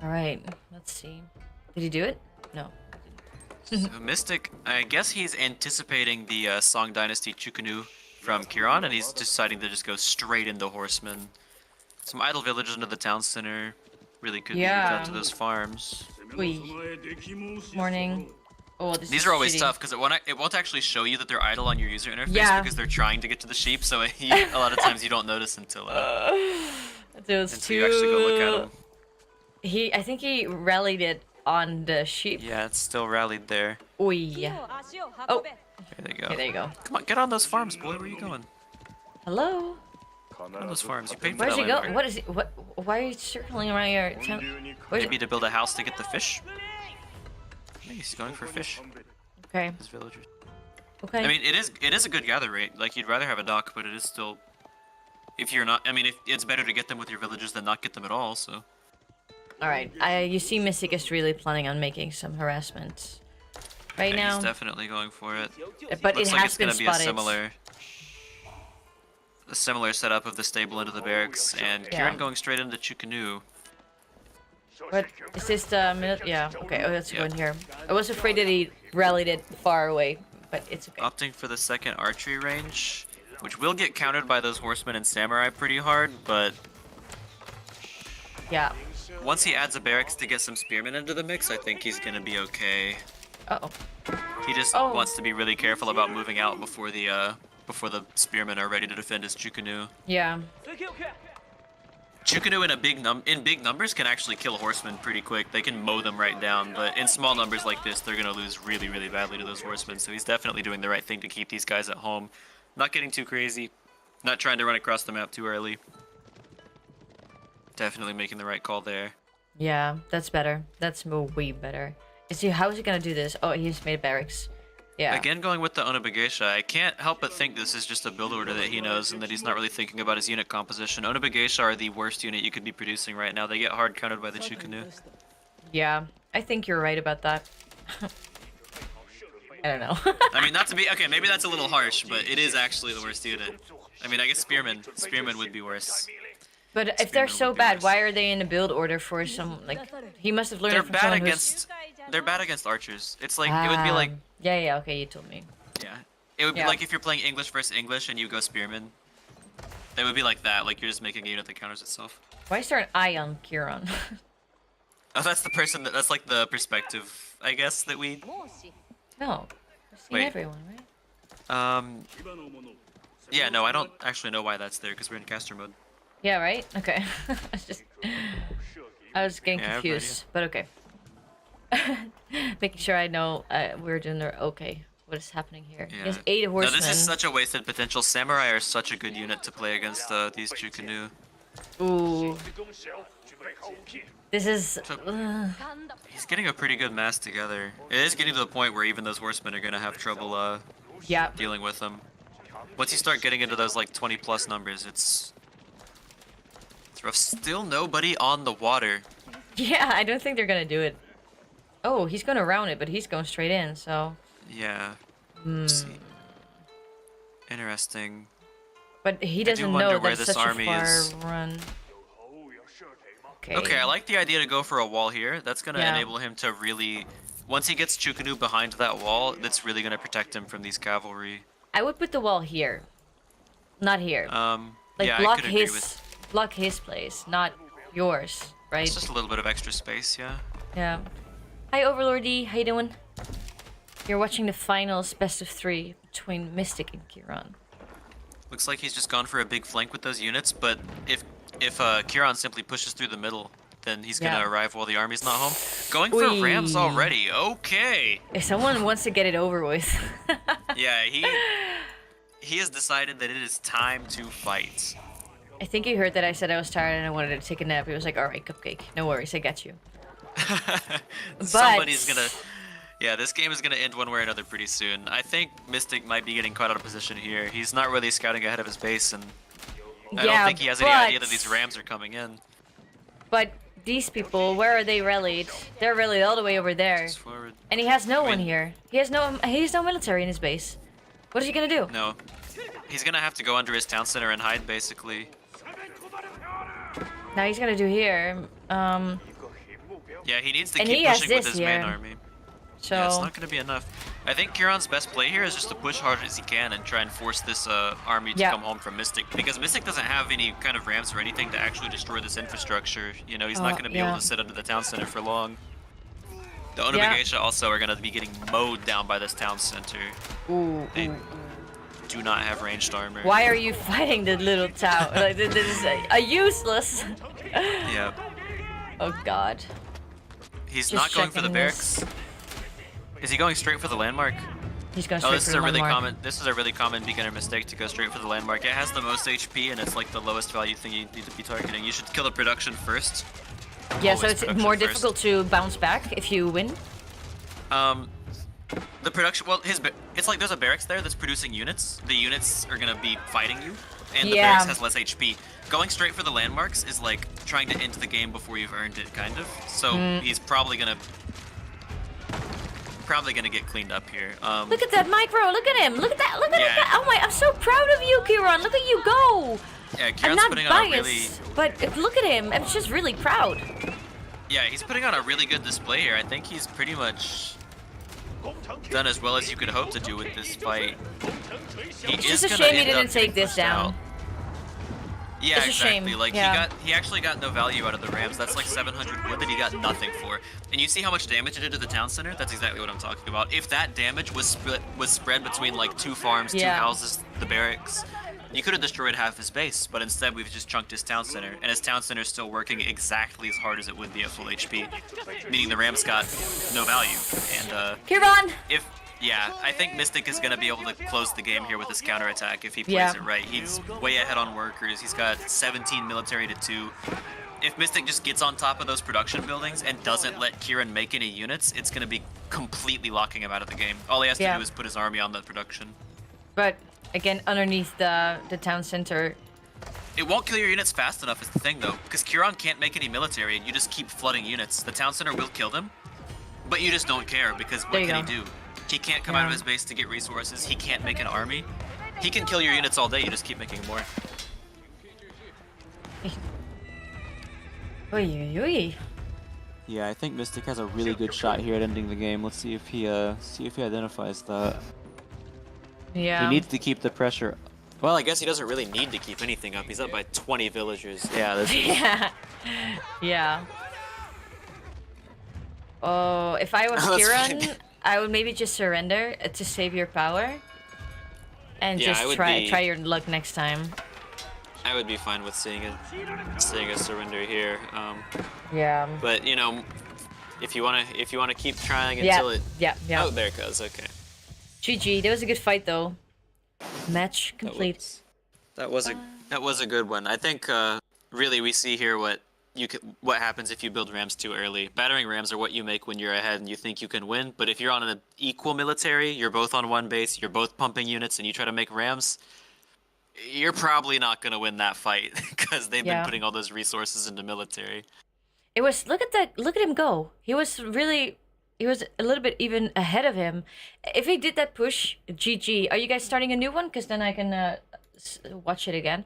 Alright, let's see. Did he do it? No. So Mystic, I guess he's anticipating the Song Dynasty Chukunu from Kiran, and he's deciding to just go straight into Horsemen. Some idle villages into the town center. Really could be out to those farms. Morning. Oh, These are always tough because it won't actually show you that they're idle on your user interface because they're trying to get to the sheep. So a lot of times you don't notice until you actually go look at them. I think he rallied it on the sheep. Yeah, it's still rallied there. Oh. There they go. Okay, there you go. Come on, get on those farms, boy. Where are you going? Hello. Get on those farms. You paid for Where's that he go? land. What is it? What? Why are you circling around your town? Maybe to build a house to get the fish. Maybe he's going for fish. Okay. His villagers. Okay. I mean, it is a good gather rate. Like you'd rather have a dock, but it is still. If you're not, I mean, it's better to get them with your villagers than not get them at all. So. All right. You see, Mystic is really planning on making some harassment right now. He's definitely going for it. But Looks it like has it's been gonna be spotted. a similar setup of the stable into the barracks, and Kieran going straight into Chukunu. What is this the minute? Yeah. Okay. Oh, let's go in here. I was afraid that he rallied it far away, but it's okay. Opting for the second archery range, which will get countered by those horsemen and samurai pretty hard, but yeah. Once he adds a barracks to get some spearmen into the mix, I think he's gonna be okay. Uh-oh. He just wants to be really careful about moving out before the spearmen are ready to defend his Chukunu. Yeah. Chukunu in big numbers can actually kill horsemen pretty quick. They can mow them right down, but in small numbers like this, they're gonna lose really, really badly to those horsemen. So he's definitely doing the right thing to keep these guys at home, not getting too crazy, not trying to run across the map too early. Definitely making the right call there. Yeah, that's better. That's way better. How is he gonna do this? Oh, he's made barracks. Yeah. Again, going with the Onabagesha, I can't help but think this is just a build order that he knows and that he's not really thinking about his unit composition. Onabagesha are the worst unit you could be producing right now. They get hard countered by the Chukunu. Yeah, I think you're right about that. I don't know. I mean, not to be... Okay, maybe that's a little harsh, but it is actually the worst unit. I mean, I guess Spearmen would be worse. But if they're so bad, why are they in a build order for some, like... He must have learned it from someone who's... They're bad against archers. It's like, it would be like... Yeah, okay, you told me. Yeah. It would be like if you're playing English versus English and you go Spearmen. It would be like that, like you're just making a unit that counters itself. Why is there an eye on Kieran? Oh, that's the person that's like the perspective, I guess, that we... No. I've seen everyone, right? Yeah, no, I don't actually know why that's there, because we're in caster mode. Yeah, right? Okay. I was getting confused, but okay. Making sure I know we're doing the okay. What is happening here? Yeah. He has 8 horsemen. No, this is such a wasted potential. Samurai are such a good unit to play against these Chukunu. Ooh. This is... He's getting a pretty good mass together. It is getting to the point where even those horsemen are gonna have trouble yeah. dealing with him. Once you start getting into those like 20 plus numbers, it's rough. Still nobody on the water. Yeah, I don't think they're gonna do it. Oh, he's gonna round it, but he's going straight in, so... Yeah. See. Interesting. But he doesn't wonder know where that's this such army a far is. run. Okay, I like the idea to go for a wall here. That's gonna Yeah. enable him to really... Once he gets Chukunu behind that wall, that's really gonna protect him from these cavalry. I would put the wall here. Not here. Like yeah, I block could agree his block his place, not yours, right? It's just a little bit of extra space, yeah. Yeah. Hi Overlordy, how you doing? You're watching the finals best of 3 between Mystic and Kiran. Looks like he's just gone for a big flank with those units, but if Kiran simply pushes through the middle, then he's gonna arrive while the army's not home. Going for Whee. rams already, okay. If someone wants to get it over with. Yeah, he has decided that it is time to fight. I think he heard that I said I was tired and I wanted to take a nap. He was like, alright, Cupcake, no worries, I got you. Somebody's gonna... Yeah, this game is gonna end one way or another pretty soon. I think Mystic might be getting caught out of position here. He's not really scouting ahead of his base, and I don't think he has any idea that these rams are coming in. But these people, where are they rallied? They're rallied all the way over there. Forward. And he has no one here. He has no military in his base. What is he gonna do? No. He's gonna have to go under his town center and hide, basically. Now he's gonna do here. Yeah, he needs to And keep he has pushing with this his main here. army. So Yeah, it's not gonna be enough. I think Kiran's best play here is just to push hard as he can and try and force this army to come home from Mystic. Because Mystic doesn't have any kind of rams or anything to actually destroy this infrastructure. You know, he's not gonna be able to sit under the town center for long. The Onobagesha also are gonna be getting mowed down by this town center. They do not have ranged armor. Why are you fighting the little town? Like, this is a useless. Yeah. Oh god. He's Just not going for the checking barracks. Is he going straight for the landmark? He's going Oh, straight this for is the a really landmark. this is a really common beginner mistake to go straight for the landmark. It has the most HP and it's like the lowest value thing you need to be targeting. You should kill the production first. Yeah, so Always it's production more first. difficult to bounce back if you win. The production, well, it's like there's a barracks there that's producing units. The units are gonna be fighting you, and the barracks has less HP. Going straight for the landmarks is like trying to end the game before you've earned it, kind of. So he's probably gonna get cleaned up here. Look at that micro! Look at him! Look at that! Look at that! Oh my! I'm so proud of you, Kiran! Look at you go! Yeah, I'm Kiran's not putting biased, on a really... but look at him! I'm just really proud. Yeah, he's putting on a really good display here. I think he's pretty much done as well as you could hope to do with this fight. It's just a shame he didn't take this down. Yeah, It's a shame, exactly. Like yeah. he actually got no value out of the rams. That's like 700 wood that he got nothing for. And you see how much damage it did to the town center? That's exactly what I'm talking about. If that damage was spread between like 2 farms, 2 houses, the barracks, you could have destroyed half his base, but instead we've just chunked his town center, and his town center is still working exactly as hard as it would be at full HP, meaning the rams got no value. And Kiran! yeah, I think Mystic is going to be able to close the game here with his counterattack if he plays it right. He's way ahead on workers. He's got 17 military to 2. If Mystic just gets on top of those production buildings and doesn't let Kiran make any units, it's going to be completely locking him out of the game. All he has to do is put his army on that production. But again, underneath the town center. It won't kill your units fast enough is the thing though, because Kiran can't make any military and you just keep flooding units. The town center will kill them, but you just don't care because what can he do? He can't come out of his base to get resources. He can't make an army. He can kill your units all day. You just keep making more. Oy, oy. Yeah, I think Mystic has a really good shot here at ending the game. Let's see if he identifies that. Yeah. He needs to keep the pressure. Well, I guess he doesn't really need to keep anything up. He's up by 20 villagers. Yeah, this is... Yeah. Yeah. Oh, if I was Kiran, I would maybe just surrender to save your power. And just try your luck next time. I would be fine with seeing a surrender here. Yeah. But you know, if you wanna keep trying until it. Yeah. Oh, there it goes. Okay. GG. That was a good fight though. Match complete. That was a good one. I think really we see here what happens if you build rams too early. Battering rams are what you make when you're ahead and you think you can win. But if you're on an equal military, you're both on one base, you're both pumping units, and you try to make rams, you're probably not gonna win that fight because they've been putting all those resources into military. It was look at him go. He was a little bit even ahead of him. If he did that push, GG. Are you guys starting a new one? Because then I can watch it again.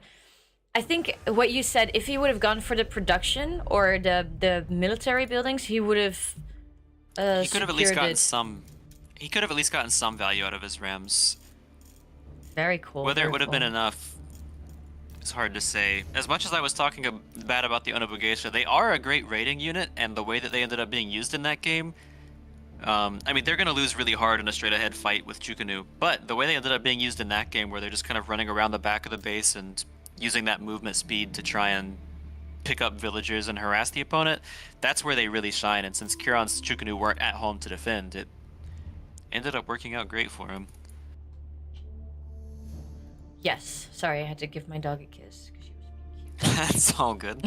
I think what you said, if he would have gone for the production or the military buildings, he would have. He could have at least gotten some. He could have at least gotten some value out of his rams. Very cool. Whether it would have been enough, it's hard to say. As much as I was talking bad about the Onobugeisha, they are a great raiding unit, and the way that they ended up being used in that game, I mean, they're going to lose really hard in a straight-ahead fight with Chukunu, but the way they ended up being used in that game, where they're just kind of running around the back of the base and using that movement speed to try and pick up villagers and harass the opponent, that's where they really shine, and since Kiron's Chukunu weren't at home to defend, it ended up working out great for him. Yes. Sorry, I had to give my dog a kiss because she was being cute. That's all good.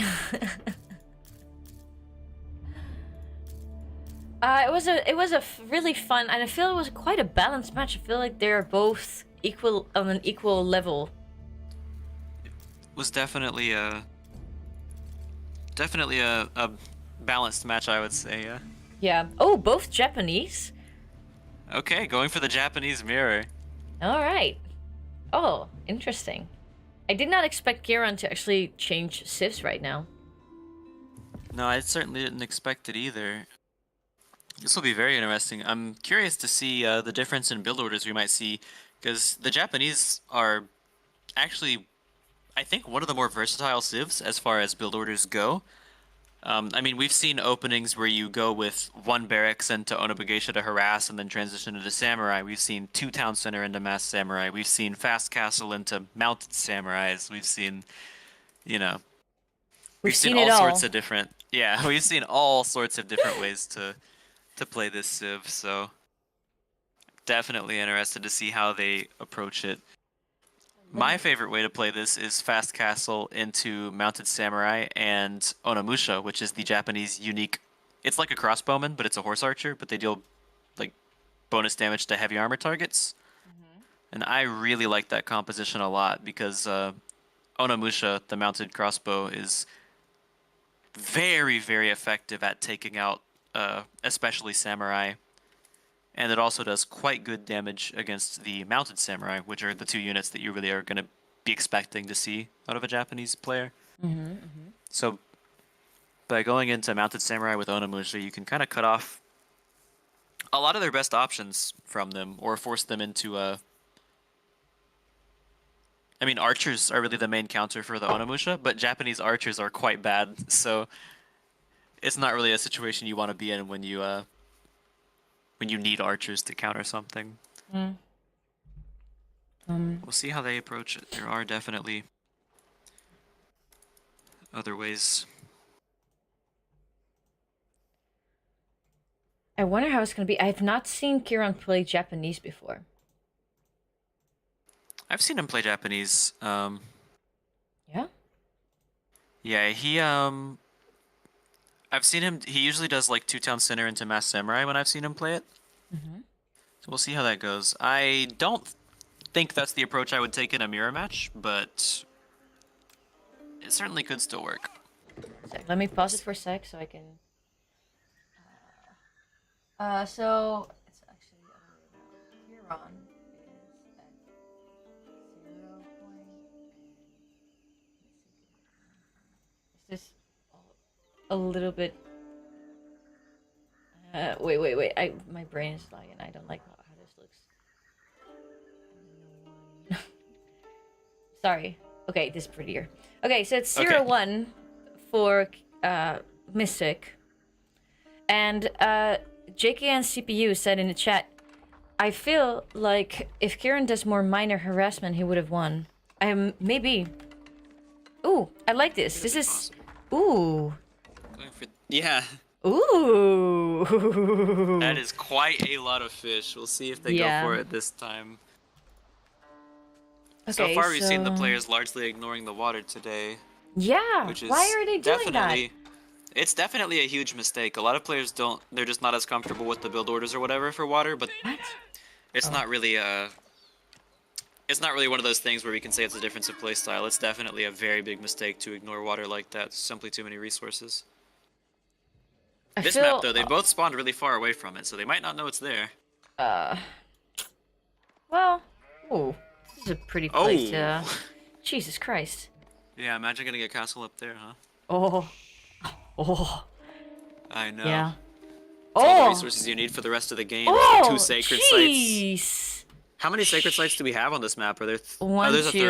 It was a really fun, and I feel it was quite a balanced match. I feel like they're both equal on an equal level. It was definitely a balanced match, I would say. Yeah. Yeah. Oh, both Japanese. Okay, going for the Japanese mirror. All right. Oh, interesting. I did not expect Kiran to actually change civs right now. No, I certainly didn't expect it either. This will be very interesting. I'm curious to see the difference in build orders we might see, because the Japanese are actually, I think, one of the more versatile civs as far as build orders go. I mean, we've seen openings where you go with one barracks into Onobugeisha to harass and then transition into samurai. We've seen two town center into mass samurai. We've seen fast castle into mounted samurais. We've seen, you know, we've seen all sorts of different. Yeah, we've seen all sorts of different ways to play this civ. So definitely interested to see how they approach it. My favorite way to play this is Fast Castle into Mounted Samurai and Onomusha, which is the Japanese unique... It's like a crossbowman, but it's a horse archer, but they deal like bonus damage to heavy armor targets. And I really like that composition a lot because Onomusha, the mounted crossbow, is very, very effective at taking out especially samurai. And it also does quite good damage against the mounted samurai, which are the two units that you really are going to be expecting to see out of a Japanese player. So by going into mounted samurai with Onomusha, you can kind of cut off a lot of their best options from them, or force them into I mean, archers are really the main counter for the Onomusha, but Japanese archers are quite bad, so it's not really a situation you want to be in when you need archers to counter something. We'll see how they approach it. There are definitely other ways. I wonder how it's going to be. I have not seen Kiran play Japanese before. I've seen him play Japanese. Yeah? Yeah, I've seen him. He usually does like two town center into mass samurai when I've seen him play it. So we'll see how that goes. I don't think that's the approach I would take in a mirror match, but it certainly could still work. Let me pause it for a sec so I can. So it's actually the other way around. Kiran is at 0 point. Is this a little bit? Wait. My brain is lagging. I don't like how this looks. Sorry. Okay, this is prettier. Okay, so it's 0-1 for Mystic. And JK and CPU said in the chat, I feel like if Kieran does more minor harassment, he would have won. Maybe. Ooh, I like this. This is... Ooh. Going for... Yeah. Ooh. That is quite a lot of fish. We'll see if they go for it this time. Okay, so far, we've seen the players largely ignoring the water today. Yeah, which is why are they doing definitely it's definitely a huge mistake. A lot of players don't they're just not as comfortable with the build orders or whatever for water, but that? What? it's Oh. not really it's not really one of those things where we can say it's a difference of playstyle. It's definitely a very big mistake to ignore water like that. It's simply too many resources. This map, though, they both spawned really far away from it, so they might not know it's there. Well, oh, this is a pretty place. Oh. Jesus Christ. Yeah, imagine getting a castle up there, huh? Oh. Oh. I know. Yeah. It's all the Oh. resources you need for the rest of the game. Oh. 2 sacred Jeez. sites. How many sacred sites do we have on this map? Are there? One, oh, there's two. a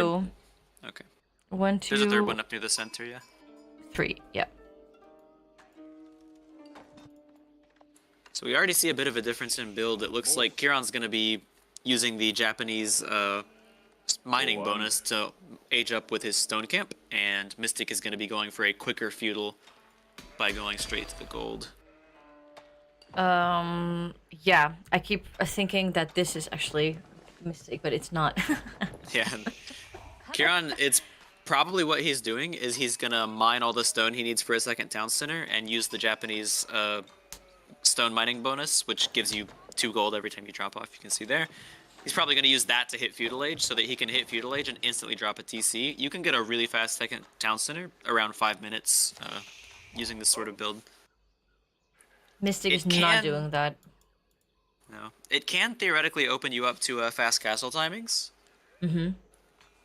third. Okay. 1, 2. There's a third one up near the center, yeah. 3. Yep. So we already see a bit of a difference in build. It looks like Kieran's going to be using the Japanese mining bonus to age up with his stone camp, and Mystic is going to be going for a quicker feudal by going straight to the gold. Yeah, I keep thinking that this is actually a mistake, but it's not. Yeah. Kieran, it's probably what he's doing is he's going to mine all the stone he needs for a second town center and use the Japanese stone mining bonus, which gives you 2 gold every time you drop off. You can see there. He's probably going to use that to hit feudal age so that he can hit feudal age and instantly drop a TC. You can get a really fast second town center around 5 minutes using this sort of build. Mystic It is not can- doing that. No, it can theoretically open you up to fast castle timings. Mm-hmm.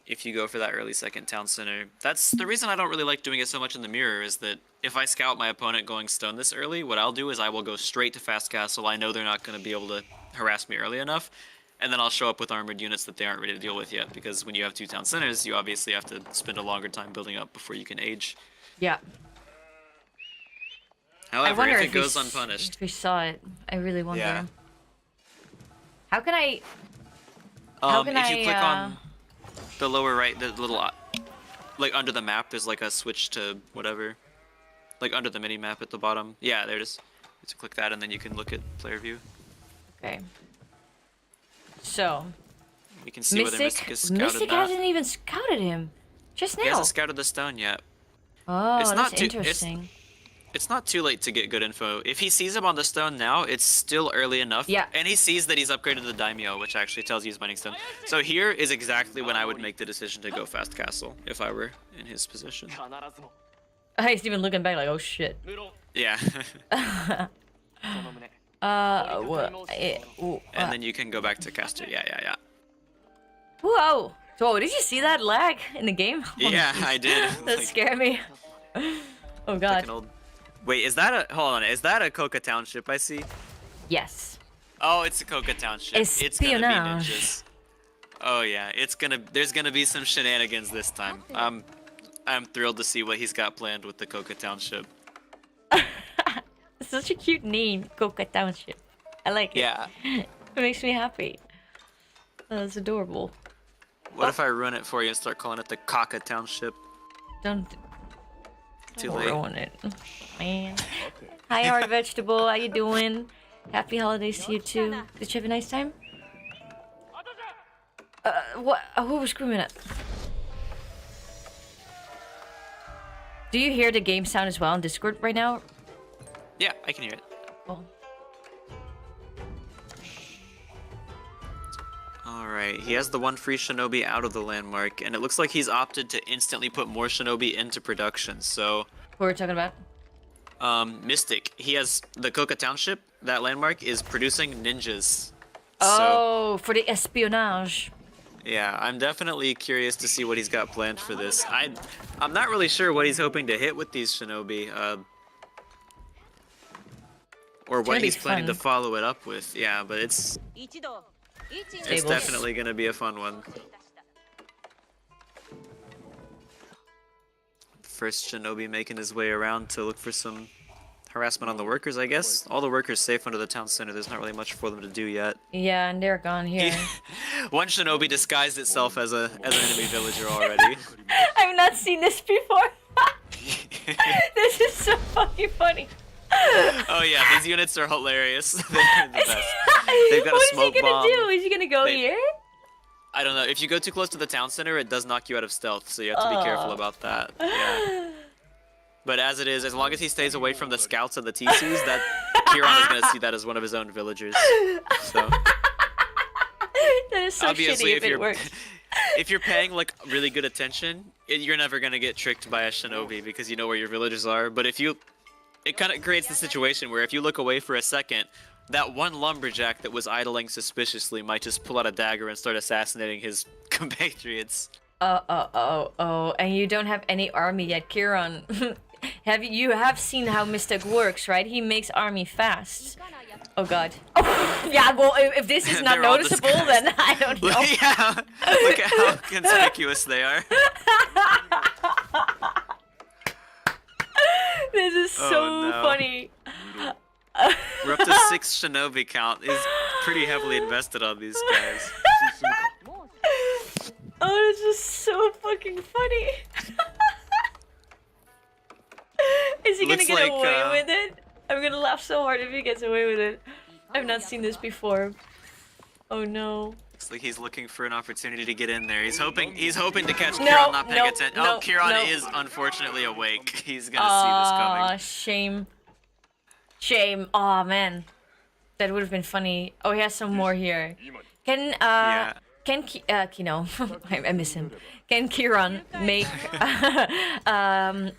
If you go for that early second town center. That's the reason I don't really like doing it so much in the mirror, is that if I scout my opponent going stone this early, what I'll do is I will go straight to fast castle. I know they're not going to be able to harass me early enough, and then I'll show up with armored units that they aren't ready to deal with yet, because when you have 2 town centers, you obviously have to spend a longer time building up before you can age. Yeah. However, I wonder if it we goes s- unpunished. If we saw it, I really wonder. Yeah. How can I? How can if you I, click on the lower right, the little, like under the map, there's like a switch to whatever. Like under the mini map at the bottom. Yeah, there it is. So click that and then you can look at player view. Okay. So You can see whether Mystic has scouted Mystic that. hasn't even scouted him. Just now. He hasn't scouted the stone yet. Oh, It's that's not too- interesting. It's not too late to get good info. If he sees him on the stone now, it's still early enough. Yeah. And he sees that he's upgraded the daimyo, which actually tells you he's mining stone. So here is exactly when I would make the decision to go fast castle, if I were in his position. He's even looking back like, oh shit. Yeah. What? And then you can go back to caster. Yeah. Whoa! Whoa! Did you see that lag in the game? Oh, Yeah, jeez. I did. That Like, scared me. Oh like god. an old... Wait, is that a... Hold on, is that a Coca Township I see? Yes. Oh, it's a Coca Township. It's gonna be Espionage. ninjas. Oh yeah, there's gonna be some shenanigans this time. I'm thrilled to see what he's got planned with the Coca Township. Such a cute name, Coca Township. I like it. Yeah. It makes me happy. That's adorable. What if I run it for you and start calling it the Coca Township? Don't Too late. ruin it, man. Hi, Hard Vegetable. How you doing? Happy holidays to you too. Did you have a nice time? What? Who was screaming at? Do you hear the game sound as well on Discord right now? Yeah, I can hear it. Oh. Alright, he has the 1 free shinobi out of the landmark, and it looks like he's opted to instantly put more shinobi into production, so... What we're talking about? Mystic, he has the Coca Township, that landmark, is producing ninjas. Oh, for the espionage. Yeah, I'm definitely curious to see what he's got planned for this. I'm not really sure what he's hoping to hit with these shinobi, or what gonna be he's planning to fun. follow it up with. Yeah, but it's Stables. definitely gonna be a fun one. First shinobi making his way around to look for some harassment on the workers, I guess. All the workers safe under the town center. There's not really much for them to do yet. Yeah, and they're gone here. One shinobi disguised itself as an enemy villager already. I've not seen this before. This is so fucking funny. Oh yeah, these units are hilarious. They're the best. They've got a What is smoke he gonna bomb. do? Is he gonna go They- here? I don't know. If you go too close to the town center, it does knock you out of stealth, so you have to be careful about that. Yeah. But as it is, as long as he stays away from the scouts and the TCs, that Kieran is going to see that as one of his own villagers. So that is so obviously, shitty if it works. if you're paying like really good attention, you're never going to get tricked by a shinobi because you know where your villagers are. But if you, it kind of creates the situation where if you look away for a second, that one lumberjack that was idling suspiciously might just pull out a dagger and start assassinating his compatriots. Oh, and you don't have any army yet, Kieran. You have seen how Mystic works, right? He makes army fast. Oh god. Oh, yeah, well, if this is not noticeable, then I don't know. Yeah, look at how conspicuous they are. This is so funny. We're up to 6 shinobi count. He's pretty heavily invested on these guys. Oh, this is so fucking funny. Is he gonna get away with it? I'm gonna laugh so hard if he gets away with it. I've not seen this before. Oh no. Looks like he's looking for an opportunity to get in there. He's hoping to catch Kieran not paying attention. Oh, Kieran is unfortunately awake. He's gonna see this coming. Aw, shame. Shame. Aw, man. That would have been funny. Oh, he has some more here. Can Kino, I miss him. Can Kieran make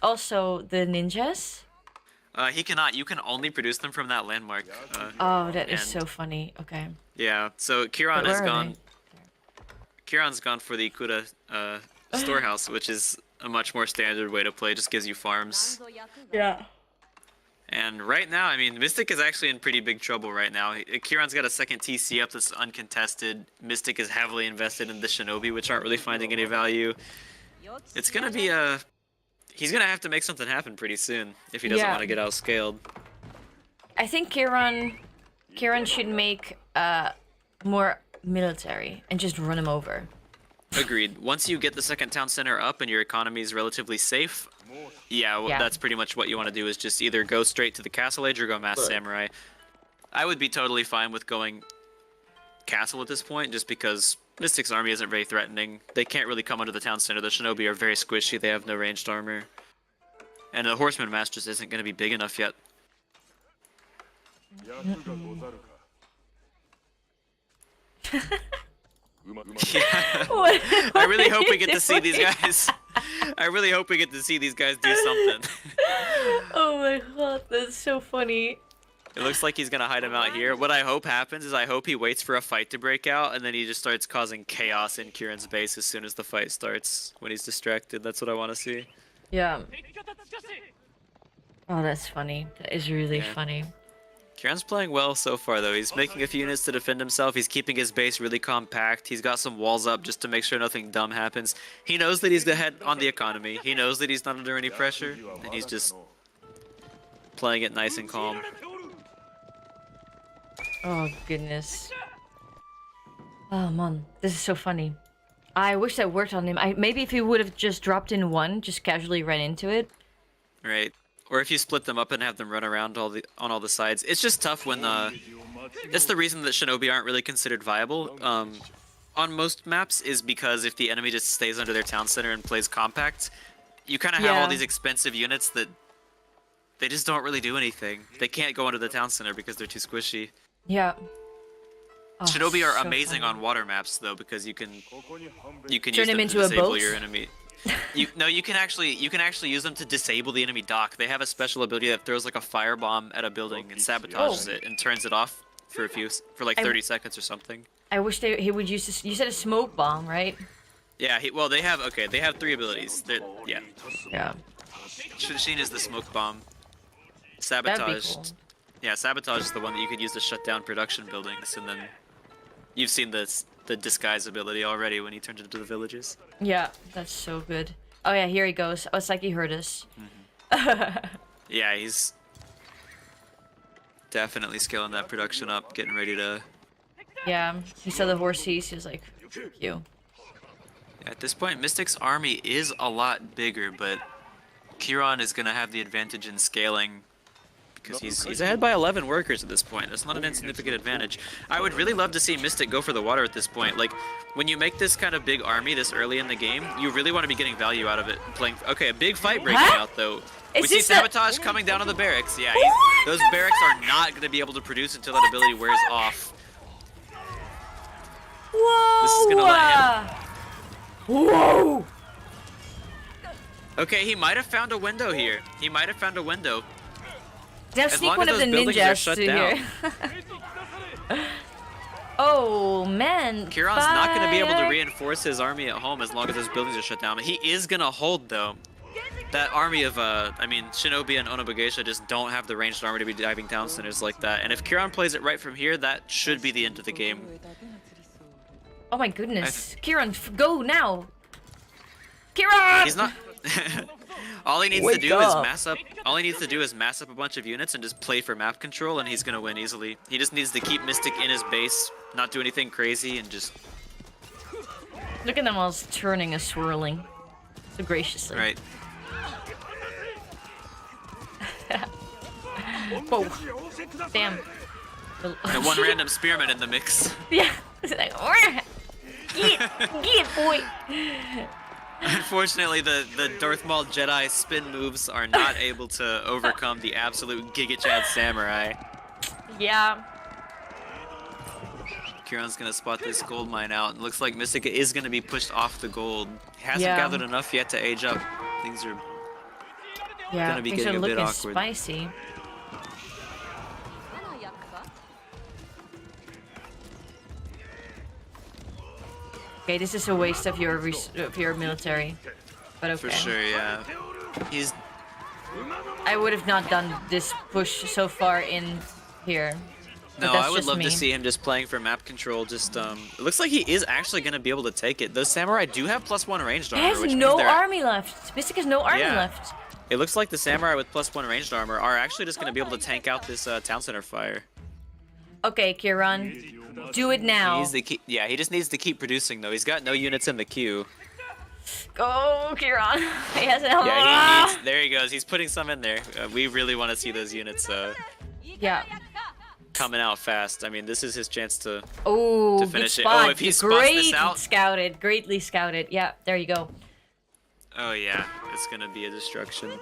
also the ninjas? He cannot. You can only produce them from that landmark. Oh, that is so funny. Okay. Yeah. So Kieran has gone. Kieran's gone for the Ikura storehouse, which is a much more standard way to play. Just gives you farms. Yeah. And right now, I mean, Mystic is actually in pretty big trouble right now. Kieran's got a second TC up that's uncontested. Mystic is heavily invested in the Shinobi, which aren't really finding any value. It's gonna be a... He's gonna have to make something happen pretty soon if he doesn't want to get outscaled. I think Kieran should make more military and just run him over. Agreed. Once you get the second town center up and your economy is relatively safe, that's pretty much what you want to do, is just either go straight to the castle age or go mass samurai. I would be totally fine with going castle at this point, just because Mystic's army isn't very threatening. They can't really come under the town center. The shinobi are very squishy. They have no ranged armor. And the horseman mass just isn't going to be big enough yet. I really hope we get to see these guys. I really hope we get to see these guys do something. Oh my god, that's so funny. It looks like he's gonna hide him out here. What I hope happens is I hope he waits for a fight to break out, and then he just starts causing chaos in Kieran's base as soon as the fight starts, when he's distracted. That's what I want to see. Yeah. Oh, that's funny. That is really funny. Kieran's playing well so far, though. He's making a few units to defend himself. He's keeping his base really compact. He's got some walls up just to make sure nothing dumb happens. He knows that he's ahead on the economy. He knows that he's not under any pressure, and he's just playing it nice and calm. Oh, goodness. Oh, man. This is so funny. I wish that worked on him. Maybe if he would have just dropped in one, just casually ran into it. Right. Or if you split them up and have them run around on all the sides. It's just tough when that's the reason that shinobi aren't really considered viable on most maps, is because if the enemy just stays under their town center and plays compact, you kind of have all these expensive units that they just don't really do anything. They can't go under the town center because they're too squishy. Yeah. Oh, shinobi are so amazing funny. on water maps though, because you can Turn use them into to a disable boat? your enemy. You can actually use them to disable the enemy dock. They have a special ability that throws like a firebomb at a building and sabotages it and turns it off for like 30 seconds or something. I wish he would use this. You said a smoke bomb, right? Yeah. They have 3 abilities. Yeah. Shin is the smoke bomb. Sabotage. That'd be cool. Yeah, sabotage is the one that you could use to shut down production buildings, and then you've seen the disguise ability already when he turns into the villages. Yeah, that's so good. Oh yeah, here he goes. Oh, it's like he heard us. Yeah, he's definitely scaling that production up, getting ready to... Yeah, he saw the horses. He was like, "Fuck you." At this point, Mystic's army is a lot bigger, but Kieran is going to have the advantage in scaling because he's ahead by 11 workers at this point. That's not an insignificant advantage. I would really love to see Mystic go for the water at this point. Like, when you make this kind of big army this early in the game, you really want to be getting value out of it. Okay, a big fight breaking out though. We see Sabotage coming down on the barracks. Yeah, those barracks are not going to be able to produce until that ability wears off. Whoa! This is going to let him... Whoa! Okay, he might have found a window here. He might have found a window. Now As sneak long one as of the those buildings are ninjas shut to down. here. Oh man. Kieran's not going to be able to reinforce his army at home as long as those buildings are shut down. He is going to hold though. That army of, I mean, Shinobi and Onobugeisha just don't have the ranged armor to be diving town centers like that. And if Kieran plays it right from here, that should be the end of the game. Oh my goodness. Kieran, go now. Kieran! He's not... All he needs to do is mass up. All he needs to do is mass up a bunch of units and just play for map control, and he's gonna win easily. He just needs to keep Mystic in his base, not do anything crazy, and just... Look at them all turning and swirling. So graciously. Right. Whoa. Damn. And one random spearman in the mix. Yeah. It's like, get boy. Unfortunately, the Darth Maul Jedi spin moves are not able to overcome the absolute Giga Chad Samurai. Yeah. Kieran's gonna spot this gold mine out. It looks like Mystic is gonna be pushed off the gold. Hasn't gathered enough yet to age up. Things are gonna be getting a bit awkward. Spicy. Okay, this is a waste of your military, but okay. For sure, yeah. I would have not done this push so far in here. No, I would love to see him just playing for map control. Just it looks like he is actually going to be able to take it. Those samurai do have +1 ranged armor. He has no army left. Mystic has no army left. It looks like the samurai with +1 ranged armor are actually just going to be able to tank out this town center fire. Okay, Kieran. Do it now. He just needs to keep producing though. He's got no units in the queue. Go, Kieran. He has no. Yeah, there he goes. He's putting some in there. We really want to see those units coming out fast. I mean, this is his chance to finish it. Oh, if he spots this out. Greatly scouted. Yeah, there you go. Oh yeah, it's gonna be a destruction.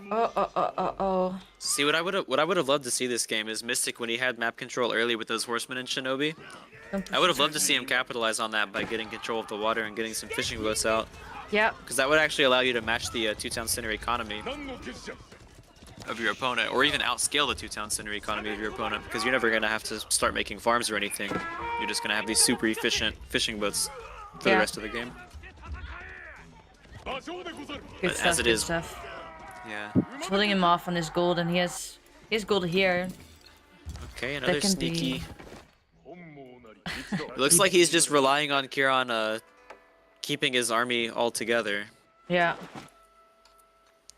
Oh. See, what I would have loved to see this game is Mystic when he had map control early with those horsemen and Shinobi. I would have loved to see him capitalize on that by getting control of the water and getting some fishing boats out. Yeah. Because that would actually allow you to match the two-town center economy of your opponent, or even outscale the two-town center economy of your opponent, because you're never gonna have to start making farms or anything. You're just gonna have these super efficient fishing boats for the rest of the game. Good stuff, as it is. Stuff. Yeah. Holding him off on his gold, and he has gold here. Okay, another sneaky. It looks like he's just relying on Kieran keeping his army all together. Yeah.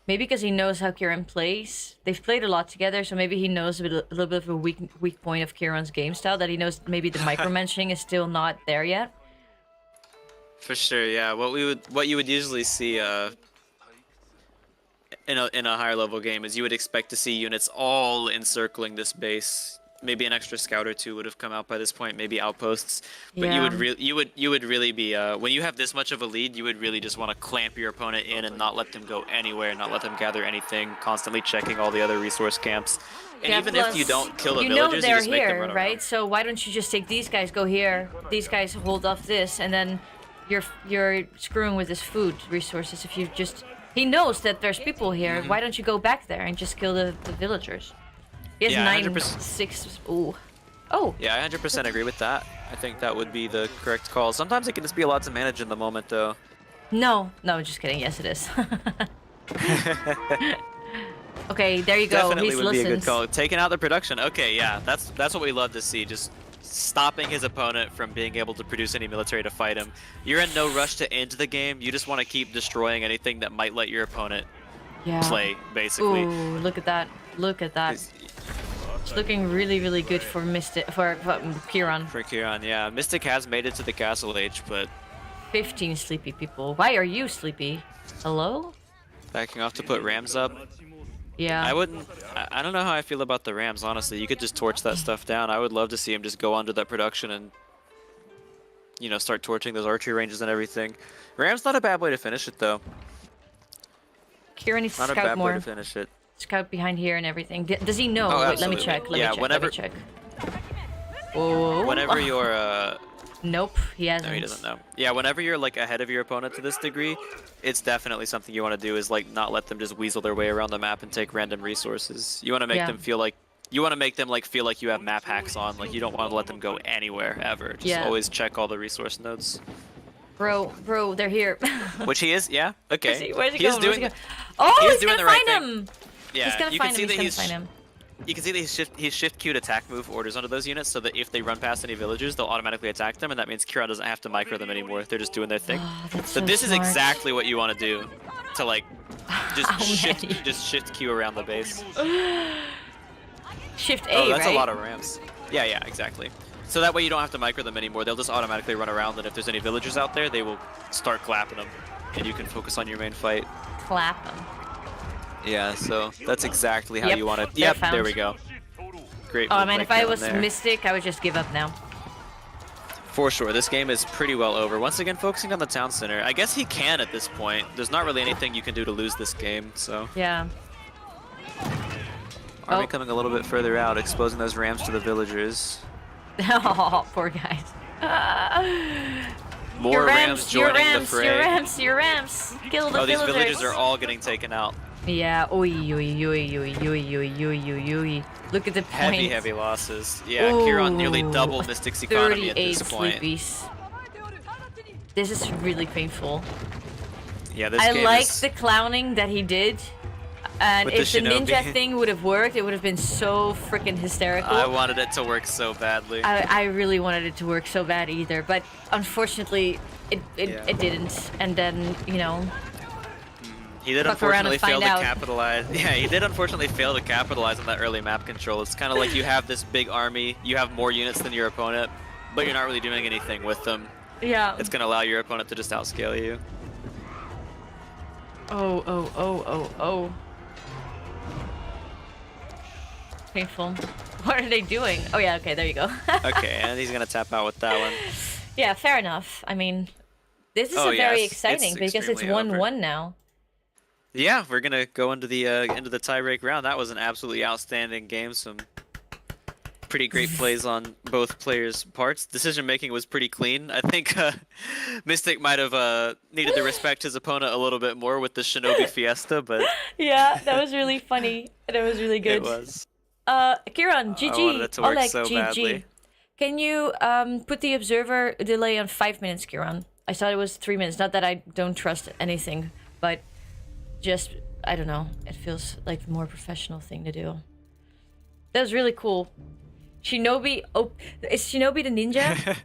Maybe because he knows how Kieran plays. They've played a lot together, so maybe he knows a little bit of a weak point of Kieran's game style, that he knows maybe the micromanaging is still not there yet. For sure, yeah. What you would usually see in a higher level game is you would expect to see units all encircling this base. Maybe an extra scout or two would have come out by this point, maybe outposts. But you would really be when you have this much of a lead, you would really just want to clamp your opponent in and not let them go anywhere, not let them gather anything, constantly checking all the other resource camps. And even if you don't kill the villagers, you just make them run around. Right? So why don't you just take these guys, go here, these guys hold off this, and then you're screwing with his food resources if you just... He knows that there's people here. Why don't you go back there and just kill the villagers? He has 9-6. Ooh. Oh. Yeah, I 100% agree with that. I think that would be the correct call. Sometimes it can just be a lot to manage in the moment, though. No, just kidding. Yes, it is. Okay, there you go. Definitely would be a good call. Taking out the production. Okay, yeah, that's what we love to see. Just stopping his opponent from being able to produce any military to fight him. You're in no rush to end the game. You just want to keep destroying anything that might let your opponent play, basically. Ooh, look at that. Look at that. It's looking really, really good for Mystic, for Kieran. For Kieran, yeah. Mystic has made it to the Castle Age, but 15 sleepy people. Why are you sleepy? Hello? Backing off to put Rams up. Yeah. I don't know how I feel about the Rams, honestly. You could just torch that stuff down. I would love to see him just go onto that production and, you know, start torching those archery ranges and everything. Rams not a bad way to finish it, though. Kira needs to Not a scout bad way more. to finish it. Scout behind here and everything. Does he know? Oh, Wait, let me absolutely. check. Let Yeah, me check. whenever- Let me check. Whoa. Whenever you're, Nope, he hasn't. no, he doesn't know. Yeah, whenever you're, like, ahead of your opponent to this degree, it's definitely something you want to do is, like, not let them just weasel their way around the map and take random resources. You want to make them feel like, you want to make them, like, feel like you have map hacks on. Like, you don't want to let them go anywhere, ever. Just always check all the resource nodes. Bro, they're here. Which he is, yeah, okay. Where's he He is going? Where's he doing, going? Oh, he is he's doing gonna the right find thing. him! Yeah, He's gonna you find can see him, that he's gonna find him. You can see that he's shift queued attack move orders onto those units so that if they run past any villagers, they'll automatically attack them, and that means Kira doesn't have to micro them anymore. They're just doing their thing. Oh, that's So so this is smart. exactly what you want to do to, like, just How many? shift queue around the base. Shift A, Oh, that's right? a lot of Rams. Yeah, exactly. So that way you don't have to micro them anymore. They'll just automatically run around, and if there's any villagers out there, they will start clapping them, and you can focus on your main fight. Clap him. Yeah, so that's exactly how Yep, you want to. they're Yep, found. there we go. Great. Oh move man, by if I Kieran was there. Mystic, I would just give up now. For sure, this game is pretty well over. Once again, focusing on the town center. I guess he can at this point. There's not really anything you can do to lose this game, so. Yeah. Army Oh. coming a little bit further out, exposing those Rams to the villagers. Oh, poor guys. More your Rams joining the Rams, fray. your Rams, your Rams. Kill the Oh, these villagers. villagers are all getting taken out. Yeah, oi. Look at the point. Heavy losses. Yeah, Kieran nearly Ooh, doubled Mystic's economy at 38 this point. sleepies. This is really painful. Yeah, this I game like is... the clowning that he did. And With if the the ninja shinobi. thing would have worked, it would have been so freaking hysterical. I wanted it to work so badly. I really wanted it to work so bad either, but unfortunately, it didn't. And then, you know, He did fuck around and unfortunately fail find to out. capitalize. Yeah, he did unfortunately fail to capitalize on that early map control. It's kind of like you have this big army, you have more units than your opponent, but you're not really doing anything with them. yeah. It's going to allow your opponent to just outscale you. Oh. Painful. What are they doing? Oh yeah, okay, there you go. Okay, and he's going to tap out with that one. Yeah, fair enough. I mean, this is Oh, yeah, very it's exciting because it's extremely over. 1-1 now. Yeah, we're going to go into the tie-break round. That was an absolutely outstanding game. Some pretty great plays on both players' parts. Decision making was pretty clean. I think Mystic might have needed to respect his opponent a little bit more with the Shinobi Fiesta, but Yeah, that was really funny. That was really good. it was. Kieran, GG. I wanted it to work Oleg, so GG. badly. Can you put the observer delay on 5 minutes, Kieran? I thought it was 3 minutes. Not that I don't trust anything, but just, I don't know. It feels like a more professional thing to do. That was really cool. Shinobi, oh, is Shinobi the ninja?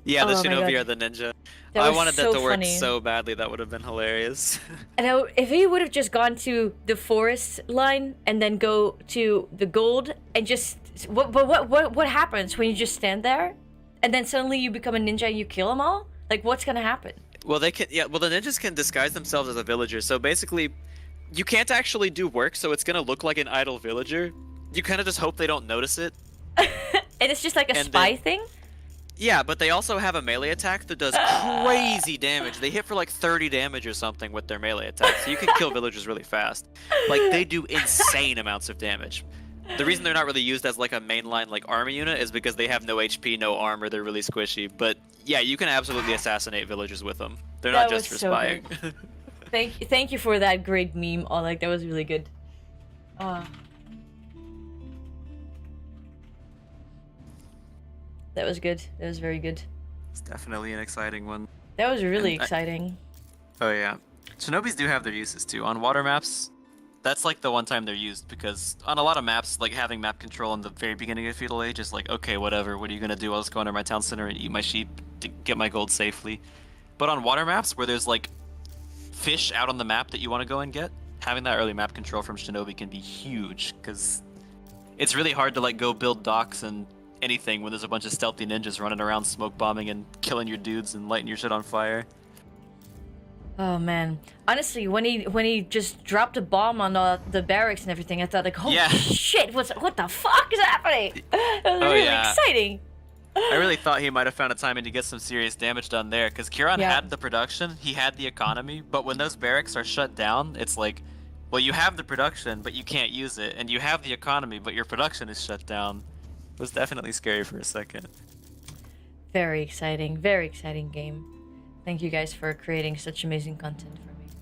Yeah, the Oh my Shinobi God. are the ninja. That I was wanted that so to work funny. so badly. That would have been hilarious. And if he would have just gone to the forest line and then go to the gold and just what happens when you just stand there and then suddenly you become a ninja and you kill them all? Like what's gonna happen? Well, they can. Yeah, well, the ninjas can disguise themselves as a villager. So basically, you can't actually do work. So it's gonna look like an idle villager. You kind of just hope they don't notice it. And it's just like a And spy then- thing. Yeah, but they also have a melee attack that does crazy damage. They hit for like 30 damage or something with their melee attack, so you can kill villagers really fast. Like, they do insane amounts of damage. The reason they're not really used as like a mainline like army unit is because they have no HP, no armor, they're really squishy. But yeah, you can absolutely assassinate villagers with them. They're That not just was for so spying. Thank you for that great meme, Oleg. That was really good. That was good. That was very good. It's definitely an exciting one. That was really And I- exciting. Oh yeah. Shinobis do have their uses too. On water maps, that's like the one time they're used because on a lot of maps, like having map control in the very beginning of Feudal Age is like, okay, whatever, what are you gonna do? I'll just go under my town center and eat my sheep to get my gold safely. But on water maps where there's like fish out on the map that you want to go and get, having that early map control from Shinobi can be huge because it's really hard to like go build docks and anything when there's a bunch of stealthy ninjas running around smoke bombing and killing your dudes and lighting your shit on fire. Oh man, honestly, when he just dropped a bomb on the barracks and everything, I thought like, holy Yeah. shit, what the fuck is happening? It was Oh, really yeah. exciting. I really thought he might have found a timing to get some serious damage done there, because Kieran Yeah. had the production, he had the economy, but when those barracks are shut down, it's like, well, you have the production, but you can't use it, and you have the economy, but your production is shut down. It was definitely scary for a second. Very exciting game. Thank you guys for creating such amazing content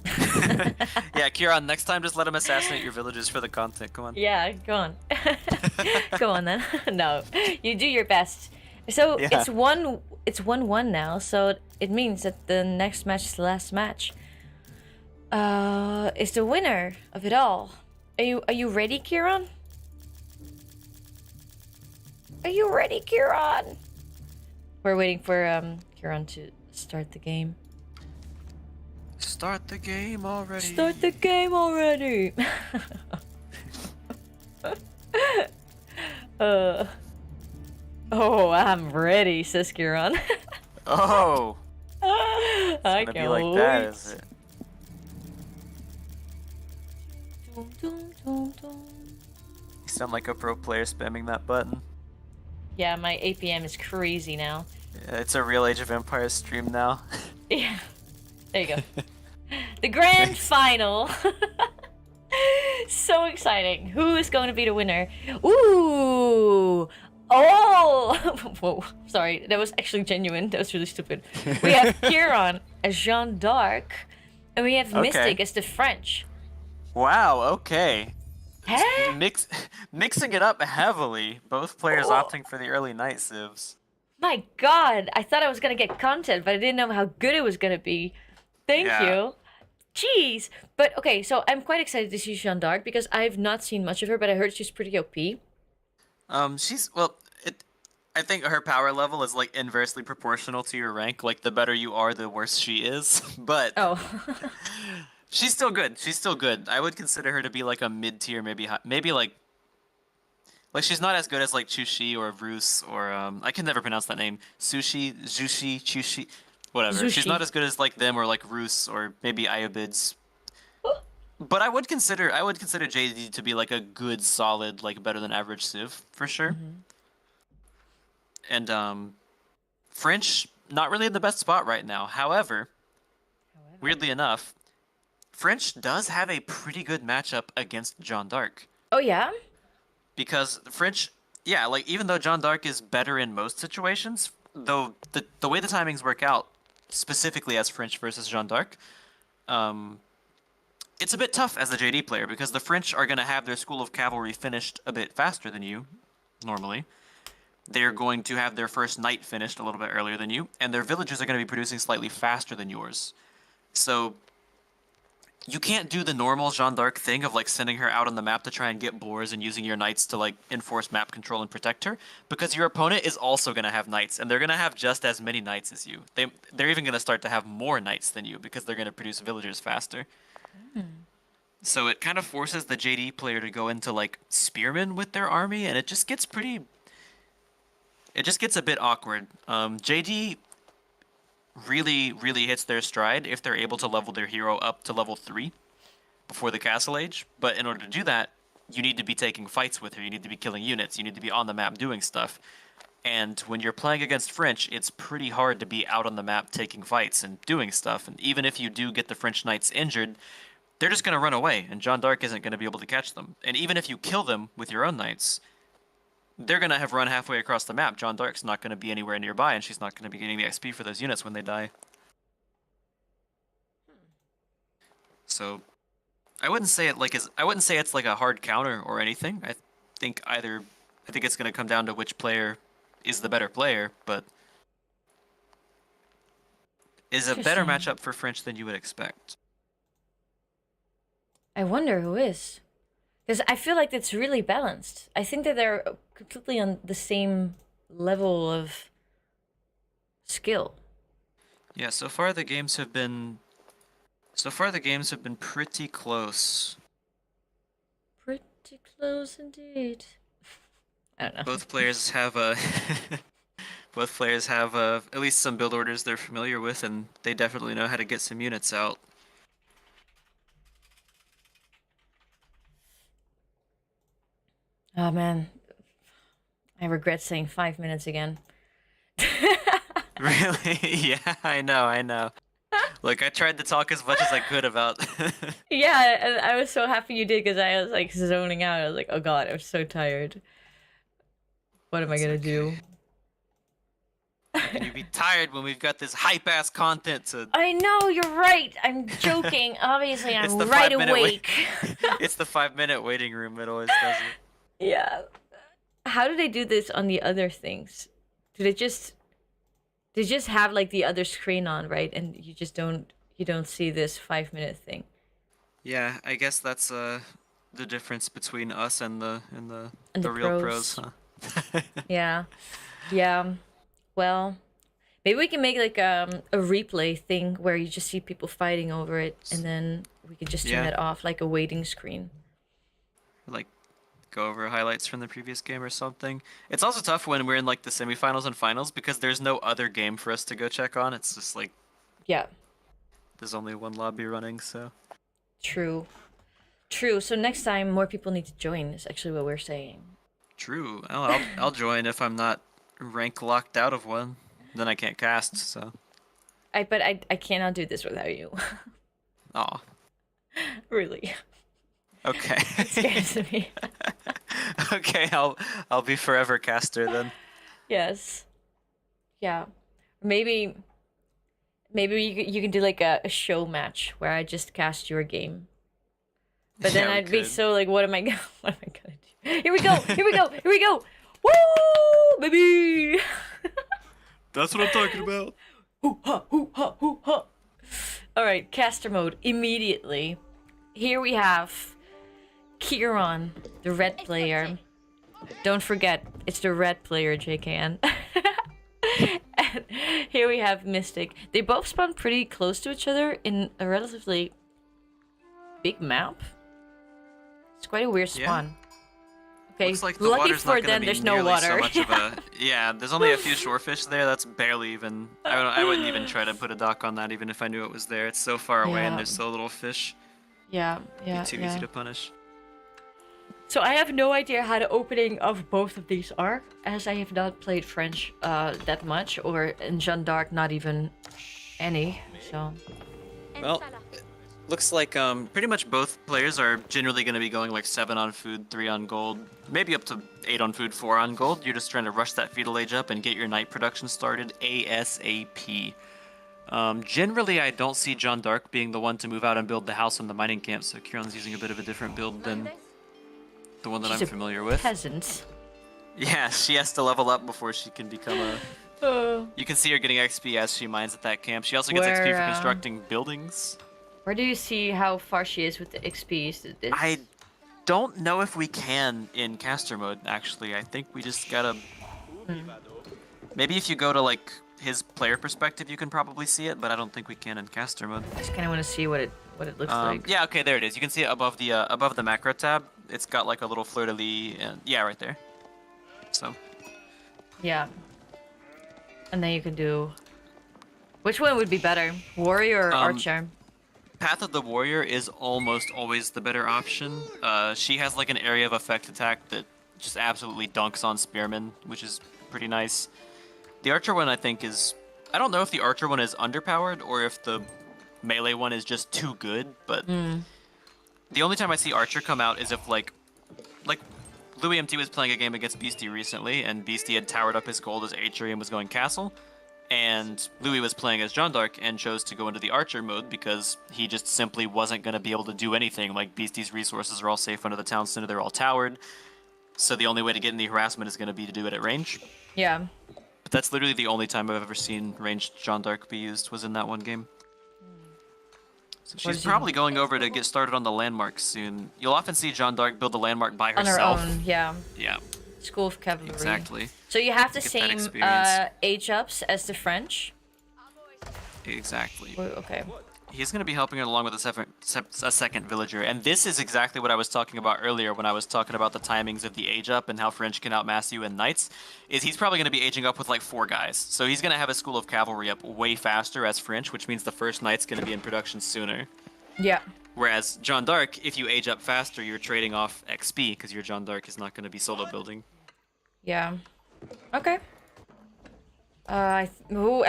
for me. Yeah, Kieran, next time just let him assassinate your villagers for the content. Come on. Yeah, go on. Go on then. No, you do your best. So Yeah. it's 1-1 now, so it means that the next match is the last match. Is the winner of it all. Are you ready, Kieran? Are you ready, Kieran? We're waiting for Kieran to start the game. Start the game already. Start the game already. Oh, I'm ready, says Kieran. Oh, I it's gonna can't be like wait. that, is it? Dum, dum, dum, dum. You sound like a pro player spamming that button. Yeah, my APM is crazy now. Yeah, it's a real Age of Empires stream now. Yeah. There you go. The grand final. So exciting. Who is going to be the winner? Ooh. Oh. Whoa. Sorry. That was actually genuine. That was really stupid. We have Kieran as Jeanne d'Arc. And we have Okay. Mystic as the French. Wow, okay. Huh? Mixing it up heavily. Both players Oh. opting for the early night civs. My god. I thought I was going to get content, but I didn't know how good it was going to be. Thank Yeah. you. Jeez. But okay, so I'm quite excited to see Jeanne d'Arc because I've not seen much of her, but I heard she's pretty OP. I think her power level is like inversely proportional to your rank. Like the better you are, the worse she is. But Oh. she's still good. She's still good. I would consider her to be like a mid-tier, maybe like she's not as good as like Chushi or Rus or I can never pronounce that name. Zushi, Chushi, whatever. She's Zushi. not as good as like them or like Rus or maybe Iobids. But I would consider JD to be like a good, solid, like better than average Civ for sure. And French not really in the best spot right now. However, weirdly enough, French does have a pretty good matchup against Jeanne d'Arc. Oh yeah? Because French, yeah, like even though Jeanne d'Arc is better in most situations, though the way the timings work out, specifically as French versus Jeanne d'Arc, it's a bit tough as a JD player because the French are going to have their School of Cavalry finished a bit faster than you, normally. They're going to have their first knight finished a little bit earlier than you, and their villages are going to be producing slightly faster than yours. So you can't do the normal Jeanne d'Arc thing of like sending her out on the map to try and get boars and using your knights to like enforce map control and protect her, because your opponent is also going to have knights, and they're going to have just as many knights as you. They're even going to start to have more knights than you because they're going to produce villagers faster. So it kind of forces the JD player to go into like spearmen with their army, and it just gets a bit awkward. JD really, really hits their stride if they're able to level their hero up to level 3 before the Castle Age. But in order to do that, you need to be taking fights with her. You need to be killing units. You need to be on the map doing stuff. And when you're playing against French, it's pretty hard to be out on the map taking fights and doing stuff. And even if you do get the French knights injured, they're just going to run away, and Jeanne d'Arc isn't going to be able to catch them. And even if you kill them with your own knights, they're going to have run halfway across the map. Jeanne d'Arc's not going to be anywhere nearby, and she's not going to be getting the XP for those units when they die. So, I wouldn't say it's like a hard counter or anything. I think it's going to come down to which player is the better player, but is a better Interesting. matchup for French than you would expect. I wonder who is. Because I feel like it's really balanced. I think that they're completely on the same level of skill. Yeah, so far the games have been pretty close. Pretty close indeed. I don't know. Both players have a both players have at least some build orders they're familiar with, and they definitely know how to get some units out. Oh man, I regret saying 5 minutes again. Really? Yeah, I know. Look, I tried to talk as much as I could about. Yeah, and I was so happy you did because I was like zoning out. I was like, oh god, I'm so tired. What am I gonna do? You'd be tired when we've got this hype ass content to. I know, you're right. I'm joking. Obviously, I'm It's the right 5-minute awake. It's the 5-minute waiting room. It always does it. Yeah. How do they do this on the other things? Do they just have like the other screen on, right? And you don't see this 5-minute thing. Yeah, I guess that's the difference between us and the And the real pros. pros, huh? Yeah. Yeah. Well, maybe we can make like a replay thing where you just see people fighting over it, and then we can just turn Yeah. it off like a waiting screen. Like go over highlights from the previous game or something. It's also tough when we're in like the semifinals and finals because there's no other game for us to go check on. It's just like Yeah. there's only one lobby running, so. True. True. So next time, more people need to join. Is actually what we're saying. True. I'll join if I'm not rank locked out of one. Then I can't cast, so. But I cannot do this without you. Aw. Really. Okay. It scares me. Okay, I'll be forever caster then. Yes. Yeah. Maybe you can do like a show match where I just cast your game. But then Yeah, we I'd be could. so like, what am I gonna do? Here we go! Here we go! Here we go! Woo, baby! That's what I'm talking about. Hoo ha hoo ha hoo ha. All right, caster mode immediately. Here we have Kieran, the red player. Don't forget, it's the red player, JKN. And here we have Mystic. They both spawn pretty close to each other in a relatively big map. It's quite a weird spawn. Okay, Looks like the lucky water's not for gonna them, be there's no nearly water. so much of a. Yeah, there's only a few shorefish there. That's barely even. I wouldn't even try to put a dock on that, even if I knew it was there. It's so far away, Yeah. and there's so little fish. Yeah, yeah, Too yeah. easy to punish. So I have no idea how the opening of both of these are, as I have not played French that much, or in Jeanne d'Arc not even any. So Well, looks like pretty much both players are generally going to be going like 7 on food, 3 on gold, maybe up to 8 on food, 4 on gold. You're just trying to rush that feudal age up and get your night production started ASAP. Generally, I don't see Jeanne d'Arc being the one to move out and build the house on the mining camp, so Kieran's using a bit of a different build than the one that she's I'm a familiar with. peasant. Yeah, she has to level up before she can become a... You can see her getting XP as she mines at that camp. She also gets XP for constructing buildings. Where do you see how far she is with the XPs? I don't know if we can in caster mode, actually. I think we just gotta... Maybe if you go to, like, his player perspective, you can probably see it, but I don't think we can in caster mode. I just kind of want to see what it looks like. Yeah, okay, there it is. You can see it above the macro tab. It's got, like, a little fleur-de-lis, and yeah, right there. So... Yeah. And then you can do... Which one would be better? Warrior or Archer? Path of the Warrior is almost always the better option. She has like an area of effect attack that just absolutely dunks on spearmen, which is pretty nice. The Archer one, I think, is... I don't know if the Archer one is underpowered or if the melee one is just too good, but... The only time I see Archer come out is if, like Louis MT was playing a game against Beastie recently, and Beastie had towered up his gold as Atri and was going castle. And Louis was playing as Jeanne d'Arc and chose to go into the Archer mode because he just simply wasn't going to be able to do anything. Like, Beastie's resources are all safe under the town center, they're all towered. So the only way to get in the harassment is going to be to do it at range. Yeah. But that's literally the only time I've ever seen ranged Jeanne d'Arc be used, was in that one game. So she's probably going over to get started on the landmarks soon. You'll often see Jeanne d'Arc build a landmark by On herself. her own, yeah. Yeah, School of Cavalry. exactly. So you have the Get that same experience. age ups as the French? Exactly. Okay. He's going to be helping it along with a second villager, and this is exactly what I was talking about earlier when I was talking about the timings of the age up and how French can outmass you in knights. Is he's probably going to be aging up with like 4 guys, so he's going to have a school of cavalry up way faster as French, which means the first knight's going to be in production sooner. Yeah. Whereas Jeanne d'Arc, if you age up faster, you're trading off XP because your Jeanne d'Arc is not going to be solo building. Yeah. Okay. I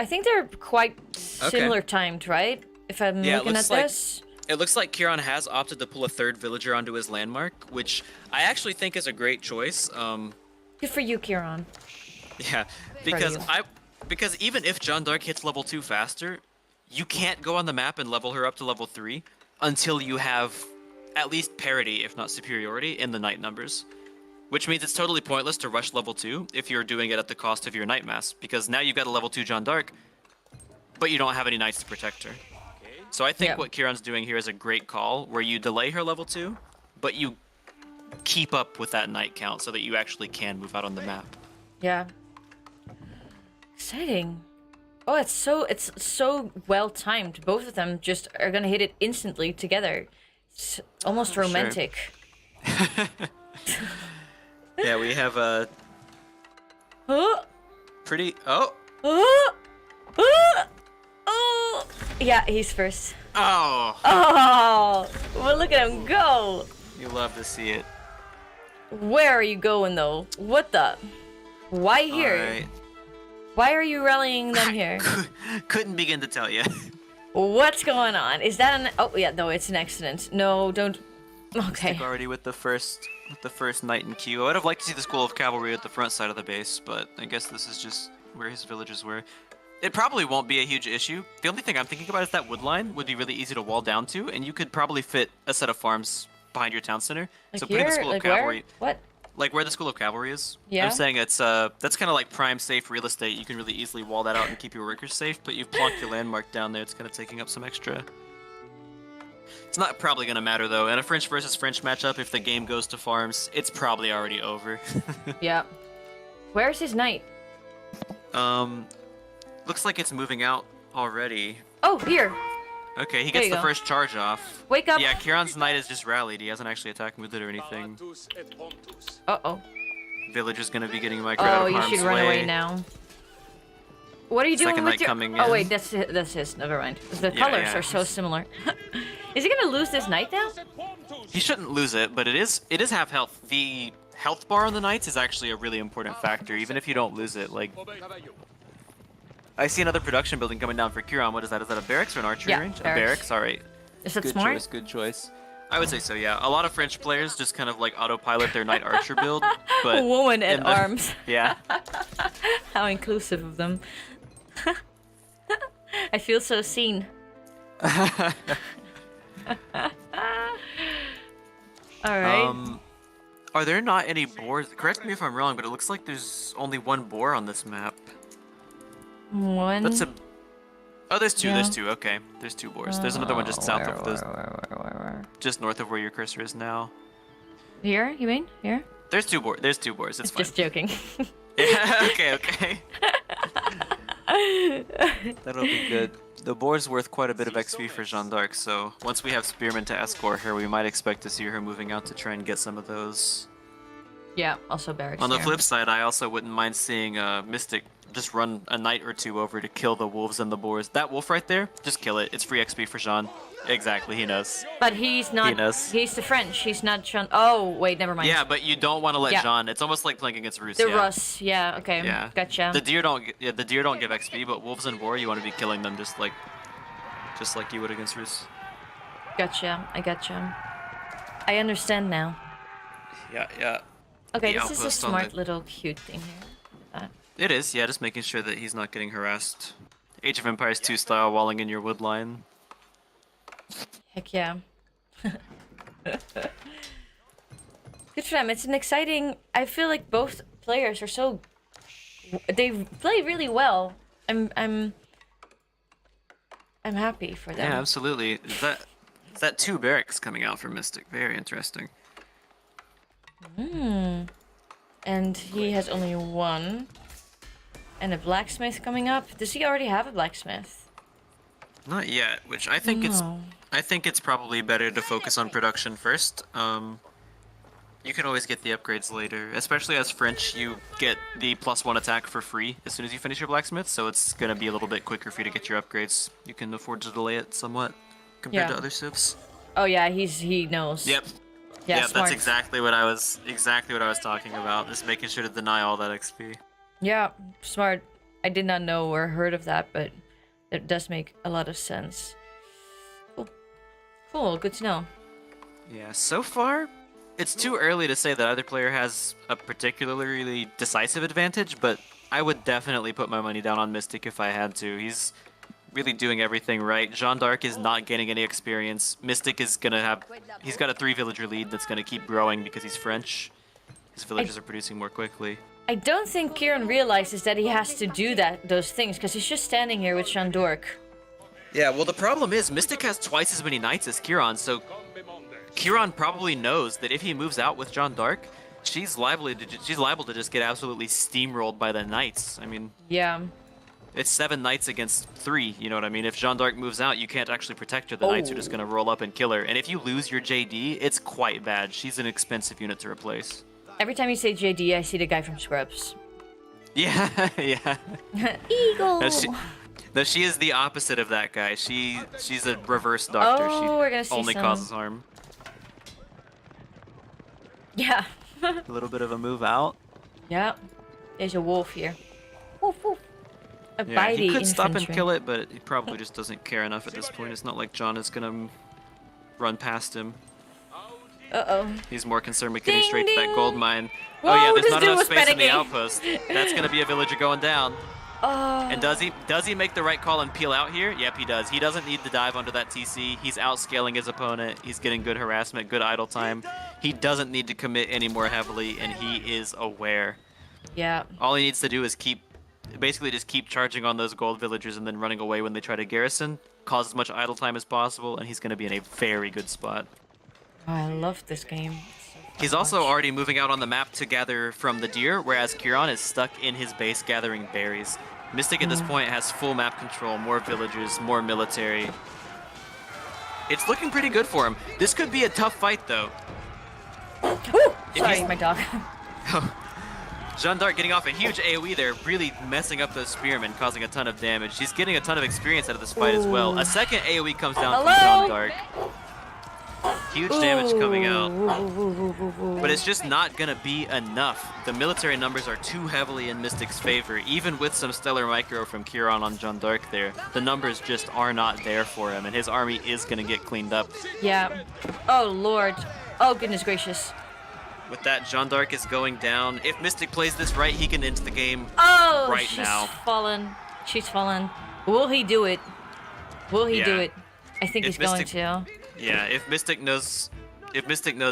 think they're quite similar timed, right? If I'm looking at this. It looks like Kieran has opted to pull a 3rd villager onto his landmark, which I actually think is a great choice. Good for you, Kieran. Yeah, because even if Jeanne d'Arc hits level 2 faster, you can't go on the map and level her up to level 3 until you have at least parity, if not superiority, in the knight numbers. Which means it's totally pointless to rush level 2 if you're doing it at the cost of your knight mass, because now you've got a level 2 Jeanne d'Arc, but you don't have any knights to protect her. So I think what Kieran's doing here is a great call, where you delay her level 2, but you keep up with that knight count so that you actually can move out on the map. Yeah. Exciting. Oh, it's so well timed. Both of them just are gonna hit it instantly together. It's almost romantic. Sure. Yeah, we have a pretty. Oh. Yeah, he's first. Oh. Oh, well, look at him go. You love to see it. Where are you going though? What the? Why here? All right. Why are you rallying them here? Couldn't begin to tell you. What's going on? Is that an? Oh yeah, no, it's an accident. No, don't. Okay. Stick already with the first knight in queue. I would have liked to see the school of cavalry at the front side of the base, but I guess this is just where his villages were. It probably won't be a huge issue. The only thing I'm thinking about is that wood line would be really easy to wall down to, and you could probably fit a set of farms behind your town center. Like so putting the school of cavalry, where? What? like where the school of cavalry is. Yeah. I'm saying it's that's kind of like prime safe real estate. You can really easily wall that out and keep your workers safe, but you've plonked your landmark down there. It's kind of taking up some extra. It's not probably gonna matter though. In a French versus French matchup, if the game goes to farms, it's probably already over. Yeah. Where's his knight? Looks like it's moving out already. Oh, here. Okay, he gets the first charge off. Wake up. Yeah, Kieran's knight is just rallied. He hasn't actually attacked with it or anything. Uh-oh. Village is gonna be getting micro out Oh, of you harm's should run way. away now. What are you doing Second with knight your... coming Oh in. wait, that's his. Never mind. The colors are so similar. Is he gonna lose this knight now? He shouldn't lose it, but it is half health. The health bar on the knights is actually a really important factor, even if you don't lose it. Like, I see another production building coming down for Kieran. What is that? Is that a barracks or an archery range? Barracks. A barracks. All right. Is that Good smart? choice. Good choice. I would say so. Yeah. A lot of French players just kind of like autopilot their knight archer build, but A woman at in the- arms. Yeah. How inclusive of them. I feel so seen. Alright. Are there not any boars? Correct me if I'm wrong, but it looks like there's only one boar on this map. One. That's a. Oh, there's two. Yeah. There's two. Okay, there's two boars. There's another one just south of this, Where? just north of where your cursor is now. Here, you mean? Here? There's two boars. There's two boars. It's fine. Just joking. Yeah. Okay. Okay. That'll be good. The boar's worth quite a bit of XP for Jeanne d'Arc, so once we have Spearmen to escort her, we might expect to see her moving out to try and get some of those. Yeah, also barracks. On the here. flip side, I also wouldn't mind seeing Mystic just run a knight or two over to kill the wolves and the boars. That wolf right there, just kill it. It's free XP for Jean. Exactly, he knows. But he's not. He knows. He's the French. He's not Jean. Oh wait, never mind. Yeah, but you don't want to let Yeah. Jean. It's almost like playing against Rus. The yeah. Russ. Yeah. Okay. Yeah. Gotcha. The deer don't. The deer don't give XP, but wolves in war, you want to be killing them just like you would against Rus. Gotcha. I gotcha. I understand now. Yeah, yeah. Okay, The this is a outpost on smart the- little cute thing here. It is. Yeah, just making sure that he's not getting harassed. Age of Empires 2 style walling in your wood line. Heck yeah. Good for them. It's an exciting. I feel like both players are so. They play really well. I'm happy for them. Yeah, absolutely. Is that two barracks coming out for Mystic? Very interesting. And he has only one. And a blacksmith coming up. Does he already have a blacksmith? Not yet, which I think No. I think it's probably better to focus on production first. You can always get the upgrades later. Especially as French, you get the +1 attack for free as soon as you finish your blacksmith, so it's gonna be a little bit quicker for you to get your upgrades. You can afford to delay it somewhat compared to Yeah. other civs. Oh yeah, he knows. Yep. Yeah, Yeah, smart. that's exactly what I was talking about. Just making sure to deny all that XP. Yeah, smart. I did not know or heard of that, but it does make a lot of sense. Cool. Cool, good to know. Yeah, so far, it's too early to say that either player has a particularly decisive advantage, but I would definitely put my money down on Mystic if I had to. He's really doing everything right. Jeanne d'Arc is not getting any experience. Mystic is gonna have... He's got a 3-villager lead that's gonna keep growing because he's French. His villagers are producing more quickly. I don't think Kieran realizes that he has to do those things, because he's just standing here with Jeanne d'Arc. Yeah, well the problem is Mystic has twice as many knights as Kieran, so Kieran probably knows that if he moves out with Jeanne d'Arc, she's liable to just get absolutely steamrolled by the knights. I mean, Yeah. it's 7 knights against 3, you know what I mean? If Jeanne d'Arc moves out, you can't actually protect her. The knights are just going to roll up and kill her. And if you lose your JD, it's quite bad. She's an expensive unit to replace. Every time you say JD, I see the guy from Scrubs. Yeah, yeah. Eagle! No, she is the opposite of that guy. She's a reverse doctor. Oh, She we're gonna see only some- causes harm. Yeah. A little bit of a move out. Yeah. There's a wolf here. Woof woof. A Yeah, he bitey could stop and infantry. kill it, but he probably just doesn't care enough at this point. It's not like John is gonna run past him. Uh-oh. He's more concerned with getting Ding, straight to that ding. gold mine. Whoa, Oh yeah, there's this not dude enough was space in the panicking. outpost. That's gonna be a villager going down. Oh. And does he make the right call and peel out here? Yep, he does. He doesn't need to dive under that TC. He's outscaling his opponent. He's getting good harassment, good idle time. He doesn't need to commit any more heavily, and he is aware. Yeah. All he needs to do is basically just keep charging on those gold villagers and then running away when they try to garrison, cause as much idle time as possible, and he's going to be in a very good spot. Oh, I love this game. He's also already moving out on the map to gather from the deer, whereas Kieran is stuck in his base gathering berries. Mystic at this point has full map control, more villagers, more military. It's looking pretty good for him. This could be a tough fight, though. Ooh, If sorry, he's- my dog. Jeanne d'Arc getting off a huge AoE there, really messing up those spearmen, causing a ton of damage. She's getting a ton of experience out of this fight as well. Ooh. A second AoE comes down from Hello? Jeanne d'Arc. Huge damage coming out. But it's just not going to be enough. The military numbers are too heavily in Mystic's favor. Even with some stellar micro from Kieran on Jeanne d'Arc there, the numbers just are not there for him, and his army is going to get cleaned up. Yeah. Oh, Lord. Oh, goodness gracious. With that, Jeanne d'Arc is going down. If Mystic plays this right, he can end the game Oh, right she's now. fallen. She's fallen. Will he do it? Will he do Yeah. it? I think If he's going Mystic- to. Yeah, if Mystic knows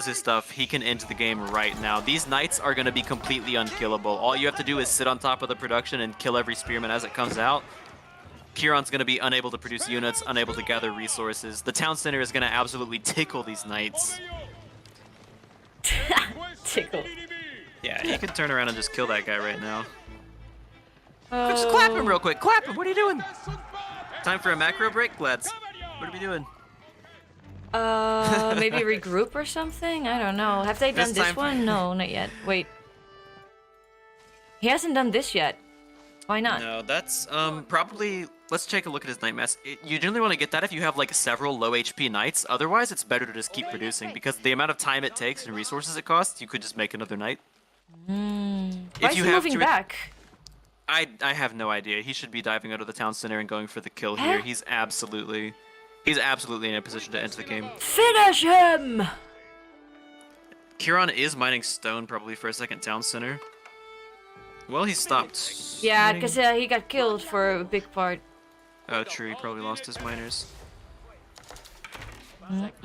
his stuff, he can end the game right now. These knights are going to be completely unkillable. All you have to do is sit on top of the production and kill every spearman as it comes out. Kieran's going to be unable to produce units, unable to gather resources. The town center is going to absolutely tickle these knights. Tickle. Yeah, he can turn around and just kill that guy right now. Oh. Just clap him real quick. Clap him. What are you doing? Time for a macro break, lads. What are we doing? Maybe regroup or something? I don't know. Have they done This this time- one? No, not yet. Wait. He hasn't done this yet. Why not? No, that's probably. Let's take a look at his knight mass. You generally want to get that if you have like several low HP knights. Otherwise, it's better to just keep producing because the amount of time it takes and resources it costs, you could just make another knight. Why is you he have moving to- back? I have no idea. He should be diving out of the town center and going for the kill Huh? here. He's absolutely in a position to enter the game. Finish him! Kieran is mining stone probably for a second town center. Well, he stopped. Yeah, mining. because he got killed for a big part. Oh, true. He probably lost his miners.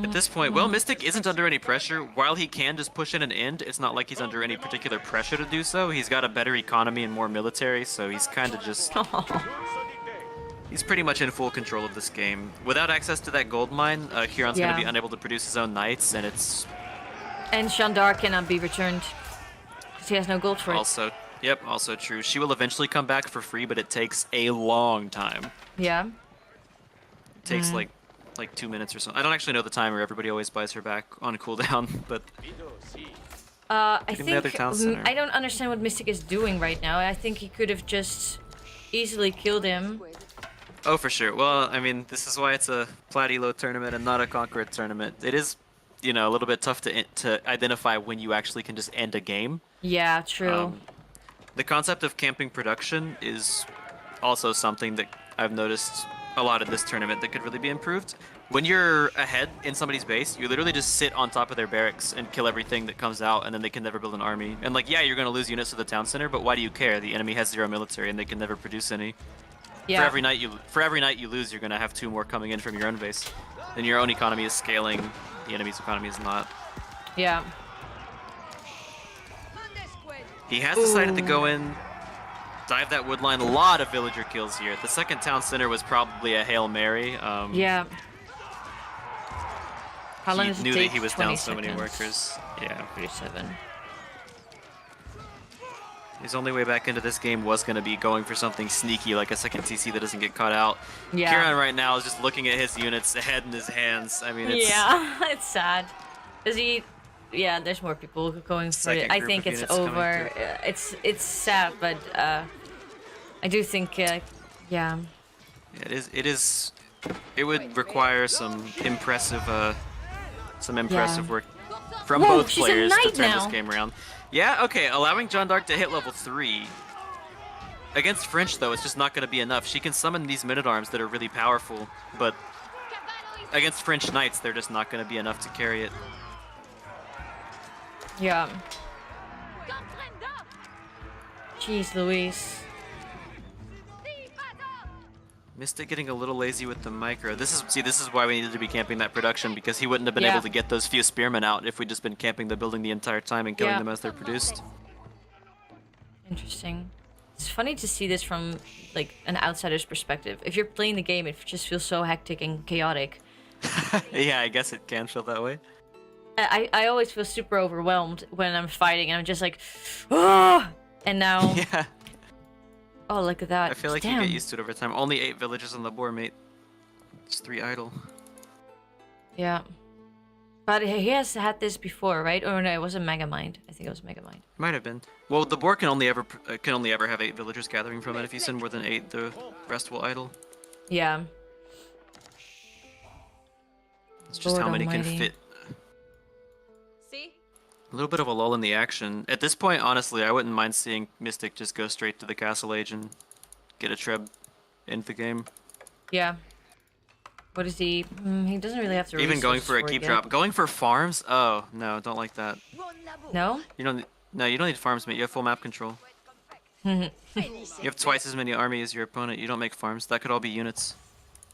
At this point, well, Mystic isn't under any pressure. While he can just push in and end, it's not like he's under any particular pressure to do so. He's got a better economy and more military, so he's kind of just... He's pretty much in full control of this game. Without access to that gold mine, Kieran's going to be Yeah. unable to produce his own knights, and it's And Jeanne d'Arc cannot be returned. Because he has no gold for it. also... Yep, also true. She will eventually come back for free, but it takes a long time. Yeah. takes like 2 minutes or something. I don't actually know the timer. Everybody always buys her back on cooldown, but I Give me the other think town center. I don't understand what Mystic is doing right now. I think he could have just easily killed him. oh, for sure. Well, I mean, this is why it's a Plat Elo tournament and not a Conqueror tournament. It is, you know, a little bit tough to identify when you actually can just end a game. Yeah, true. The concept of camping production is also something that I've noticed a lot in this tournament that could really be improved. When you're ahead in somebody's base, you literally just sit on top of their barracks and kill everything that comes out, and then they can never build an army. And like, yeah, you're gonna lose units to the town center, but why do you care? The enemy has 0 military, and they can never produce any. Yeah. For every night you lose, you're gonna have 2 more coming in from your own base. Then your own economy is scaling, the enemy's economy is not. Yeah. He has decided to go in, dive that wood line. A lot of villager kills here. The second town center was probably a Hail Mary. Yeah. How long He does it knew take? that he was 20 down so many seconds. workers. Yeah. 37. His only way back into this game was going to be going for something sneaky, like a second TC that doesn't get caught out. Yeah. Kieran right now is just looking at his units, head in his hands. I mean, it's Yeah, it's sad. Does he? Yeah, there's more people going for it. Second I group think of it's units coming over. It's sad, but I do think yeah. It is. It would require some impressive work from Whoa, both she's a players to knight turn this now. game around. Yeah, okay, allowing Jeanne d'Arc to hit level 3. Against French, though, it's just not going to be enough. She can summon these men-at-arms that are really powerful, but against French knights, they're just not going to be enough to carry it. Yeah. Jeez Louise. Mystic getting a little lazy with the micro. This is why we needed to be camping that production, because he wouldn't have been Yeah. able to get those few spearmen out if we'd just been camping the building the entire time and killing Yeah. them as they're produced. Interesting. It's funny to see this from like an outsider's perspective. If you're playing the game, it just feels so hectic and chaotic. Yeah, I guess it can feel that way. I always feel super overwhelmed when I'm fighting, and I'm just like, oh! And now, Yeah. oh, look at that. I feel like Damn. you get used to it over time. Only 8 villages on the board, mate. It's 3 idle. Yeah. But he has had this before, right? Or no, it was a Megamind. I think it was Megamind. Might have been. Well, the board can only ever have 8 villagers gathering from it. If you send more than 8, the rest will idle. Yeah. It's just Lord how many almighty. can fit. See? A little bit of a lull in the action. At this point, honestly, I wouldn't mind seeing Mystic just go straight to the Castle Age and get a treb into the game. Yeah. What is he? He doesn't really have to. Even going resource for a it keep yet. Drop. Going for farms? Oh, no, don't like that. No. You don't. No, you don't need farms, mate. You have full map control. You have twice as many army as your opponent. You don't make farms. That could all be units.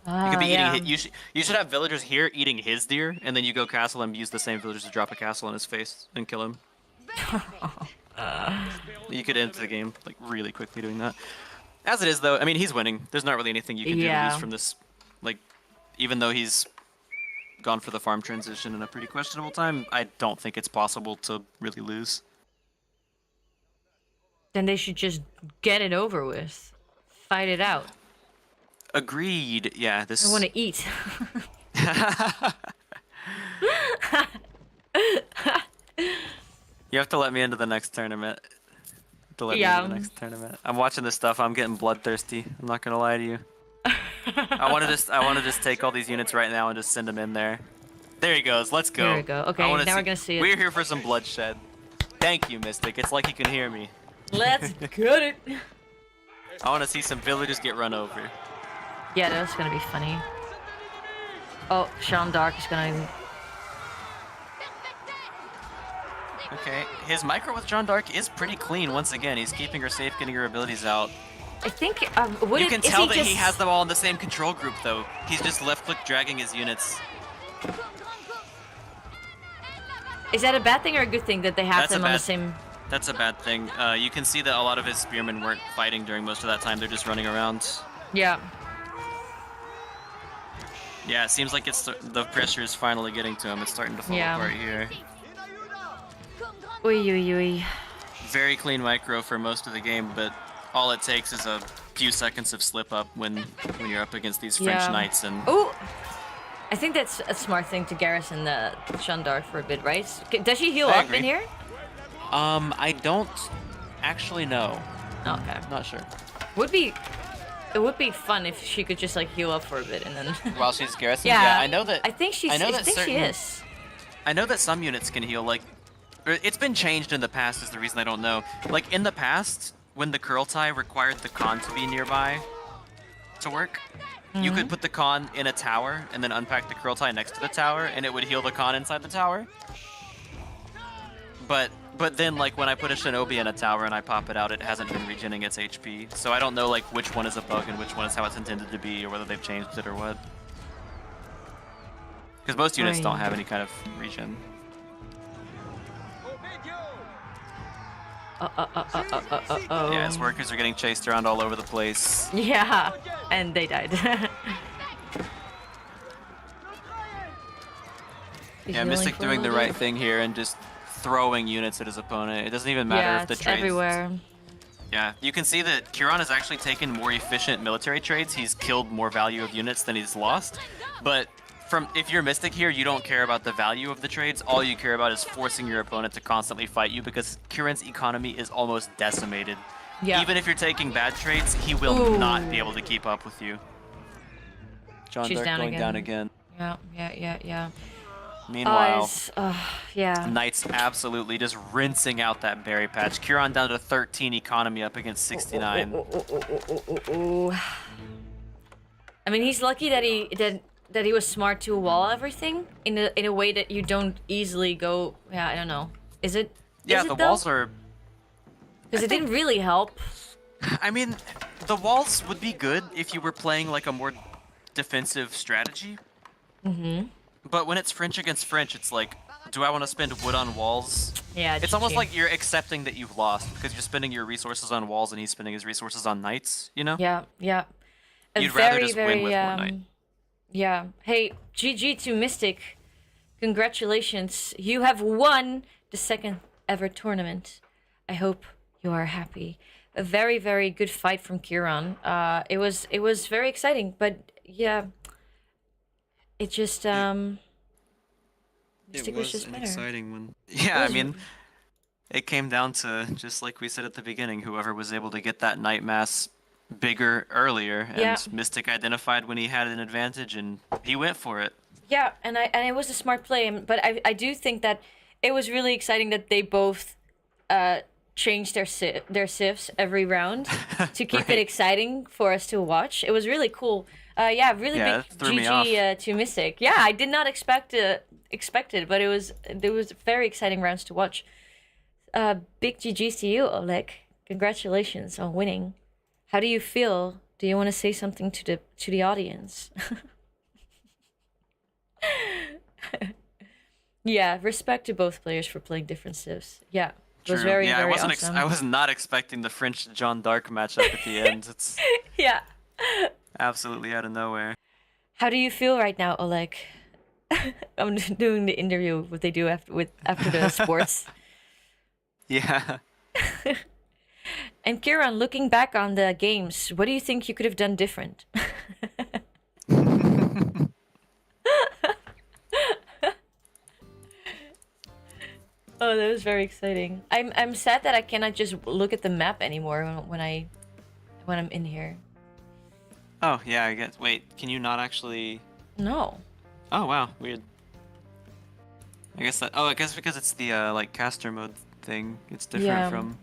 You could be yeah. eating. You should have villagers here eating his deer, and then you go castle and use the same villagers to drop a castle on his face and kill him. You could end the game like really quickly doing that. As it is, though, I mean, he's winning. There's not really anything you can do to Yeah. lose from this. Like, even though he's gone for the farm transition in a pretty questionable time, I don't think it's possible to really lose. Then they should just get it over with. Fight it out. Agreed. Yeah, this. I want to eat. You have to let me into the next tournament. You have to let me Yeah. into the next tournament. I'm watching this stuff. I'm getting bloodthirsty. I'm not gonna lie to you. I want to just take all these units right now and just send them in there. There he goes. Let's go. There we go. Okay, I wanna now we're gonna see it. We're here for some bloodshed. Thank you, Mystic. It's like you can hear me. Let's get it. I want to see some villagers get run over. Yeah, that's gonna be funny. Oh, Jeanne d'Arc is gonna. Okay, his micro with Jeanne d'Arc is pretty clean once again. He's keeping her safe, getting her abilities out. I think. Would You it, can is tell he that just... he has them all in the same control group, though. He's just left-click dragging his units. Is that a bad thing or a good thing that they have That's a them on the bad- same? That's a bad thing. You can see that a lot of his spearmen weren't fighting during most of that time. They're just running around. Yeah. Yeah, it seems like the pressure is finally getting to him. It's starting to fall Yeah. apart here. Oi, oi, oi. Very clean micro for most of the game, but all it takes is a few seconds of slip up when you're up against these French knights and. Oh, I think that's a smart thing to garrison the Jeanne d'Arc for a bit, right? Does she heal I up agree. in here? I don't actually know. Okay. Not sure. It would be fun if she could just like heal up for a bit and then. While she's garrisoning, Yeah. I know that. I think she is. I know that some units can heal. Like, it's been changed in the past. Is the reason I don't know. Like in the past, when the Kurultai required the Khan to be nearby to work, you could put the Khan in a tower and then unpack the Kurultai next to the tower, and it would heal the Khan inside the tower. But then, like, when I put a Shinobi in a tower and I pop it out, it hasn't been regening its HP. So I don't know, like, which one is a bug and which one is how it's intended to be, or whether they've changed it or what. Because most units don't have any kind of regen. Yeah, his workers are getting chased around all over the place. Yeah, and they died. Yeah, Mystic doing the right thing here and just throwing units at his opponent. It doesn't even matter if the it's trades. everywhere. Yeah, you can see that Kiran has actually taken more efficient military trades. He's killed more value of units than he's lost. But if you're Mystic here, you don't care about the value of the trades. All you care about is forcing your opponent to constantly fight you because Kiran's economy is almost decimated. Yeah. Even if you're taking bad trades, he will not be able to keep up with you. Jeanne She's d'Arc down going again. down again. Yeah. Meanwhile, yeah. Knights absolutely just rinsing out that berry patch. Kiran down to 13 economy up against 69. I mean, he's lucky that he was smart to wall everything in a way that you don't easily go. Yeah, I don't know. Is it? Yeah, is it the though? walls are. Because it didn't really help. I mean, the walls would be good if you were playing like a more defensive strategy. Mm-hmm. But when it's French against French, it's like, do I want to spend wood on walls? Yeah, It's almost GG. like you're accepting that you've lost because you're spending your resources on walls and he's spending his resources on knights, you know? Yeah. A You'd very, rather just win very, with more knight. Yeah. Hey, GG to Mystic. Congratulations. You have won the second ever tournament. I hope you are happy. A very, very good fight from Kiran. It was very exciting, but yeah, it just Mystic was just better. exciting one. Yeah, I mean, it came down to, just like we said at the beginning, whoever was able to get that Night Mass bigger earlier, and Yeah. Mystic identified when he had an advantage, and he went for it. Yeah, and it was a smart play, but I do think that it was really exciting that they both changed their civs every round to keep it exciting for us to watch. It was really cool. Yeah, really Yeah, big it threw me off. GG to Mystic. Yeah, I did not expect it, but there was very exciting rounds to watch. Big GGs to you, Oleg. Congratulations on winning. How do you feel? Do you want to say something to the audience? Yeah, respect to both players for playing different civs. Yeah, it was True. very, yeah, very I wasn't. awesome. I was not expecting the French Jeanne d'Arc matchup at the end. It's Yeah. absolutely out of nowhere. How do you feel right now, Oleg? I'm doing the interview what they do after the sports. Yeah. And Kiran, looking back on the games, what do you think you could have done different? Oh, that was very exciting. I'm sad that I cannot just look at the map anymore when I'm in here. Oh yeah, I guess. Wait, can you not actually? No. Oh wow, weird. I guess that. Oh, I guess because it's the like caster mode thing. It's different Yeah. from.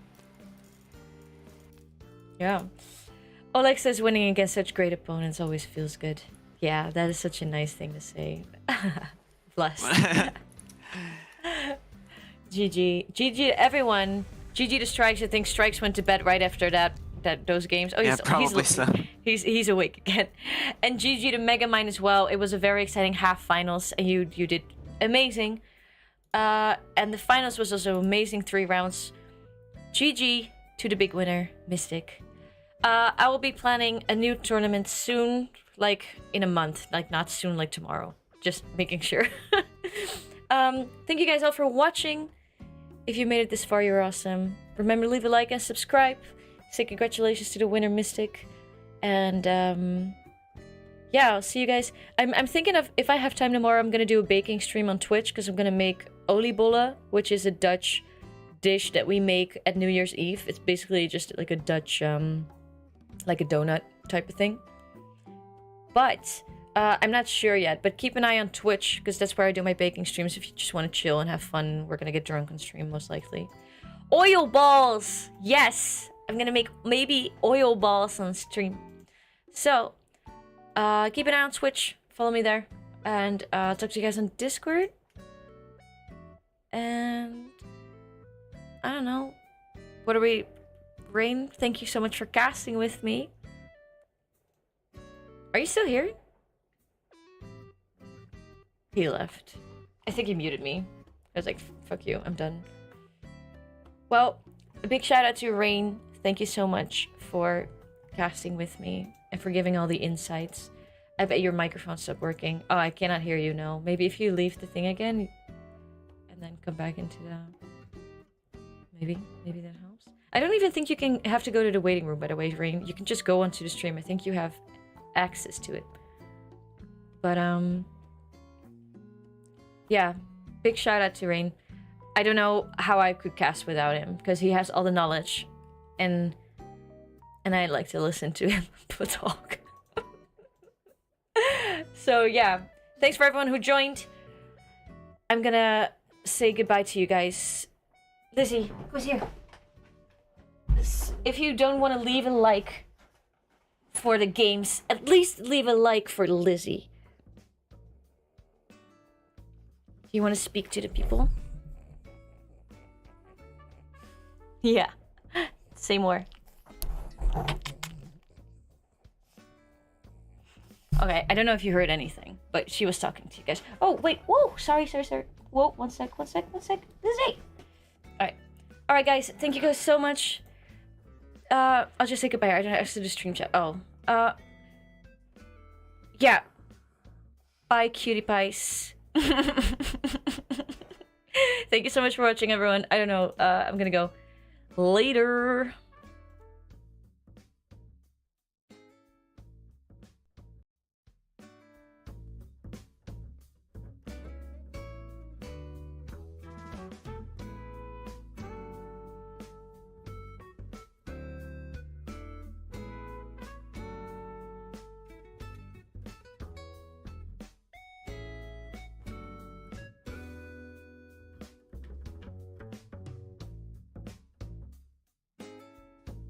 Yeah. Oleg says winning against such great opponents always feels good. Yeah, that is such a nice thing to say. Bless. GG. GG to everyone. GG to Strikes. I think Strikes went to bed right after those games. Oh, Yeah, probably so. He's awake again. And GG to Megamind as well. It was a very exciting half finals, and you did amazing. And the finals was also amazing 3 rounds. GG to the big winner, Mystic. I will be planning a new tournament soon, like in a month, like not soon, like tomorrow. Just making sure. Thank you guys all for watching. If you made it this far, you're awesome. Remember to leave a like and subscribe. Say congratulations to the winner, Mystic. And yeah, I'll see you guys. I'm thinking of, if I have time tomorrow, I'm gonna do a baking stream on Twitch because I'm gonna make oliebollen, which is a Dutch dish that we make at New Year's Eve. It's basically just like a Dutch, like a donut type of thing. But I'm not sure yet. But keep an eye on Twitch because that's where I do my baking streams. If you just want to chill and have fun, we're gonna get drunk on stream most likely. Oil balls, yes. I'm gonna make maybe oil balls on stream. So. Keep an eye on Twitch. Follow me there. And talk to you guys on Discord. And I don't know. What are we... Rain, thank you so much for casting with me. Are you still here? He left. I think he muted me. I was like, fuck you, I'm done. Well, a big shout out to Rain. Thank you so much for casting with me. And for giving all the insights. I bet your microphone stopped working. Oh, I cannot hear you now. Maybe if you leave the thing again and then come back into the... Maybe that helps. I don't even think you can have to go to the waiting room, by the way, Rain. You can just go onto the stream. I think you have access to it. But, yeah. Big shout out to Rain. I don't know how I could cast without him, because he has all the knowledge. And I like to listen to him talk. So yeah, thanks for everyone who joined. I'm gonna say goodbye to you guys. Lizzie, who's here? If you don't want to leave a like for the games, at least leave a like for Lizzie. Do you want to speak to the people? Yeah, say more. Okay, I don't know if you heard anything, but she was talking to you guys. Oh, wait, whoa, sorry. Whoa, one sec. Lizzie! Alright, guys, thank you guys so much. I'll just say goodbye. I don't have to do stream chat. Oh, yeah. Bye, cutie pies. Thank you so much for watching, everyone. I don't know, I'm gonna go. Later.